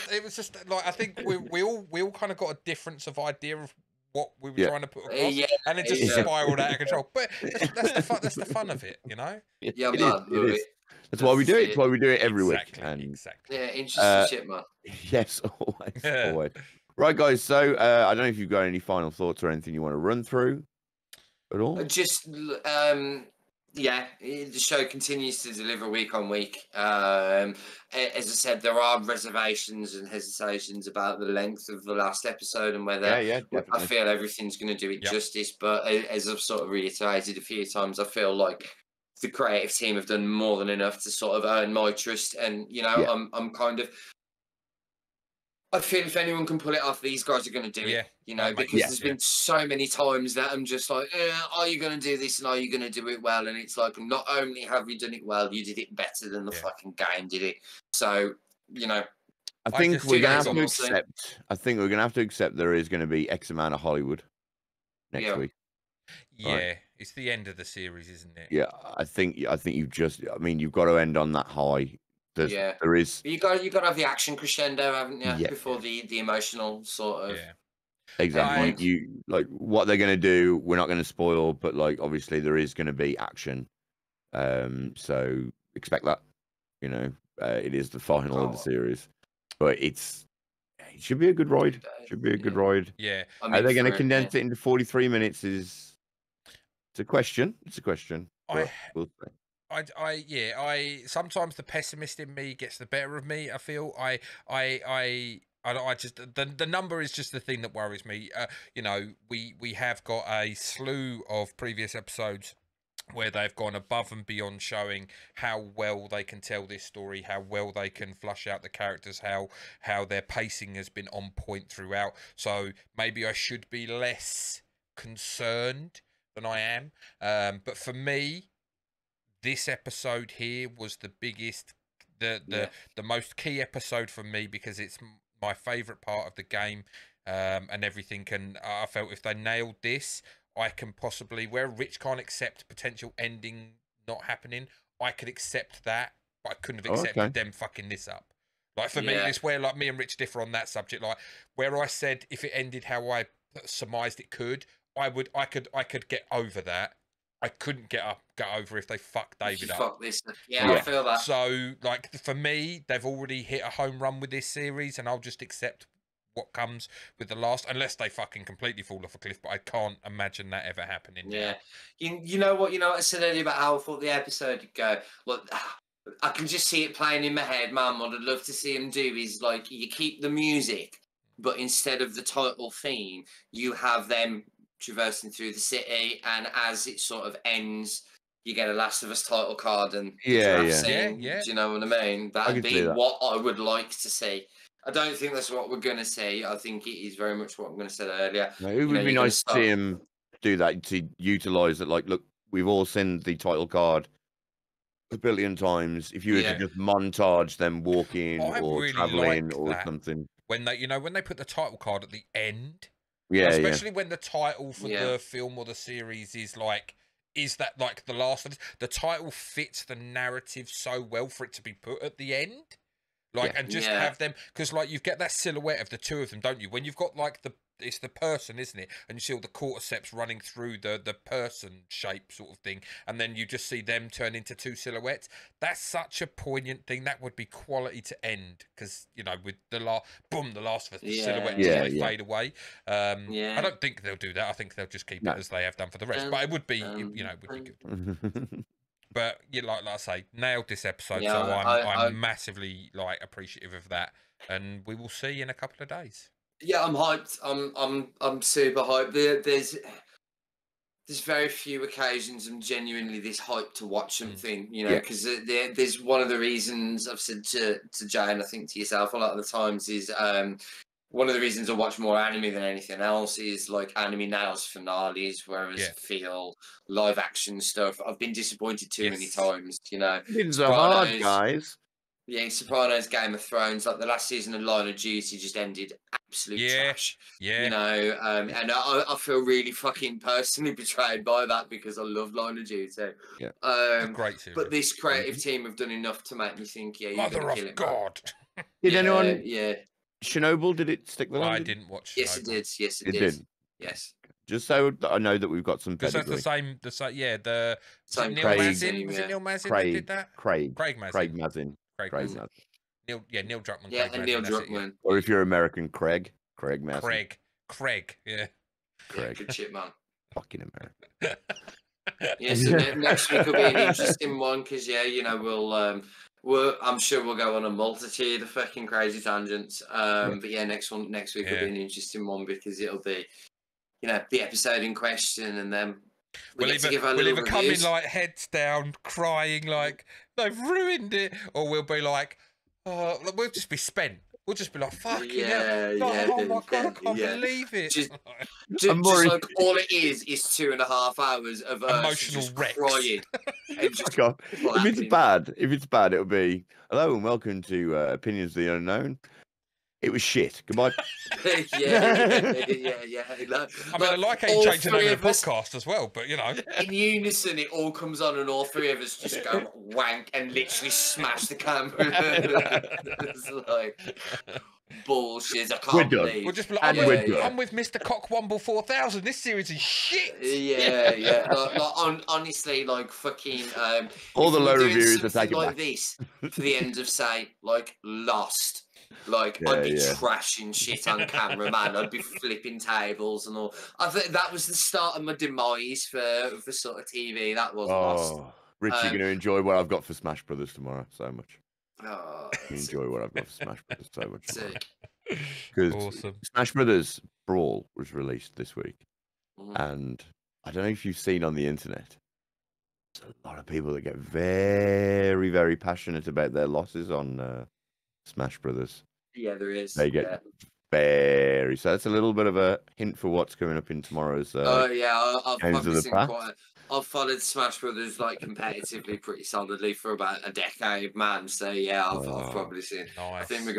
It was just like I think we all kind of got a difference of idea of what we were trying to put across, and it just spiraled out of control. But that's the fun of it, Yeah, man. That's why we do it. It's why we do it every week. Exactly. Yeah, interesting shit, man. Yes, always. Right, guys. So I don't know if you've got any final thoughts or anything you want to run through at all. Just the show continues to deliver week on week. As I said, there are reservations and hesitations about the length of the last episode and whether I feel everything's going to do it justice. But as I've sort of reiterated a few times, I feel like the creative team have done more than enough to sort of earn my trust, and I'm kind of. I feel if anyone can pull it off, these guys are going to do it. Because there's been so many times that I'm just like, are you going to do this and are you going to do it well? And it's like, not only have you done it well, you did it better than the fucking game did it. So, I think we're going to have to accept. I think we're going to have to accept there is going to be X amount of Hollywood next week. Yeah, right. It's the end of the series, isn't it? Yeah, I think you've got to end on that high. There is. You got to have the action crescendo, haven't you? Yeah. Before the emotional sort of. Yeah. Exactly. You like what they're going to do. We're not going to spoil, but like obviously there is going to be action. So expect that. It is the final of the series, but it should be a good ride. Good ride. Yeah. Are they going to condense it into 43 minutes? It's a question. We'll see. I sometimes the pessimist in me gets the better of me. I feel I just the number is just the thing that worries me. We have got a slew of previous episodes where they've gone above and beyond showing how well they can tell this story, how well they can flush out the characters, how their pacing has been on point throughout. So maybe I should be less concerned than I am. But for me, this episode here was the biggest, the most key episode for me because it's my favourite part of the game and everything. And I felt if they nailed this, I can possibly, where Rich can't accept potential ending not happening, I could accept that, but I couldn't have accepted them fucking this up. Like for me, this where like me and Rich differ on that subject. Like where I said if it ended how I surmised it could, I could get over that. I couldn't get over if they fucked David up. Fuck this. Yeah, I feel that. So like for me, they've already hit a home run with this series, and I'll just accept what comes with the last, unless they fucking completely fall off a cliff. But I can't imagine that ever happening. Yeah, you know what I said earlier about how I thought the episode would go. Look, I can just see it playing in my head. Man, what I'd love to see him do is like you keep the music, but instead of the title theme, you have them traversing through the city, and as it sort of ends, you get a Last of Us title card and scene. Do you know what I mean? That'd be what I would like to see. I don't think that's what we're going to see. I think it is very much what I'm going to say earlier. No, it would be nice to see him do that, to utilise it. Like, look, we've all seen the title card a billion times. If you were to just montage them walking or really travelling or something. When they, when they put the title card at the end. Yeah, especially when the title for the film or the series is like, is that like the last of the title fits the narrative so well for it to be put at the end, like, and just have them, because like you get that silhouette of the two of them, don't you? When you've got like it's the person, isn't it? And you see all the cordyceps running through the person shape sort of thing, and then you just see them turn into two silhouettes. That's such a poignant thing. That would be quality to end, because with the Last of Us, the silhouette they fade away. I don't think they'll do that. I think they'll just keep it as they have done for the rest. But it would be, would be good. But like I say, nailed this episode, so I'm massively like appreciative of that, and we will see in a couple of days. Yeah, I'm hyped. I'm super hyped. There's very few occasions I'm genuinely this hyped to watch something, because there's one of the reasons I've said to Jay, and I think to yourself a lot of the times, is one of the reasons I watch more anime than anything else is like anime nails finales, whereas I feel live action stuff, I've been disappointed too many times, It's so hard, guys. Yeah, Sopranos, Game of Thrones, like the last season of Line of Duty just ended absolute trash. Yeah. And I feel really fucking personally betrayed by that, because I love Line of Duty. Yeah. Great series. But this creative team have done enough to make me think, you're going to kill it. God. Did anyone? Chernobyl, did it stick the landing? I didn't watch Chernobyl. Yes, it did. Yes, it did. Yes. Just so I know that we've got some pedigree. Because that's the same Neil Mazin. Was it Neil Mazin that did that? Craig Mazin. Neil Druckmann. Yeah, and Neil Druckmann. Or if you're American, Craig Mazin. Craig, yeah. Craig. Good shit, man. Fucking American. So next week will be an interesting one, because I'm sure we'll go on a multitude of fucking crazy tangents. But next week will be an interesting one, because it'll be, the episode in question, and then we'll either come in like heads down, crying like they've ruined it, or we'll be like, we'll just be spent. We'll just be like, fucking hell. Oh my God, I can't believe it. Just like all it is 2.5 hours of emotional wrecks. Crying. If it's bad, it'll be, hello and welcome to Opinions of the Unknown. It was shit. Goodbye. Yeah. I mean, I like how you changed the name of the podcast as well, but in unison, it all comes on, and all three of us just go wank and literally smash the camera. It's like bullshit. I can't believe. We'll just be like, I'm with Mr. Cockwomble 4000. This series is shit. Yeah. Honestly, like fucking. All the low reviews are taken like back. This for the end of like Lost. Like I'd be trashing shit on camera, man. I'd be flipping tables and all. I think that was the start of my demise for sort of TV. That was Lost. Rich, you're going to enjoy what I've got for Smash Brothers tomorrow so much. Enjoy what I've got for Smash Brothers so much. Because Smash Brothers Brawl was released this week, and I don't know if you've seen on the internet, there's a lot of people that get very, very passionate about their losses on Smash Brothers. Yeah, there is. They get very. So that's a little bit of a hint for what's coming up in tomorrow's. I've followed Smash Brothers like competitively pretty solidly for about a decade, man. So I've probably seen. Nice. I think we're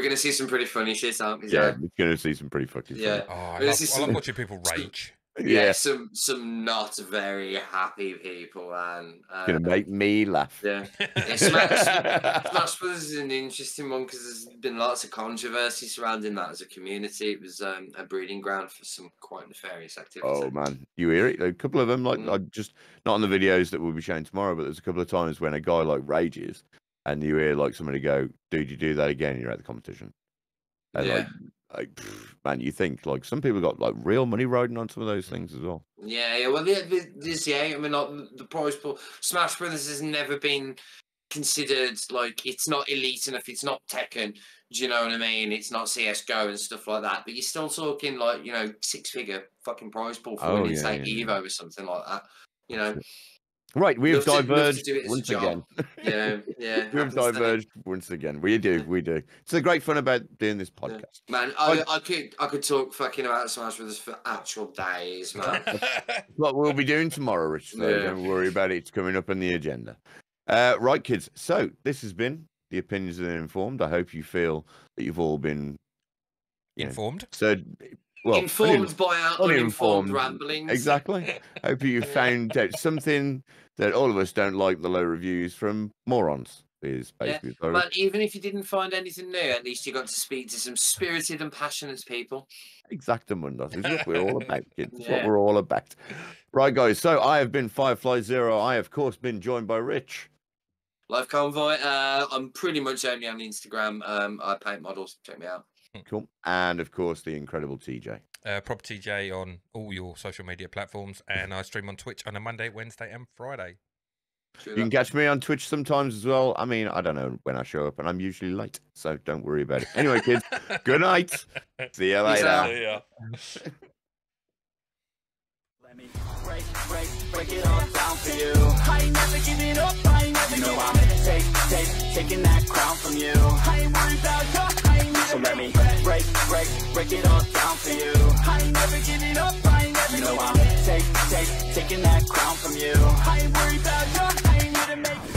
gonna see some pretty funny shit, aren't we? Yeah, we're gonna see some pretty fucking. Yeah, I love watching people rage. Yeah, some not very happy people, and gonna make me laugh. Yeah, Smash Brothers is an interesting one because there's been lots of controversy surrounding that as a community. It was a breeding ground for some quite nefarious activity. Oh man, you hear it? A couple of them, like I just not on the videos that we'll be showing tomorrow, but there's a couple of times when a guy like rages, and you hear like somebody go, "Dude, you do that again, you're at the competition." And Yeah. like, man, you think like some people got like real money riding on some of those things as well. Yeah. Well, this I mean, like, the prize pool. Smash Brothers has never been considered like it's not elite enough. It's not Tekken. Do you know what I mean? It's not CS:GO and stuff like that. But you're still talking like 6-figure fucking prize pool for winning, say Evo or something like that. You know. Right, we've diverged once again. Yeah. We've diverged once again. We do. It's the great fun about doing this podcast. Yeah. Man, I could talk fucking about Smash Brothers for actual days, man. What we'll be doing tomorrow, Rich. So don't worry about it. It's coming up on the agenda. Right, kids. So this has been the Opinions of the Informed. I hope you feel that you've all been informed. Informed by our uninformed ramblings. Exactly. Hope you found out something that all of us don't like, the low reviews from morons. Is basically but even if you didn't find anything new, at least you got to speak to some spirited and passionate people. Exactamundos is what we're all about, kids. It's what we're all about. Right, guys. So I have been Firefly Zero. I, of course, been joined by Rich. LiveConvoy. I'm pretty much only on Instagram. I paint models. Check me out. Cool. And of course, the incredible TJ. Proper TJ on all your social media platforms, and I stream on Twitch on a Monday, Wednesday, and Friday. You can catch me on Twitch sometimes as well. I mean, I don't know when I show up, and I'm usually late, so don't worry about it. Anyway, kids, good night. See you later. Let me break it all down for you. I ain't never giving up, I ain't never I'm taking that crown from you. I ain't worried about you, I ain't so let me break it all down for you. I ain't never giving up, I ain't never I'm taking that crown from you. I ain't worried about you, I ain't here to make